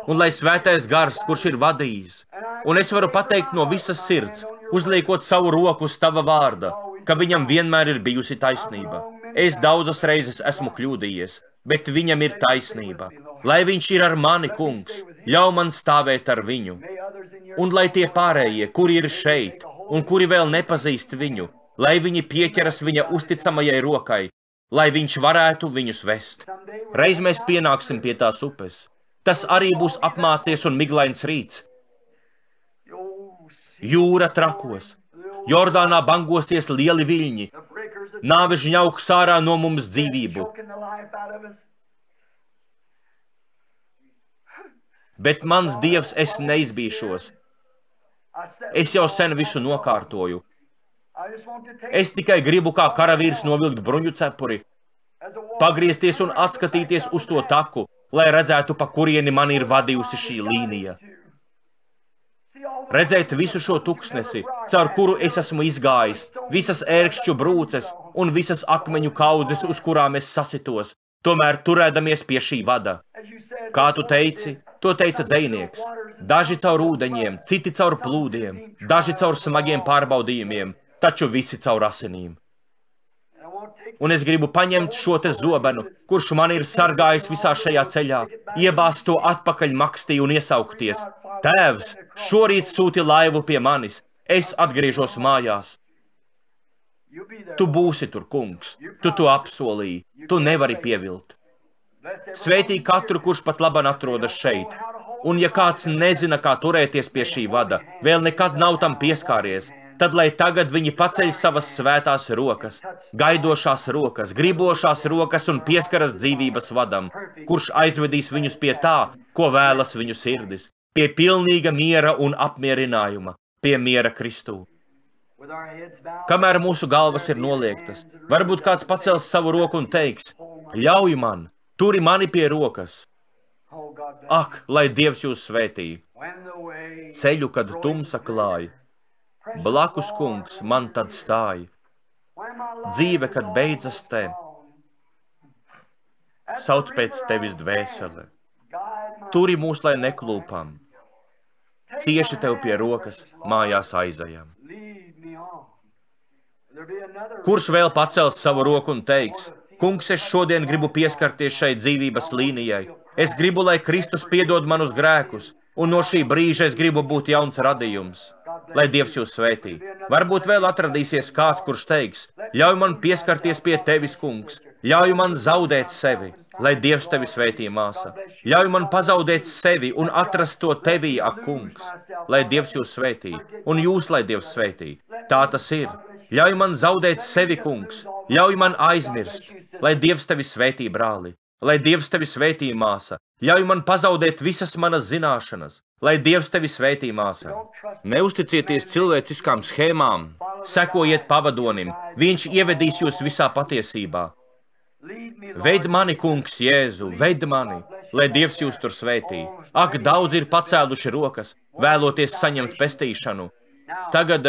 Un lai svētais gars, kurš ir vadījis, un es varu pateikt no visas sirds, uzliekot savu roku uz tava vārda, ka viņam vienmēr ir bijusi taisnība. Es daudzas reizes esmu kļūdījies, bet viņam ir taisnība. Lai viņš ir ar mani, kungs, ļauj man stāvēt ar viņu. Un lai tie pārējie, kuri ir šeit, un kuri vēl nepazīst viņu, lai viņi pieķeras viņa uzticamajai rokai, lai viņš varētu viņus vest. Reiz mēs pienāksim pie tās upes. Tas arī būs apmācies un miglains rīts. Jūra trakos, Jordānā bangosies lieli viļņi, nāve žņauks ārā no mums dzīvību. Bet mans Dievs, es neizbīšos. Es jau sen visu nokārtoju. Es tikai gribu kā karavīrs novilkt bruņu cepuri, pagriezties un atskatīties uz to taku, lai redzētu, pa kurieni man ir vadījusi šī līnija. Redzēt visu šo tuksnesi, caur kuru es esmu izgājis, visas ērkšķu brūces un visas akmeņu kaudzes, uz kurām es sasitos, tomēr turēdamies pie šī vada. Kā tu teici, to teica dzejnieks. Daži caur ūdeņiem, citi caur plūdiem, daži caur smagiem pārbaudījumiem, taču visi caur asinīm. Un es gribu paņemt šo te zobenu, kurš man ir sargājis visā šajā ceļā, iebāzt to atpakaļ makstī un iesaukties. Tēvs, šorīt sūti laivu pie manis, es atgriežos mājās. Tu būsi tur, kungs, tu to apsolīji, tu nevari pievilt. Svētī katru, kurš pat laban atrodas šeit. Un ja kāds nezina, kā turēties pie šī vada, vēl nekad nav tam pieskāries, tad lai tagad viņi paceļ savas svētās rokas, gaidošās rokas, gribošās rokas un pieskaras dzīvības vadam, kurš aizvedīs viņus pie tā, ko vēlas viņu sirdis, pie pilnīga miera un apmierinājuma, pie miera Kristū. Kamēr mūsu galvas ir noliektas, varbūt kāds pacels savu roku un teiks: ļauj man, turi mani pie rokas. Ak, lai Dievs jūs svētī! Ceļu, kad tumsa klāj, blakus kungs man tad stāj. Dzīve, kad beidzas te, sauc pēc tevis dvēsele. Turi mūs, lai neklūpam, cieši tev pie rokas, mājās aizejam. Kurš vēl pacels savu roku un teiks: kungs, es šodien gribu pieskarties šai dzīvības līnijai. Es gribu, lai Kristus piedod manus grēkus, un no šī brīža es gribu būt jauns radījums. Lai Dievs jūs svētī. Varbūt vēl atradīsies kāds, kurš teiks: ļauj man pieskarties pie tevis, kungs, ļauj man zaudēt sevi. Lai Dievs tevi svētī, māsa. Ļauj man pazaudēt sevi un atrast to tevī, ak, kungs. Lai Dievs jūs svētī, un jūs, lai Dievs svētī. Tā tas ir. Ļauj man zaudēt sevi, kungs. Ļauj man aizmirst. Lai Dievs tevi svētī, brāli. Lai Dievs tevi svētī, māsa. Ļauj man pazaudēt visas manas zināšanas. Lai Dievs tevi svētī, māsa. Neusticieties cilvēciskām schēmām. Sekojiet pavadonim. Viņš ievedīs jūs visā patiesībā. Veid mani, kungs, Jēzu, veid mani. Lai Dievs jūs tur svētī. Ak, daudz ir pacēluši rokas, vēloties saņemt pestīšanu. Tagad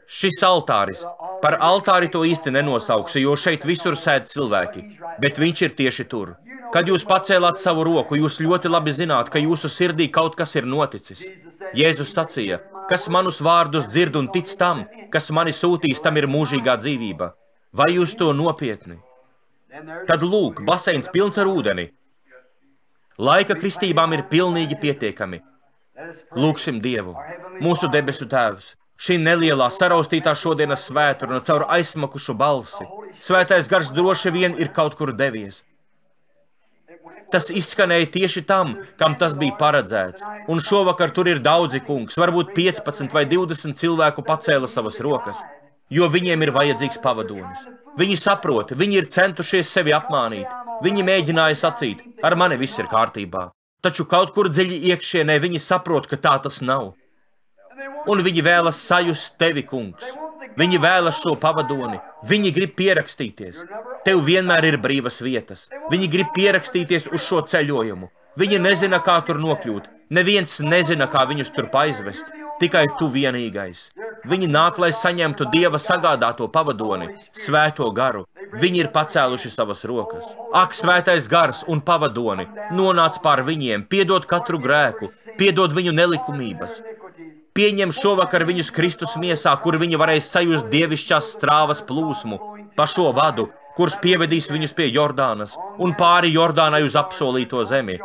šis altāris, par altāri to īsti nenosaukšu, jo šeit visur sēd cilvēki, bet viņš ir tieši tur. Kad jūs pacēlāt savu roku, jūs ļoti labi zināt, ka jūsu sirdī kaut kas ir noticis. Jēzus sacīja: kas manus vārdus dzird un tic tam, kas mani sūtīs, tam ir mūžīgā dzīvība. Vai jūs to nopietni? Tad lūk, baseins pilns ar ūdeni. Laika kristībām ir pilnīgi pietiekami. Lūksim Dievu, mūsu debesu Tēvs. Šī nelielā saraustītā šodienas svētdiena caur aizsmakušu balsi. Svētais gars droši vien ir kaut kur devies. Tas izskanēja tieši tam, kam tas bija paredzēts. Un šovakar tur ir daudzi, kungs, varbūt 15 vai 20 cilvēku pacēla savas rokas, jo viņiem ir vajadzīgs pavadonis. Viņi saprot, viņi ir centušies sevi apmānīt. Viņi mēģināja sacīt: ar mani viss ir kārtībā. Taču kaut kur dziļi iekšienē viņi saprot, ka tā tas nav. Un viņi vēlas sajust tevi, kungs. Viņi vēlas šo pavadoni. Viņi grib pierakstīties. Tev vienmēr ir brīvas vietas. Viņi grib pierakstīties uz šo ceļojumu. Viņi nezina, kā tur nokļūt. Neviens nezina, kā viņus tur aizvest. Tikai tu vienīgais. Viņi nāk, lai saņemtu Dieva sagādāto pavadoni, svēto garu. Viņi ir pacēluši savas rokas. Ak, svētais gars un pavadoni, nonāc pār viņiem, piedod katru grēku, piedod viņu nelikumības. Pieņem šovakar viņus Kristus miesā, kur viņi varēs sajust dievišķās strāvas plūsmu, pa šo vadu, kurš pievedīs viņus pie Jordānas un pāri Jordānai uz apsolīto zemi.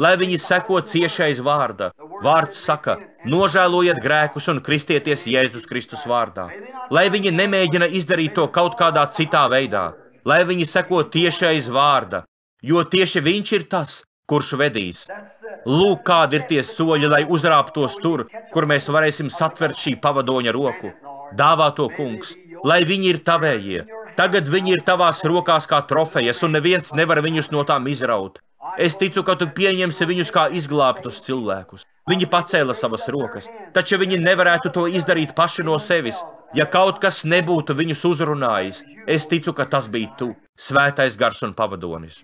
Lai viņi seko ciešais vārda. Vārds saka: nožēlojiet grēkus un kristieties Jēzus Kristus vārdā. Lai viņi nemēģina izdarīt to kaut kādā citā veidā. Lai viņi seko tiešais vārda, jo tieši viņš ir tas, kurš vedīs. Lūk, kādi ir tie soļi, lai uzrāptos tur, kur mēs varēsim satvert šī pavadoņa roku. Dāvā to, kungs, lai viņi ir tavējie. Tagad viņi ir tavās rokās kā trofejas, un neviens nevar viņus no tām izraut. Es ticu, ka tu pieņemsi viņus kā izglābtus cilvēkus. Viņi pacēla savas rokas, taču viņi nevarētu to izdarīt paši no sevis. Ja kaut kas nebūtu viņus uzrunājis, es ticu, ka tas bija tu, svētais gars un pavadonis.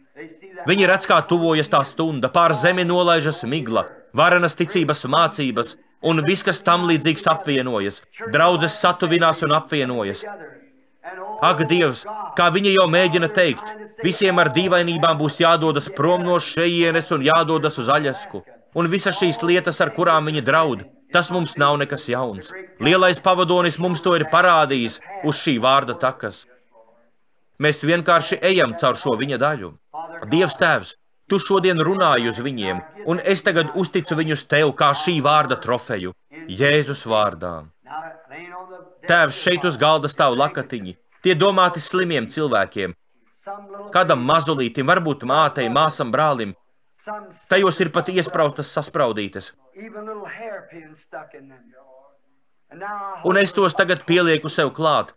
Viņi redz, kā tuvojas tā stunda, pār zemi nolaižas migla, varenas ticības mācības, un viss, kas tam līdzīgs apvienojas. Draudzes satuvinās un apvienojas. Ak, Dievs, kā viņi jau mēģina teikt, visiem ar dīvainībām būs jādodas prom no šejienes un jādodas uz Aļasku. Un visas šīs lietas, ar kurām viņi draud, tas mums nav nekas jauns. Lielais pavadonis mums to ir parādījis uz šī vārda takas. Mēs vienkārši ejam caur šo viņa daļu. Dievs Tēvs, tu šodien runāji uz viņiem, un es tagad uzticu viņus tev kā šī vārda trofeju, Jēzus vārdā. Tēvs, šeit uz galda stāv lakatiņi, tie domāti slimiem cilvēkiem, kādam mazulītim, varbūt mātei, māsam, brālim, tajos ir pat iespraustas saspraudītas. Un es tos tagad pielieku sev klāt.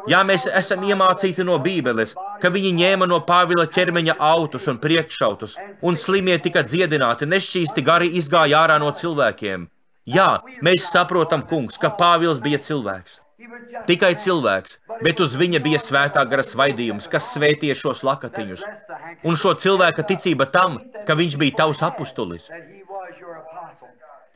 Jā, mēs esam iemācīti no Bībeles, ka viņi ņēma no Pāvila ķermeņa autus un priekšautus, un slimie tika dziedināti, nešķīsti gari izgāja ārā no cilvēkiem. Jā, mēs saprotam, kungs, ka Pāvils bija cilvēks. Tikai cilvēks, bet uz viņa bija svētā gara svaidījums, kas svētīja šos lakatiņus. Un šo cilvēka ticība tam, ka viņš bija tavs apustulis.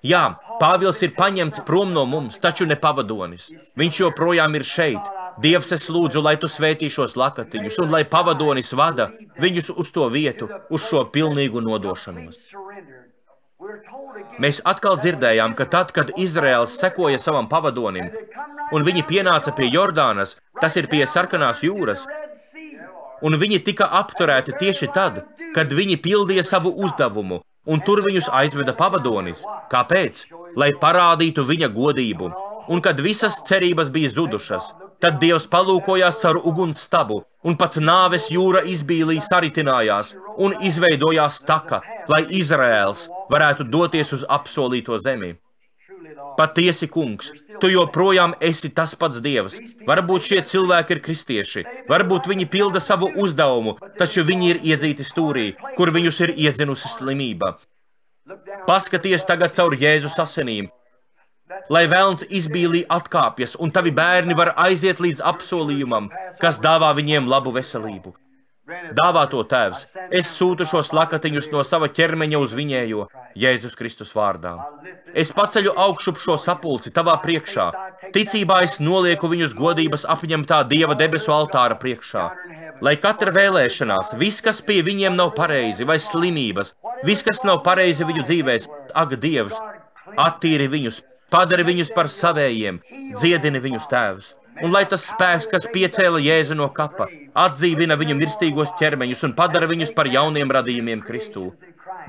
Jā, Pāvils ir paņemts prom no mums, taču ne pavadonis. Viņš joprojām ir šeit. Dievs, es lūdzu, lai tu svētī šos lakatiņus, un lai pavadonis vada viņus uz to vietu, uz šo pilnīgu nodošanos. Mēs atkal dzirdējām, ka tad, kad Izraels sekoja savam pavadonim, un viņi pienāca pie Jordānas, tas ir pie Sarkanās jūras, un viņi tika apturēti tieši tad, kad viņi pildīja savu uzdevumu, un tur viņus aizveda pavadonis. Kāpēc? Lai parādītu viņa godību. Un kad visas cerības bija zudušas, tad Dievs palūkojās caur ugunsstabu, un pat nāves jūra izbīlī saritinājās un izveidojās taka, lai Izraēls varētu doties uz apsolīto zemi. Patiesi, kungs, tu joprojām esi tas pats Dievs. Varbūt šie cilvēki ir kristieši, varbūt viņi pilda savu uzdevumu, taču viņi ir iedzīti stūrī, kur viņus ir iedzinusi slimība. Paskaties tagad caur Jēzus asinīm, lai velns izbīlī atkāpjas, un tavi bērni var aiziet līdz apsolījumam, kas dāvā viņiem labu veselību. Dāvā to, Tēvs, es sūtu šos lakatiņus no sava ķermeņa uz viņējo, Jēzus Kristus vārdā. Es paceļu augšup šo sapulci tavā priekšā. Ticībā es nolieku viņus godības apņemtā Dieva debesu altāra priekšā. Lai katra vēlēšanās, viss, kas pie viņiem nav pareizi, vai slimības, viss, kas nav pareizi viņu dzīvēs, ak, Dievs, attīri viņus, padari viņus par savējiem, dziedini viņus, Tēvs. Un lai tas spēks, kas piecēla Jēzu no kapa, atdzīvina viņu mirstīgos ķermeņus un padara viņus par jauniem radījumiem Kristū.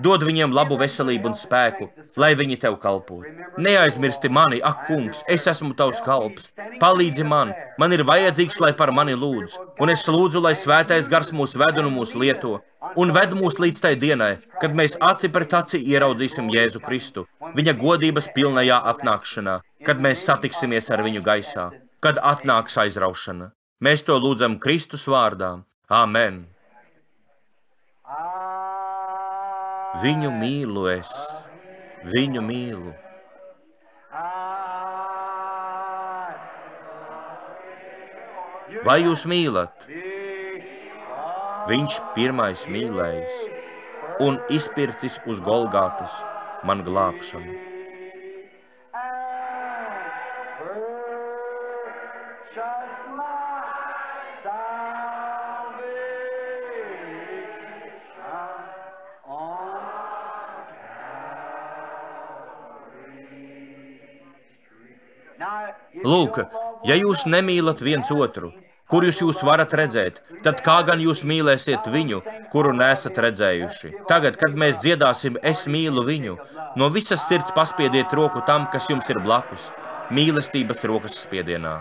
Dod viņiem labu veselību un spēku, lai viņi tev kalpo. Neaizmirsti mani, ak, kungs, es esmu tavs kalps. Palīdzi man ir vajadzīgs, lai par mani lūdz. Un es lūdzu, lai svētais gars mūs ved un mūs lieto. Un ved mūs līdz tai dienai, kad mēs aci pret aci ieraudzīsim Jēzu Kristu, viņa godības pilnajā atnākšanā, kad mēs satiksimies ar viņu gaisā, kad atnāks aizraušana. Mēs to lūdzam Kristus vārdā. Āmen. Viņu mīlu es, viņu mīlu. Vai jūs mīlat? Viņš pirmais mīlējis un izpircis uz Golgātas man glābšanu. Lūk, ja jūs nemīlat viens otru, kurus jūs varat redzēt, tad kā gan jūs mīlēsiet viņu, kuru nesat redzējuši? Tagad, kad mēs dziedāsim, es mīlu viņu, no visas sirds paspiediet roku tam, kas jums ir blakus, mīlestības rokas spiedienā.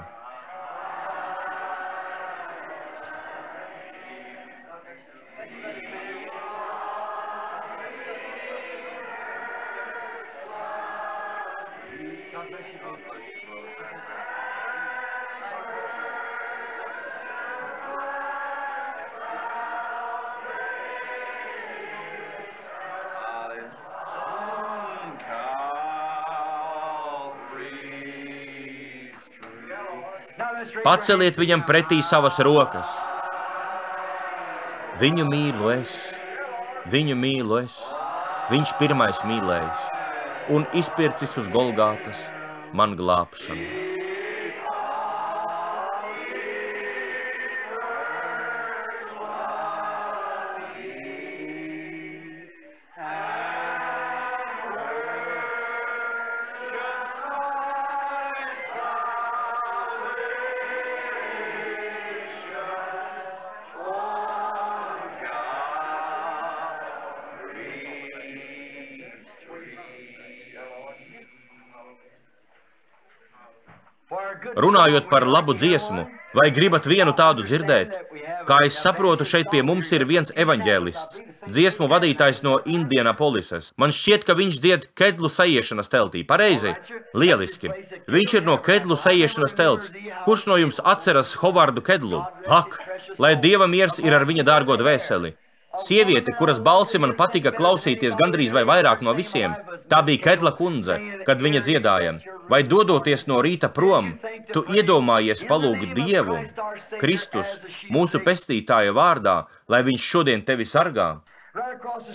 Paceliet viņam pretī savas rokas. Viņu mīlu es, viņu mīlu es, viņš pirmais mīlējis un izpircis uz Golgātas man glābšanu. Runājot par labu dziesmu, vai gribat vienu tādu dzirdēt? Kā es saprotu, šeit pie mums ir viens evaņģēlists. dziesmu vadītājs no Indianapolisas. Man šķiet, ka viņš dzied Kedlu sajiešanas teltī. Pareizi? Lieliski. Viņš ir no Kedlu sajiešanas telts. Kurš no jums atceras Hovardu Kedlu? Ak, lai Dieva miers ir ar viņa dārgo dvēseli. Sieviete, kuras balsi man patika klausīties gandrīz vai vairāk no visiem, tā bija Kedla kundze, kad viņa dziedāja. Vai dodoties no rīta prom, tu iedomājies palūgt Dievu, Kristus, mūsu pestītāja vārdā, lai viņš šodien tevi sargā?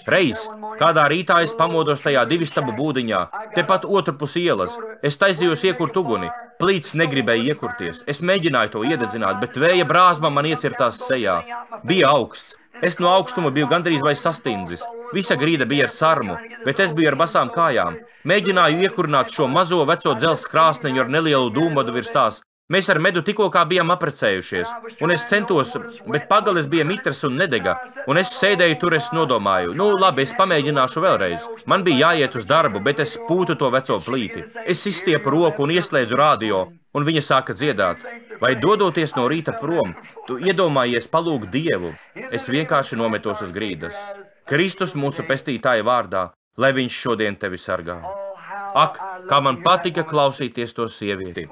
Reiz, kādā rītā es pamodos tajā divistabu būdiņā, tepat otrpus ielas. Es taisījos iekurt uguni, plīts negribēja iekurties. Es mēģināju to iededzināt, bet vēja brāzma man iecirtās sejā. Bija augsts. Es no augstuma biju gandrīz vai sastindzis. Visa grīda bija ar sarmu, bet es biju ar basām kājām. Mēģināju iekurināt šo mazo veco dzelzs krāsniņu ar nelielu dūmadu virs tās. Mēs ar Medu tikko kā bijām aprecējušies, un es centos, bet pagales bija mitras un nedega, un es sēdēju tur, es nodomāju, labi, es pamēģināšu vēlreiz. Man bija jāiet uz darbu, bet es pūtu to veco plīti. Es izstiepu roku un ieslēdzu radio, un viņa sāka dziedāt. Vai dodoties no rīta prom, tu iedomājies palūgt Dievu? Es vienkārši nometos uz grīdas. Kristus mūsu pestītāja vārdā, lai viņš šodien tevi sargā. Ak, kā man patika klausīties to sievieti.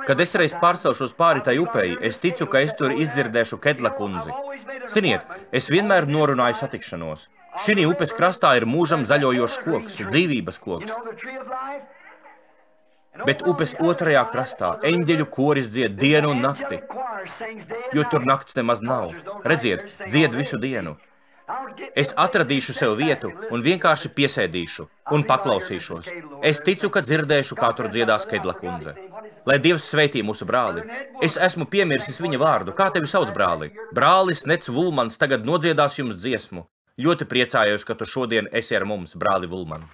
Kad es reiz pārcelšos pāri tai upei, es ticu, ka es tur izdzirdēšu Kedla kundzi. Ziniet, es vienmēr norunāju satikšanos. Šī upes krastā ir mūžam zaļojošs koks, dzīvības koks. Bet upes otrajā krastā eņģeļu koris dzied dienu un nakti, jo tur nakts nemaz nav. Redziet, dzied visu dienu. Es atradīšu sev vietu un vienkārši piesēdīšu un paklausīšos. Es ticu, ka dzirdēšu, kā tur dziedās Kedla kundze. Lai Dievs sveitī mūsu brāli. Es esmu piemirsis viņa vārdu. Kā tevi sauc, brāli? Brālis Nets Vulmans tagad nodziedās jums dziesmu. Ļoti priecājos, ka tu šodien esi ar mums, brāli Vulman.